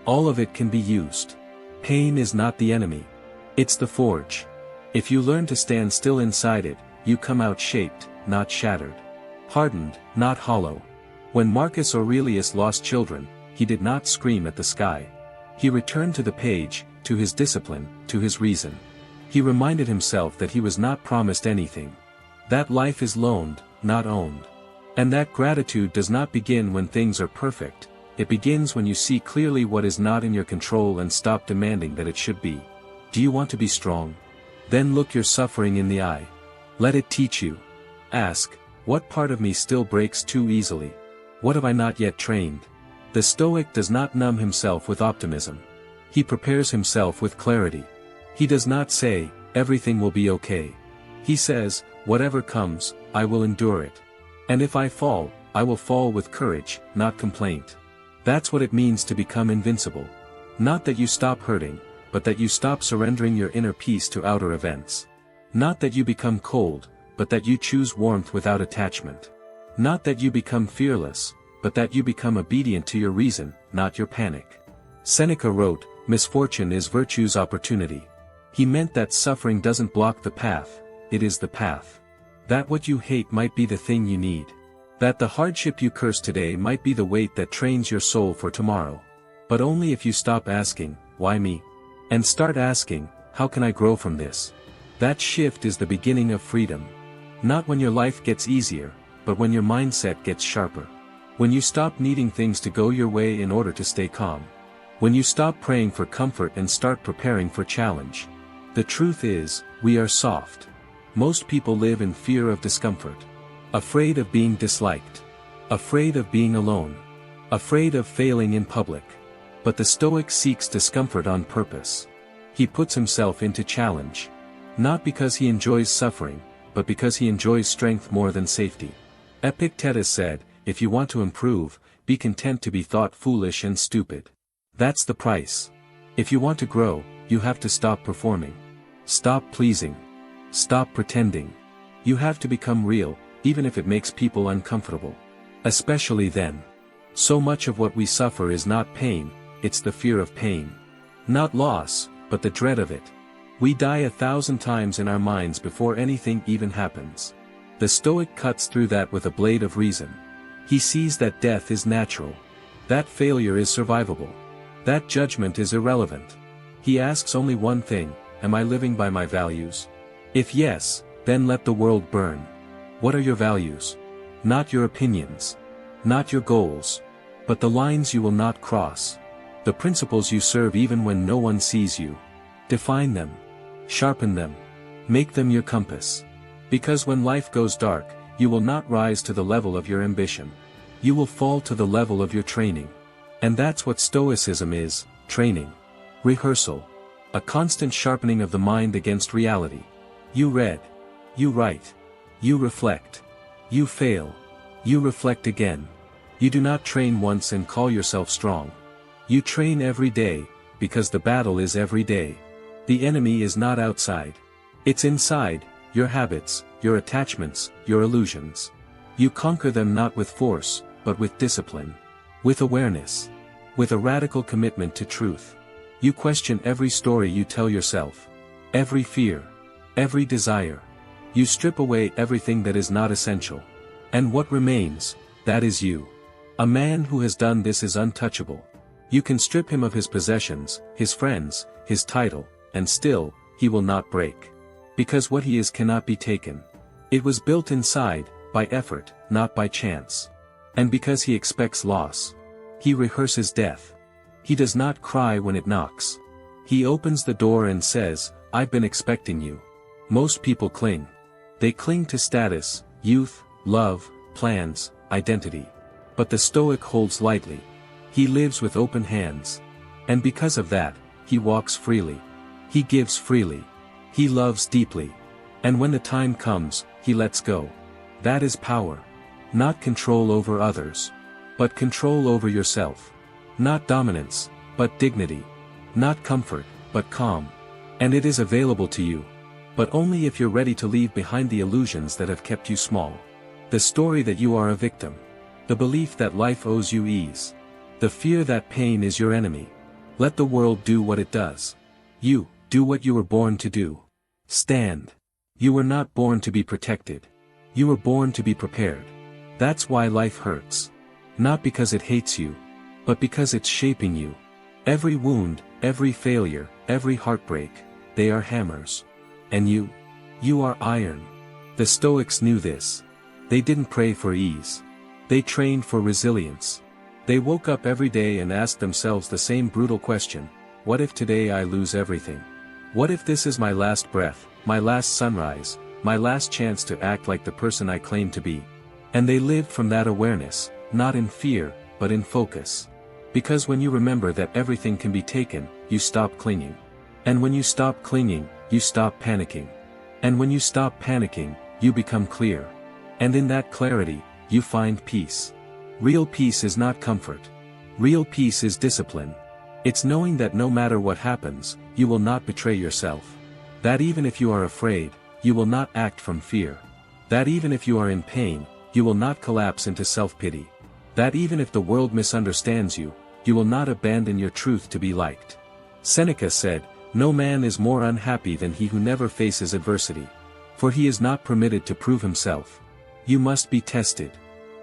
All of it can be used. Pain is not the enemy. It's the forge. If you learn to stand still inside it, you come out shaped, not shattered. Hardened, not hollow. When Marcus Aurelius lost children, he did not scream at the sky. He returned to the page, to his discipline, to his reason. He reminded himself that he was not promised anything. That life is loaned, not owned. And that gratitude does not begin when things are perfect, it begins when you see clearly what is not in your control and stop demanding that it should be. Do you want to be strong? Then look your suffering in the eye. Let it teach you. Ask, what part of me still breaks too easily? What have I not yet trained? The Stoic does not numb himself with optimism. He prepares himself with clarity. He does not say, everything will be okay. He says, whatever comes, I will endure it. And if I fall, I will fall with courage, not complaint. That's what it means to become invincible. Not that you stop hurting, but that you stop surrendering your inner peace to outer events. Not that you become cold, but that you choose warmth without attachment. Not that you become fearless, but that you become obedient to your reason, not your panic. Seneca wrote, misfortune is virtue's opportunity. He meant that suffering doesn't block the path, it is the path. That what you hate might be the thing you need. That the hardship you curse today might be the weight that trains your soul for tomorrow. But only if you stop asking, why me? And start asking, how can I grow from this? That shift is the beginning of freedom. Not when your life gets easier, but when your mindset gets sharper. When you stop needing things to go your way in order to stay calm. When you stop praying for comfort and start preparing for challenge. The truth is, we are soft. Most people live in fear of discomfort. Afraid of being disliked. Afraid of being alone. Afraid of failing in public. But the Stoic seeks discomfort on purpose. He puts himself into challenge. Not because he enjoys suffering, but because he enjoys strength more than safety. Epictetus said, if you want to improve, be content to be thought foolish and stupid. That's the price. If you want to grow, you have to stop performing. Stop pleasing. Stop pretending. You have to become real, even if it makes people uncomfortable. Especially then. So much of what we suffer is not pain, it's the fear of pain. Not loss, but the dread of it. We die 1,000 times in our minds before anything even happens. The Stoic cuts through that with a blade of reason. He sees that death is natural. That failure is survivable. That judgment is irrelevant. He asks only one thing, am I living by my values? If yes, then let the world burn. What are your values? Not your opinions. Not your goals. But the lines you will not cross. The principles you serve even when no one sees you. Define them. Sharpen them. Make them your compass. Because when life goes dark, you will not rise to the level of your ambition. You will fall to the level of your training. And that's what Stoicism is, training. Rehearsal. a constant sharpening of the mind against reality. You read. You write. You reflect. You fail. You reflect again. You do not train once and call yourself strong. You train every day, because the battle is every day. The enemy is not outside. It's inside, your habits, your attachments, your illusions. You conquer them not with force, but with discipline. With awareness. With a radical commitment to truth. You question every story you tell yourself. Every fear. Every desire. You strip away everything that is not essential. And what remains, that is you. A man who has done this is untouchable. You can strip him of his possessions, his friends, his title, and still, he will not break. Because what he is cannot be taken. It was built inside, by effort, not by chance. And because he expects loss. He rehearses death. He does not cry when it knocks. He opens the door and says, "I've been expecting you." Most people cling. They cling to status, youth, love, plans, identity. But the Stoic holds lightly. He lives with open hands. And because of that, he walks freely. He gives freely. He loves deeply. And when the time comes, he lets go. That is power. Not control over others. But control over yourself. Not dominance, but dignity. Not comfort, but calm. And it is available to you. But only if you're ready to leave behind the illusions that have kept you small. The story that you are a victim. The belief that life owes you ease. The fear that pain is your enemy. Let the world do what it does. You, do what you were born to do. Stand. You were not born to be protected. You were born to be prepared. That's why life hurts. Not because it hates you, but because it's shaping you. Every wound, every failure, every heartbreak, they are hammers. And you are iron. The Stoics knew this. They didn't pray for ease. They trained for resilience. They woke up every day and asked themselves the same brutal question: what if today I lose everything? What if this is my last breath, my last sunrise, my last chance to act like the person I claim to be? And they lived from that awareness, not in fear, but in focus. Because when you remember that everything can be taken, you stop clinging. And when you stop clinging, you stop panicking. And when you stop panicking, you become clear. And in that clarity, you find peace. Real peace is not comfort. Real peace is discipline. It's knowing that no matter what happens, you will not betray yourself. That even if you are afraid, you will not act from fear. That even if you are in pain, you will not collapse into self-pity. That even if the world misunderstands you, you will not abandon your truth to be liked. Seneca said, "No man is more unhappy than he who never faces adversity. For he is not permitted to prove himself. You must be tested.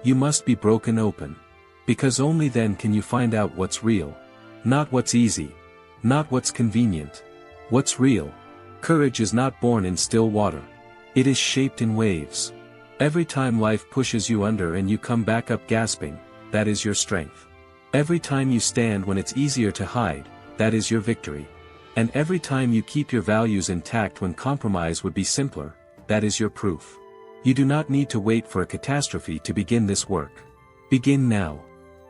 You must be broken open. Because only then can you find out what's real. Not what's easy. Not what's convenient. What's real. Courage is not born in still water. It is shaped in waves. Every time life pushes you under and you come back up gasping, that is your strength. Every time you stand when it's easier to hide, that is your victory. And every time you keep your values intact when compromise would be simpler, that is your proof. You do not need to wait for a catastrophe to begin this work. Begin now.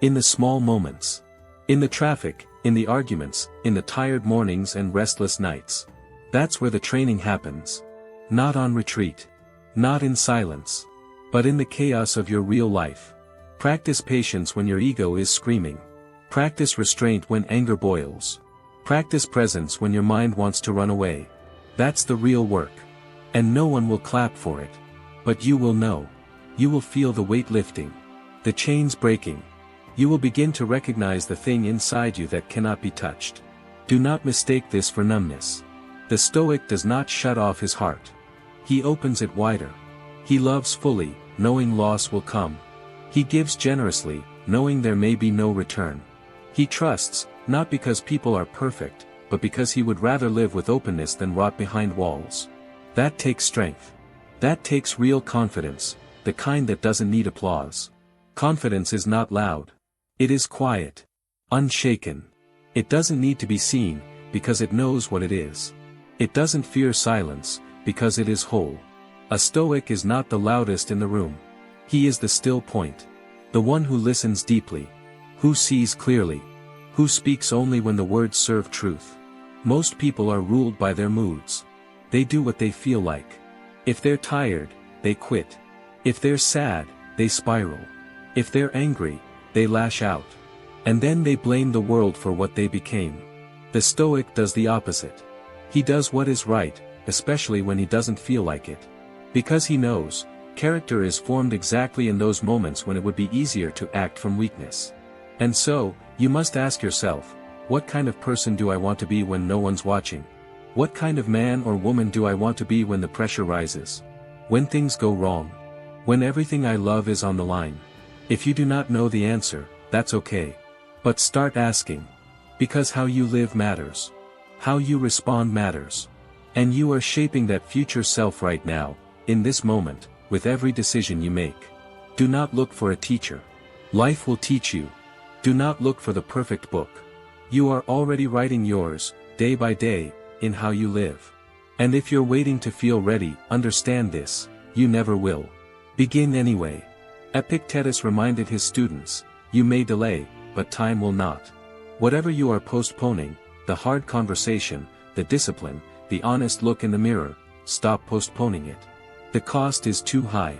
In the small moments. In the traffic, in the arguments, in the tired mornings and restless nights. That's where the training happens. Not on retreat. Not in silence. But in the chaos of your real life. Practice patience when your ego is screaming. Practice restraint when anger boils. Practice presence when your mind wants to run away. That's the real work. And no one will clap for it. But you will know. You will feel the weight lifting. The chains breaking. You will begin to recognize the thing inside you that cannot be touched. Do not mistake this for numbness. The Stoic does not shut off his heart. He opens it wider. He loves fully, knowing loss will come. He gives generously, knowing there may be no return. He trusts, not because people are perfect, but because he would rather live with openness than rot behind walls. That takes strength. That takes real confidence, the kind that doesn't need applause. Confidence is not loud. It is quiet. Unshaken. It doesn't need to be seen, because it knows what it is. It doesn't fear silence, because it is whole. A Stoic is not the loudest in the room. He is the still point. The one who listens deeply. Who sees clearly. Who speaks only when the words serve truth. Most people are ruled by their moods. They do what they feel like. If they're tired, they quit. If they're sad, they spiral. If they're angry, they lash out. And then they blame the world for what they became. The Stoic does the opposite. He does what is right, especially when he doesn't feel like it. Because he knows, character is formed exactly in those moments when it would be easier to act from weakness. And so, you must ask yourself, what kind of person do I want to be when no one's watching? What kind of man or woman do I want to be when the pressure rises? When things go wrong? When everything I love is on the line? If you do not know the answer, that's okay. But start asking. Because how you live matters. How you respond matters. And you are shaping that future self right now, in this moment, with every decision you make. Do not look for a teacher. Life will teach you. Do not look for the perfect book. You are already writing yours, day by day, in how you live. And if you're waiting to feel ready, understand this, you never will. Begin anyway. Epictetus reminded his students, you may delay, but time will not. Whatever you are postponing, the hard conversation, the discipline, the honest look in the mirror, stop postponing it. The cost is too high.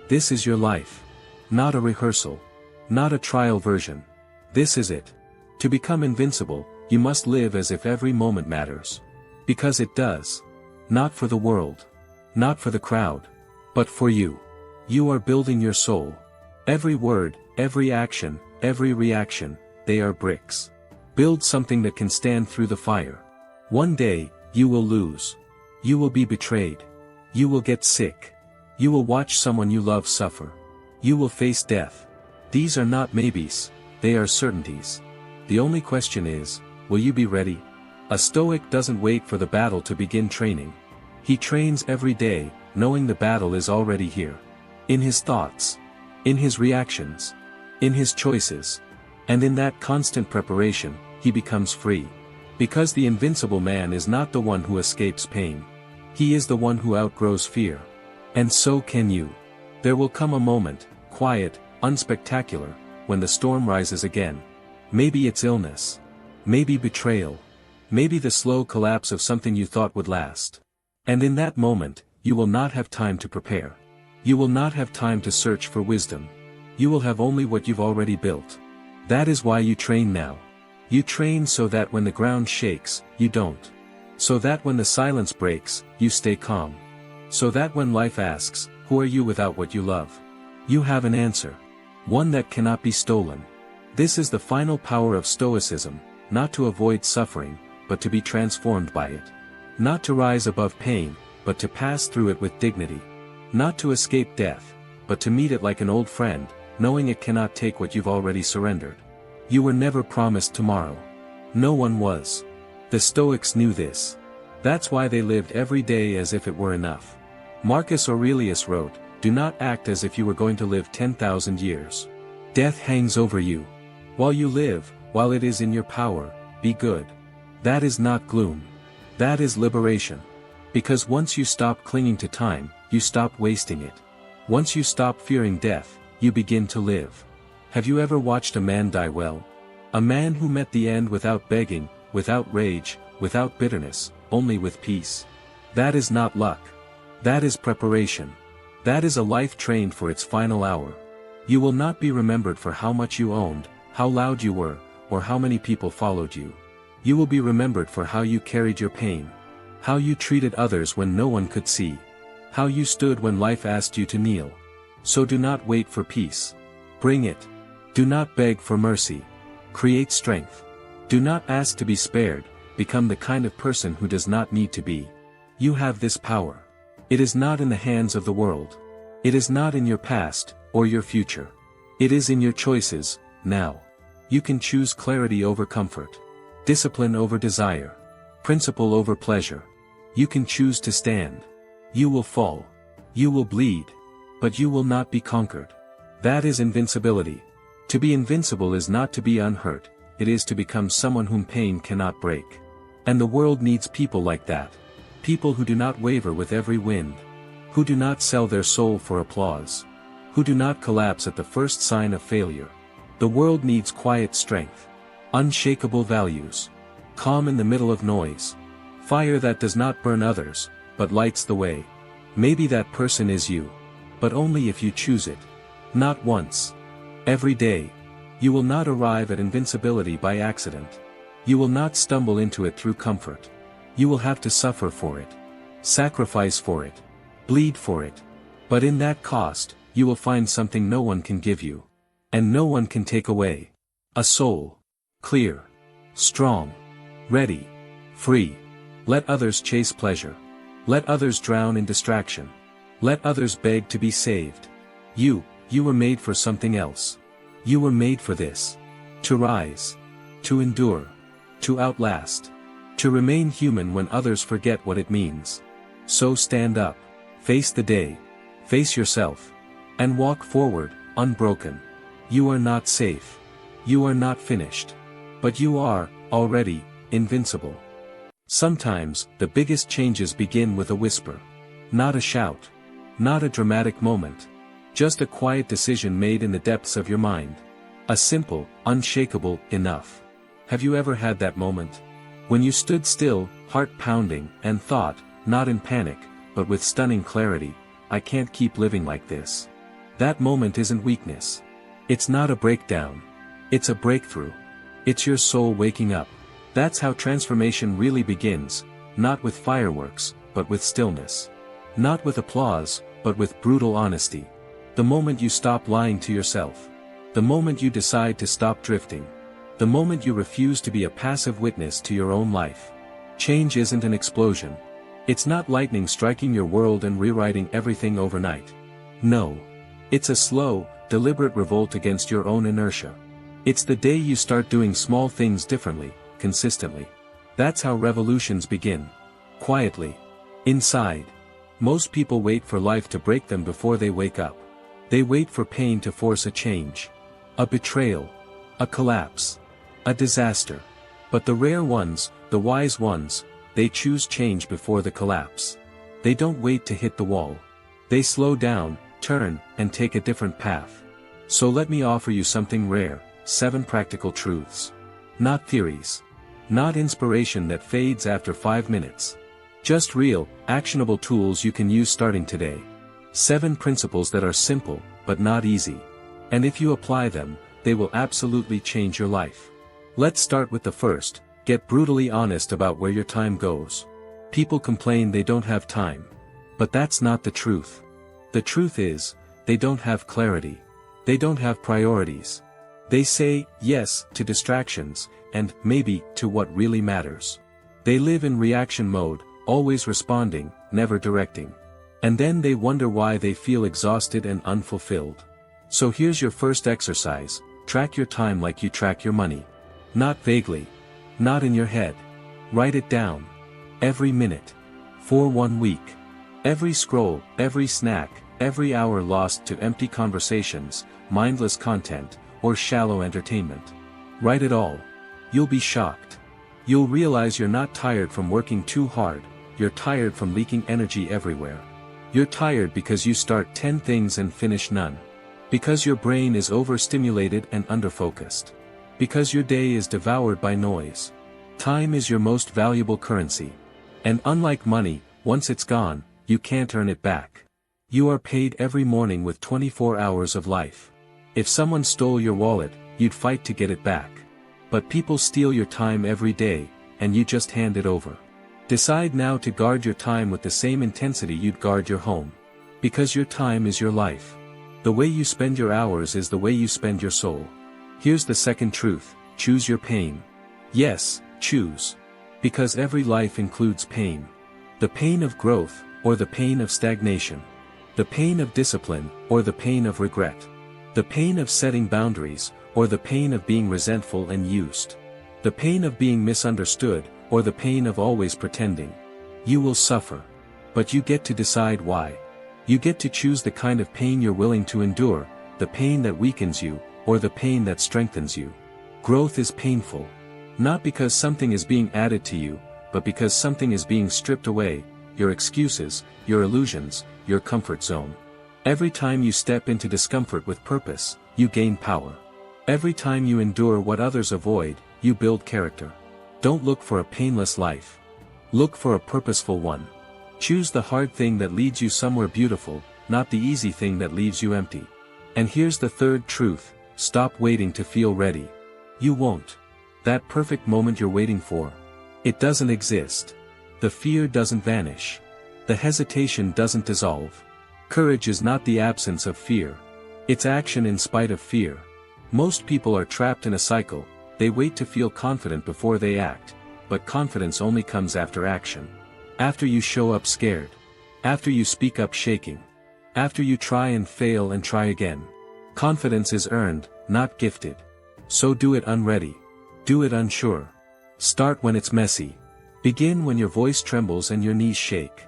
This is your life. Not a rehearsal. Not a trial version. This is it. To become invincible, you must live as if every moment matters. Because it does. Not for the world. Not for the crowd. But for you. You are building your soul. Every word, every action, every reaction, they are bricks. Build something that can stand through the fire. One day, you will lose. You will be betrayed. You will get sick. You will watch someone you love suffer. You will face death. These are not maybes, they are certainties. The only question is, will you be ready? A Stoic doesn't wait for the battle to begin training. He trains every day, knowing the battle is already here. In his thoughts. In his reactions. In his choices. And in that constant preparation, he becomes free. Because the invincible man is not the one who escapes pain. He is the one who outgrows fear. And so can you. There will come a moment, quiet, unspectacular, when the storm rises again. Maybe it's illness. Maybe betrayal. Maybe the slow collapse of something you thought would last. And in that moment, you will not have time to prepare. You will not have time to search for wisdom. You will have only what you've already built. That is why you train now. You train so that when the ground shakes, you don't. So that when the silence breaks, you stay calm. So that when life asks, who are you without what you love? You have an answer. One that cannot be stolen. This is the final power of Stoicism, not to avoid suffering, but to be transformed by it. Not to rise above pain, but to pass through it with dignity. Not to escape death, but to meet it like an old friend, knowing it cannot take what you've already surrendered. You were never promised tomorrow. No one was. The Stoics knew this. That's why they lived every day as if it were enough. Marcus Aurelius wrote, do not act as if you were going to live 10,000 years. Death hangs over you. While you live, while it is in your power, be good. That is not gloom. That is liberation. Because once you stop clinging to time, you stop wasting it. Once you stop fearing death, you begin to live. Have you ever watched a man die well? A man who met the end without begging, without rage, without bitterness, only with peace. That is not luck. That is preparation. That is a life trained for its final hour. You will not be remembered for how much you owned, how loud you were, or how many people followed you. You will be remembered for how you carried your pain. How you treated others when no one could see. How you stood when life asked you to kneel. So do not wait for peace. Bring it. Do not beg for mercy. Create strength. Do not ask to be spared, become the kind of person who does not need to be. You have this power. It is not in the hands of the world. It is not in your past, or your future. It is in your choices, now. You can choose clarity over comfort. Discipline over desire. Principle over pleasure. You can choose to stand. You will fall. You will bleed. But you will not be conquered. That is invincibility. To be invincible is not to be unhurt, it is to become someone whom pain cannot break. And the world needs people like that. People who do not waver with every wind. Who do not sell their soul for applause. Who do not collapse at the first sign of failure. The world needs quiet strength. Unshakable values. calm in the middle of noise. Fire that does not burn others, but lights the way. Maybe that person is you. But only if you choose it. Not once. Every day. You will not arrive at invincibility by accident. You will not stumble into it through comfort. You will have to suffer for it. Sacrifice for it. Bleed for it. But in that cost, you will find something no one can give you. And no one can take away. A soul. Clear. Strong. Ready. Free. Let others chase pleasure. Let others drown in distraction. Let others beg to be saved. You were made for something else. You were made for this. To rise. To endure. To outlast. To remain human when others forget what it means. So stand up. Face the day. Face yourself. And walk forward, unbroken. You are not safe. You are not finished. But you are, already, invincible. Sometimes, the biggest changes begin with a whisper. Not a shout. Not a dramatic moment. Just a quiet decision made in the depths of your mind. A simple, unshakable, enough. Have you ever had that moment? When you stood still, heart pounding, and thought, not in panic, but with stunning clarity, I can't keep living like this. That moment isn't weakness. It's not a breakdown. It's a breakthrough. It's your soul waking up. That's how transformation really begins, not with fireworks, but with stillness. Not with applause, but with brutal honesty. The moment you stop lying to yourself. The moment you decide to stop drifting. The moment you refuse to be a passive witness to your own life. Change isn't an explosion. It's not lightning striking your world and rewriting everything overnight. No. It's a slow, deliberate revolt against your own inertia. It's the day you start doing small things differently, consistently. That's how revolutions begin. Quietly. Inside. Most people wait for life to break them before they wake up. They wait for pain to force a change. A betrayal. A collapse. A disaster. But the rare ones, the wise ones, they choose change before the collapse. They don't wait to hit the wall. They slow down, turn, and take a different path. So let me offer you something rare, 7 practical truths. Not theories. Not inspiration that fades after 5 minutes. Just real, actionable tools you can use starting today. 7 principles that are simple, but not easy. And if you apply them, they will absolutely change your life. Let's start with the first. Get brutally honest about where your time goes. People complain they don't have time. But that's not the truth. The truth is, they don't have clarity. They don't have priorities. They say yes to distractions, and maybe to what really matters. They live in reaction mode, always responding, never directing. And then they wonder why they feel exhausted and unfulfilled. So here's your first exercise. Track your time like you track your money. Not vaguely. Not in your head. Write it down. Every minute. For 1 week. Every scroll, every snack, every hour lost to empty conversations, mindless content, or shallow entertainment. Write it all. You'll be shocked. You'll realize you're not tired from working too hard, you're tired from leaking energy everywhere. You're tired because you start 10 things and finish none. Because your brain is overstimulated and underfocused. Because your day is devoured by noise. Time is your most valuable currency. And unlike money, once it's gone, you can't earn it back. You are paid every morning with 24 hours of life. If someone stole your wallet, you'd fight to get it back. But people steal your time every day, and you just hand it over. Decide now to guard your time with the same intensity you'd guard your home. Because your time is your life. The way you spend your hours is the way you spend your soul. Here's the second truth, choose your pain. Yes, choose. Because every life includes pain. The pain of growth, or the pain of stagnation. The pain of discipline, or the pain of regret. The pain of setting boundaries, or the pain of being resentful and used. The pain of being misunderstood, or the pain of always pretending. You will suffer. But you get to decide why. You get to choose the kind of pain you're willing to endure, the pain that weakens you, or the pain that strengthens you. Growth is painful. Not because something is being added to you, but because something is being stripped away, your excuses, your illusions, your comfort zone. Every time you step into discomfort with purpose, you gain power. Every time you endure what others avoid, you build character. Don't look for a painless life. Look for a purposeful one. Choose the hard thing that leads you somewhere beautiful, not the easy thing that leaves you empty. And here's the third truth: stop waiting to feel ready. You won't. That perfect moment you're waiting for. It doesn't exist. The fear doesn't vanish. The hesitation doesn't dissolve. Courage is not the absence of fear. It's action in spite of fear. Most people are trapped in a cycle. They wait to feel confident before they act, but confidence only comes after action. After you show up scared. After you speak up shaking. After you try and fail and try again. Confidence is earned, not gifted. So do it unready. Do it unsure. Start when it's messy. Begin when your voice trembles and your knees shake.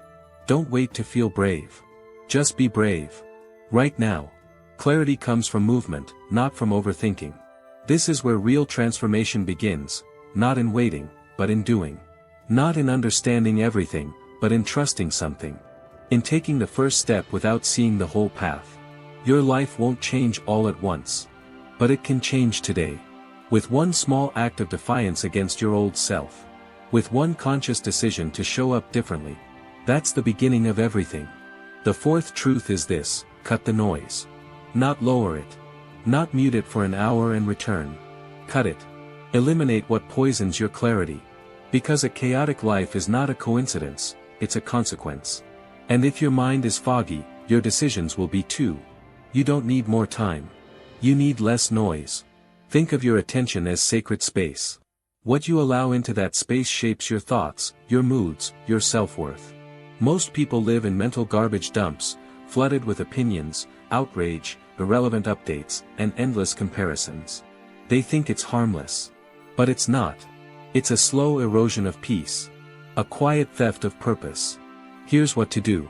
Don't wait to feel brave. Just be brave. Right now. Clarity comes from movement, not from overthinking. This is where real transformation begins, not in waiting, but in doing. Not in understanding everything, but in trusting something. In taking the first step without seeing the whole path. Your life won't change all at once. But it can change today. With one small act of defiance against your old self. With one conscious decision to show up differently. That's the beginning of everything. The fourth truth is this: cut the noise. Not lower it. Not mute it for an hour and return. Cut it. Eliminate what poisons your clarity. Because a chaotic life is not a coincidence, it's a consequence. And if your mind is foggy, your decisions will be too. You don't need more time. You need less noise. Think of your attention as sacred space. What you allow into that space shapes your thoughts, your moods, your self-worth. Most people live in mental garbage dumps, flooded with opinions, outrage, irrelevant updates, and endless comparisons. They think it's harmless. But it's not. It's a slow erosion of peace. A quiet theft of purpose. Here's what to do.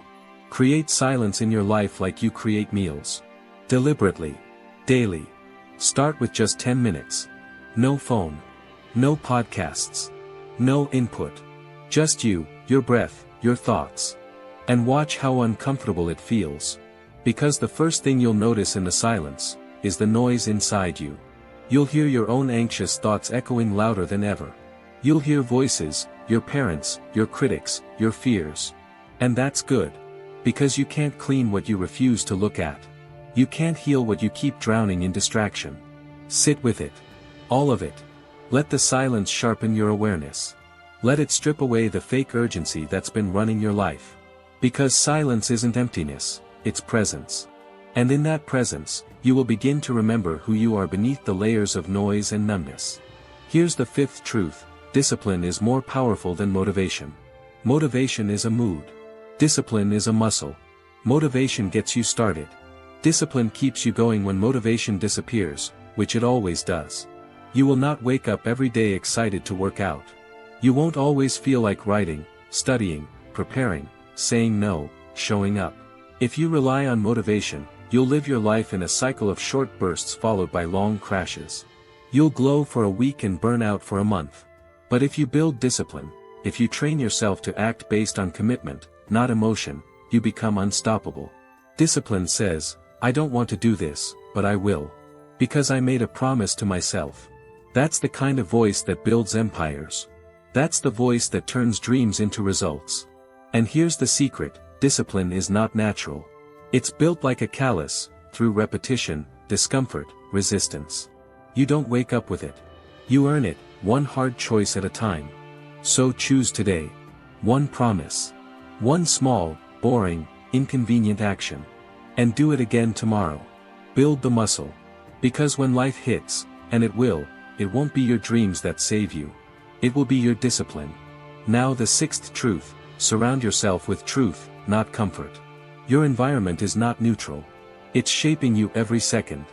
Create silence in your life like you create meals. Deliberately. Daily. Start with just 10 minutes. No phone. No podcasts. No input. Just you, your breath, your thoughts. And watch how uncomfortable it feels. Because the first thing you'll notice in the silence is the noise inside you. You'll hear your own anxious thoughts echoing louder than ever. You'll hear voices, your parents, your critics, your fears. And that's good. Because you can't clean what you refuse to look at. You can't heal what you keep drowning in distraction. Sit with it. All of it. Let the silence sharpen your awareness. Let it strip away the fake urgency that's been running your life. Because silence isn't emptiness, it's presence. And in that presence, you will begin to remember who you are beneath the layers of noise and numbness. Here's the fifth truth: discipline is more powerful than motivation. Motivation is a mood. Discipline is a muscle. Motivation gets you started. Discipline keeps you going when motivation disappears, which it always does. You will not wake up every day excited to work out. You won't always feel like writing, studying, preparing, saying no, showing up. If you rely on motivation, you'll live your life in a cycle of short bursts followed by long crashes. You'll glow for a week and burn out for a month. But if you build discipline, if you train yourself to act based on commitment, not emotion, you become unstoppable. Discipline says, I don't want to do this, but I will. Because I made a promise to myself. That's the kind of voice that builds empires. That's the voice that turns dreams into results. And here's the secret: discipline is not natural. It's built like a callus, through repetition, discomfort, resistance. You don't wake up with it. You earn it, one hard choice at a time. So choose today. One promise. One small, boring, inconvenient action. And do it again tomorrow. Build the muscle. Because when life hits, and it won't be your dreams that save you. It will be your discipline. Now the sixth truth: surround yourself with truth, not comfort. Your environment is not neutral. It's shaping you every second.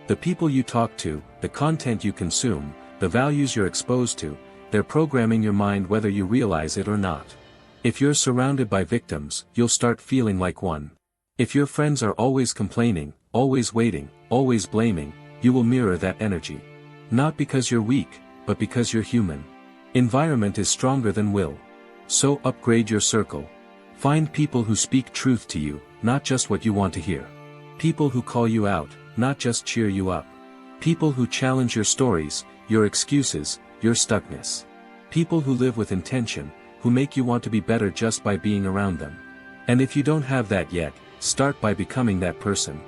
The people you talk to, the content you consume, the values you're exposed to, they're programming your mind whether you realize it or not. If you're surrounded by victims, you'll start feeling like one. If your friends are always complaining, always waiting, always blaming, you will mirror that energy. Not because you're weak, but because you're human. Environment is stronger than will. So upgrade your circle. Find people who speak truth to you, not just what you want to hear. People who call you out, not just cheer you up. People who challenge your stories, your excuses, your stuckness. People who live with intention, who make you want to be better just by being around them. And if you don't have that yet, start by becoming that person.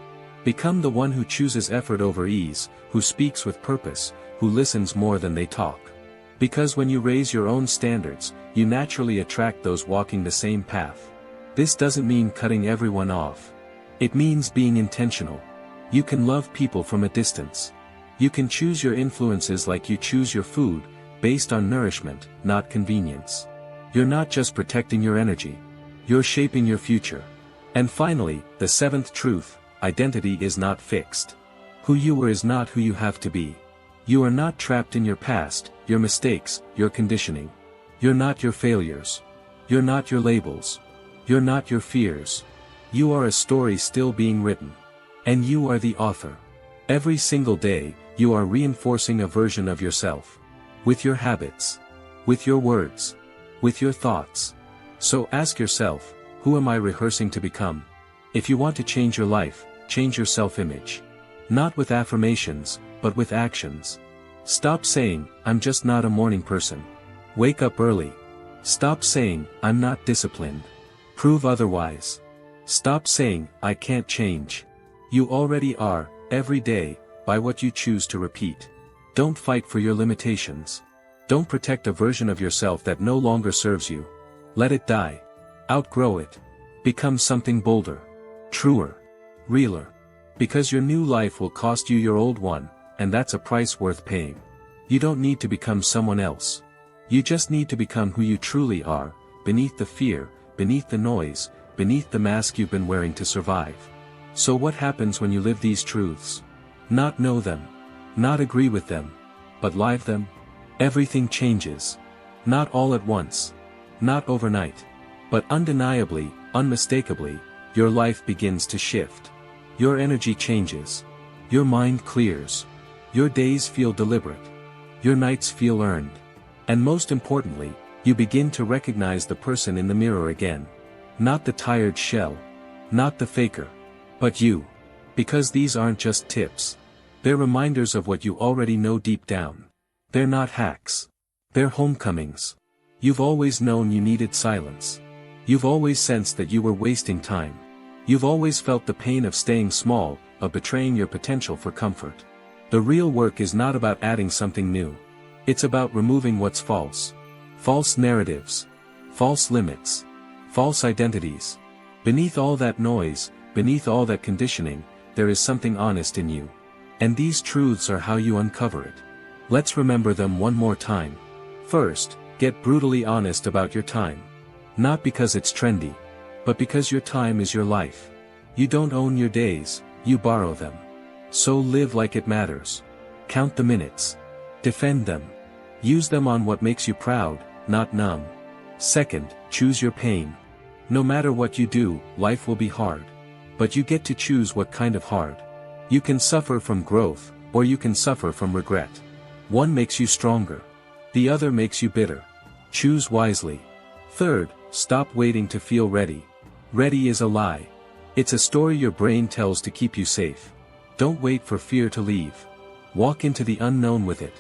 Become the one who chooses effort over ease, who speaks with purpose, who listens more than they talk. Because when you raise your own standards, you naturally attract those walking the same path. This doesn't mean cutting everyone off. It means being intentional. You can love people from a distance. You can choose your influences like you choose your food, based on nourishment, not convenience. You're not just protecting your energy. You're shaping your future. And finally, the seventh truth, identity is not fixed. Who you were is not who you have to be. You are not trapped in your past, your mistakes, your conditioning. You're not your failures. You're not your labels. You're not your fears. You are a story still being written. And you are the author. Every single day, you are reinforcing a version of yourself. With your habits. With your words. With your thoughts. So ask yourself, who am I rehearsing to become? If you want to change your life, change your self-image. Not with affirmations, but with actions. Stop saying, I'm just not a morning person. Wake up early. Stop saying, I'm not disciplined. Prove otherwise. Stop saying, I can't change. You already are, every day, by what you choose to repeat. Don't fight for your limitations. Don't protect a version of yourself that no longer serves you. Let it die. Outgrow it. Become something bolder. Truer. Realer. Because your new life will cost you your old one, and that's a price worth paying. You don't need to become someone else. You just need to become who you truly are, beneath the fear, beneath the noise, beneath the mask you've been wearing to survive. So what happens when you live these truths? Not know them. Not agree with them. But live them? Everything changes. Not all at once. Not overnight. But undeniably, unmistakably, your life begins to shift. Your energy changes. Your mind clears. Your days feel deliberate. Your nights feel earned. And most importantly, you begin to recognize the person in the mirror again. Not the tired shell. Not the faker. But you. Because these aren't just tips. They're reminders of what you already know deep down. They're not hacks. They're homecomings. You've always known you needed silence. You've always sensed that you were wasting time. You've always felt the pain of staying small, of betraying your potential for comfort. The real work is not about adding something new. It's about removing what's false. False narratives. False limits. False identities. Beneath all that noise, beneath all that conditioning, there is something honest in you. And these truths are how you uncover it. Let's remember them one more time. First, get brutally honest about your time. Not because it's trendy. But because your time is your life. You don't own your days, you borrow them. So live like it matters. Count the minutes. Defend them. Use them on what makes you proud, not numb. Second, choose your pain. No matter what you do, life will be hard. But you get to choose what kind of hard. You can suffer from growth, or you can suffer from regret. One makes you stronger. The other makes you bitter. Choose wisely. Third, stop waiting to feel ready. Ready is a lie. It's a story your brain tells to keep you safe. Don't wait for fear to leave. Walk into the unknown with it.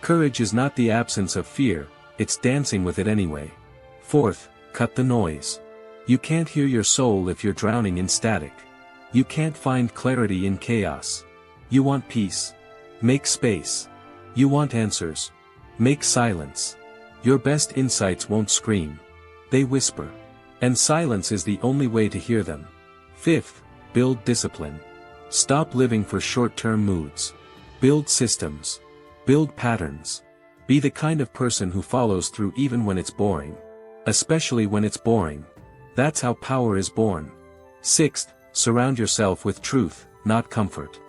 Courage is not the absence of fear, it's dancing with it anyway. Fourth, cut the noise. You can't hear your soul if you're drowning in static. You can't find clarity in chaos. You want peace? Make space. You want answers? Make silence. Your best insights won't scream. They whisper. And silence is the only way to hear them. Fifth, build discipline. Stop living for short-term moods. Build systems. Build patterns. Be the kind of person who follows through even when it's boring. Especially when it's boring. That's how power is born. Sixth, surround yourself with truth, not comfort.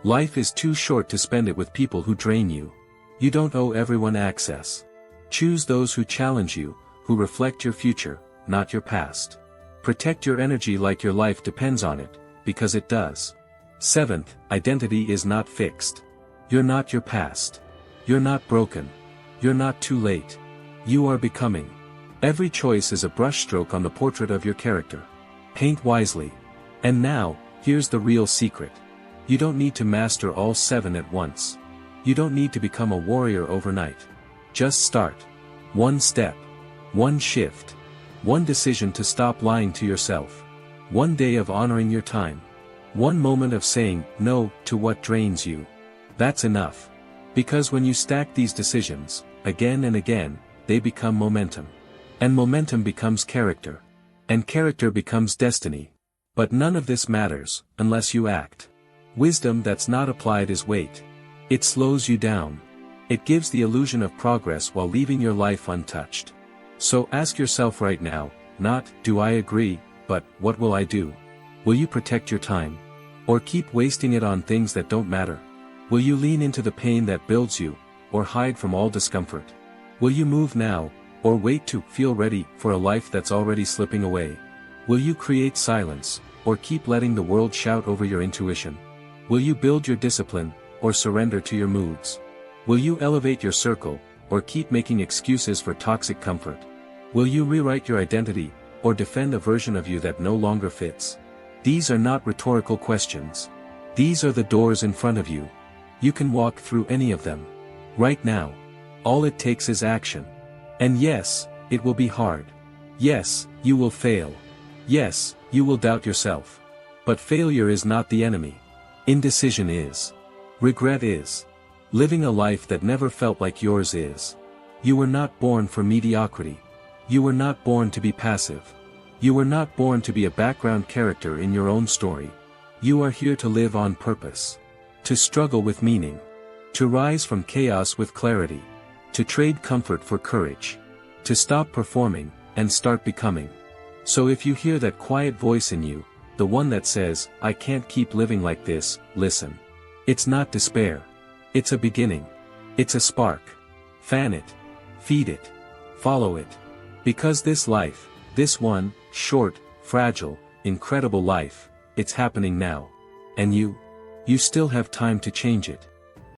Life is too short to spend it with people who drain you. You don't owe everyone access. Choose those who challenge you, who reflect your future, not your past. Protect your energy like your life depends on it, because it does. Seventh, identity is not fixed. You're not your past. You're not broken. You're not too late. You are becoming. Every choice is a brushstroke on the portrait of your character. Paint wisely. And now, here's the real secret. You don't need to master all 7 at once. You don't need to become a warrior overnight. Just start. One step. One shift. One decision to stop lying to yourself. One day of honoring your time. One moment of saying no to what drains you. That's enough. Because when you stack these decisions, again and again, they become momentum. And momentum becomes character. And character becomes destiny. But none of this matters, unless you act. Wisdom that's not applied is weight. It slows you down. It gives the illusion of progress while leaving your life untouched. So ask yourself right now, not, do I agree, but, what will I do? Will you protect your time? Or keep wasting it on things that don't matter? Will you lean into the pain that builds you, or hide from all discomfort? Will you move now, or wait to feel ready for a life that's already slipping away? Will you create silence, or keep letting the world shout over your intuition? Will you build your discipline, or surrender to your moods? Will you elevate your circle, or keep making excuses for toxic comfort? Will you rewrite your identity, or defend a version of you that no longer fits? These are not rhetorical questions. These are the doors in front of you. You can walk through any of them. Right now. All it takes is action. And yes, it will be hard. Yes, you will fail. Yes, you will doubt yourself. But failure is not the enemy. Indecision is. Regret is. Living a life that never felt like yours is. You were not born for mediocrity. You were not born to be passive. You were not born to be a background character in your own story. You are here to live on purpose. To struggle with meaning. To rise from chaos with clarity. To trade comfort for courage. To stop performing, and start becoming. So if you hear that quiet voice in you, the one that says, I can't keep living like this, listen. It's not despair. It's a beginning. It's a spark. Fan it. Feed it. Follow it. Because this life, this one, short, fragile, incredible life, it's happening now. And you still have time to change it.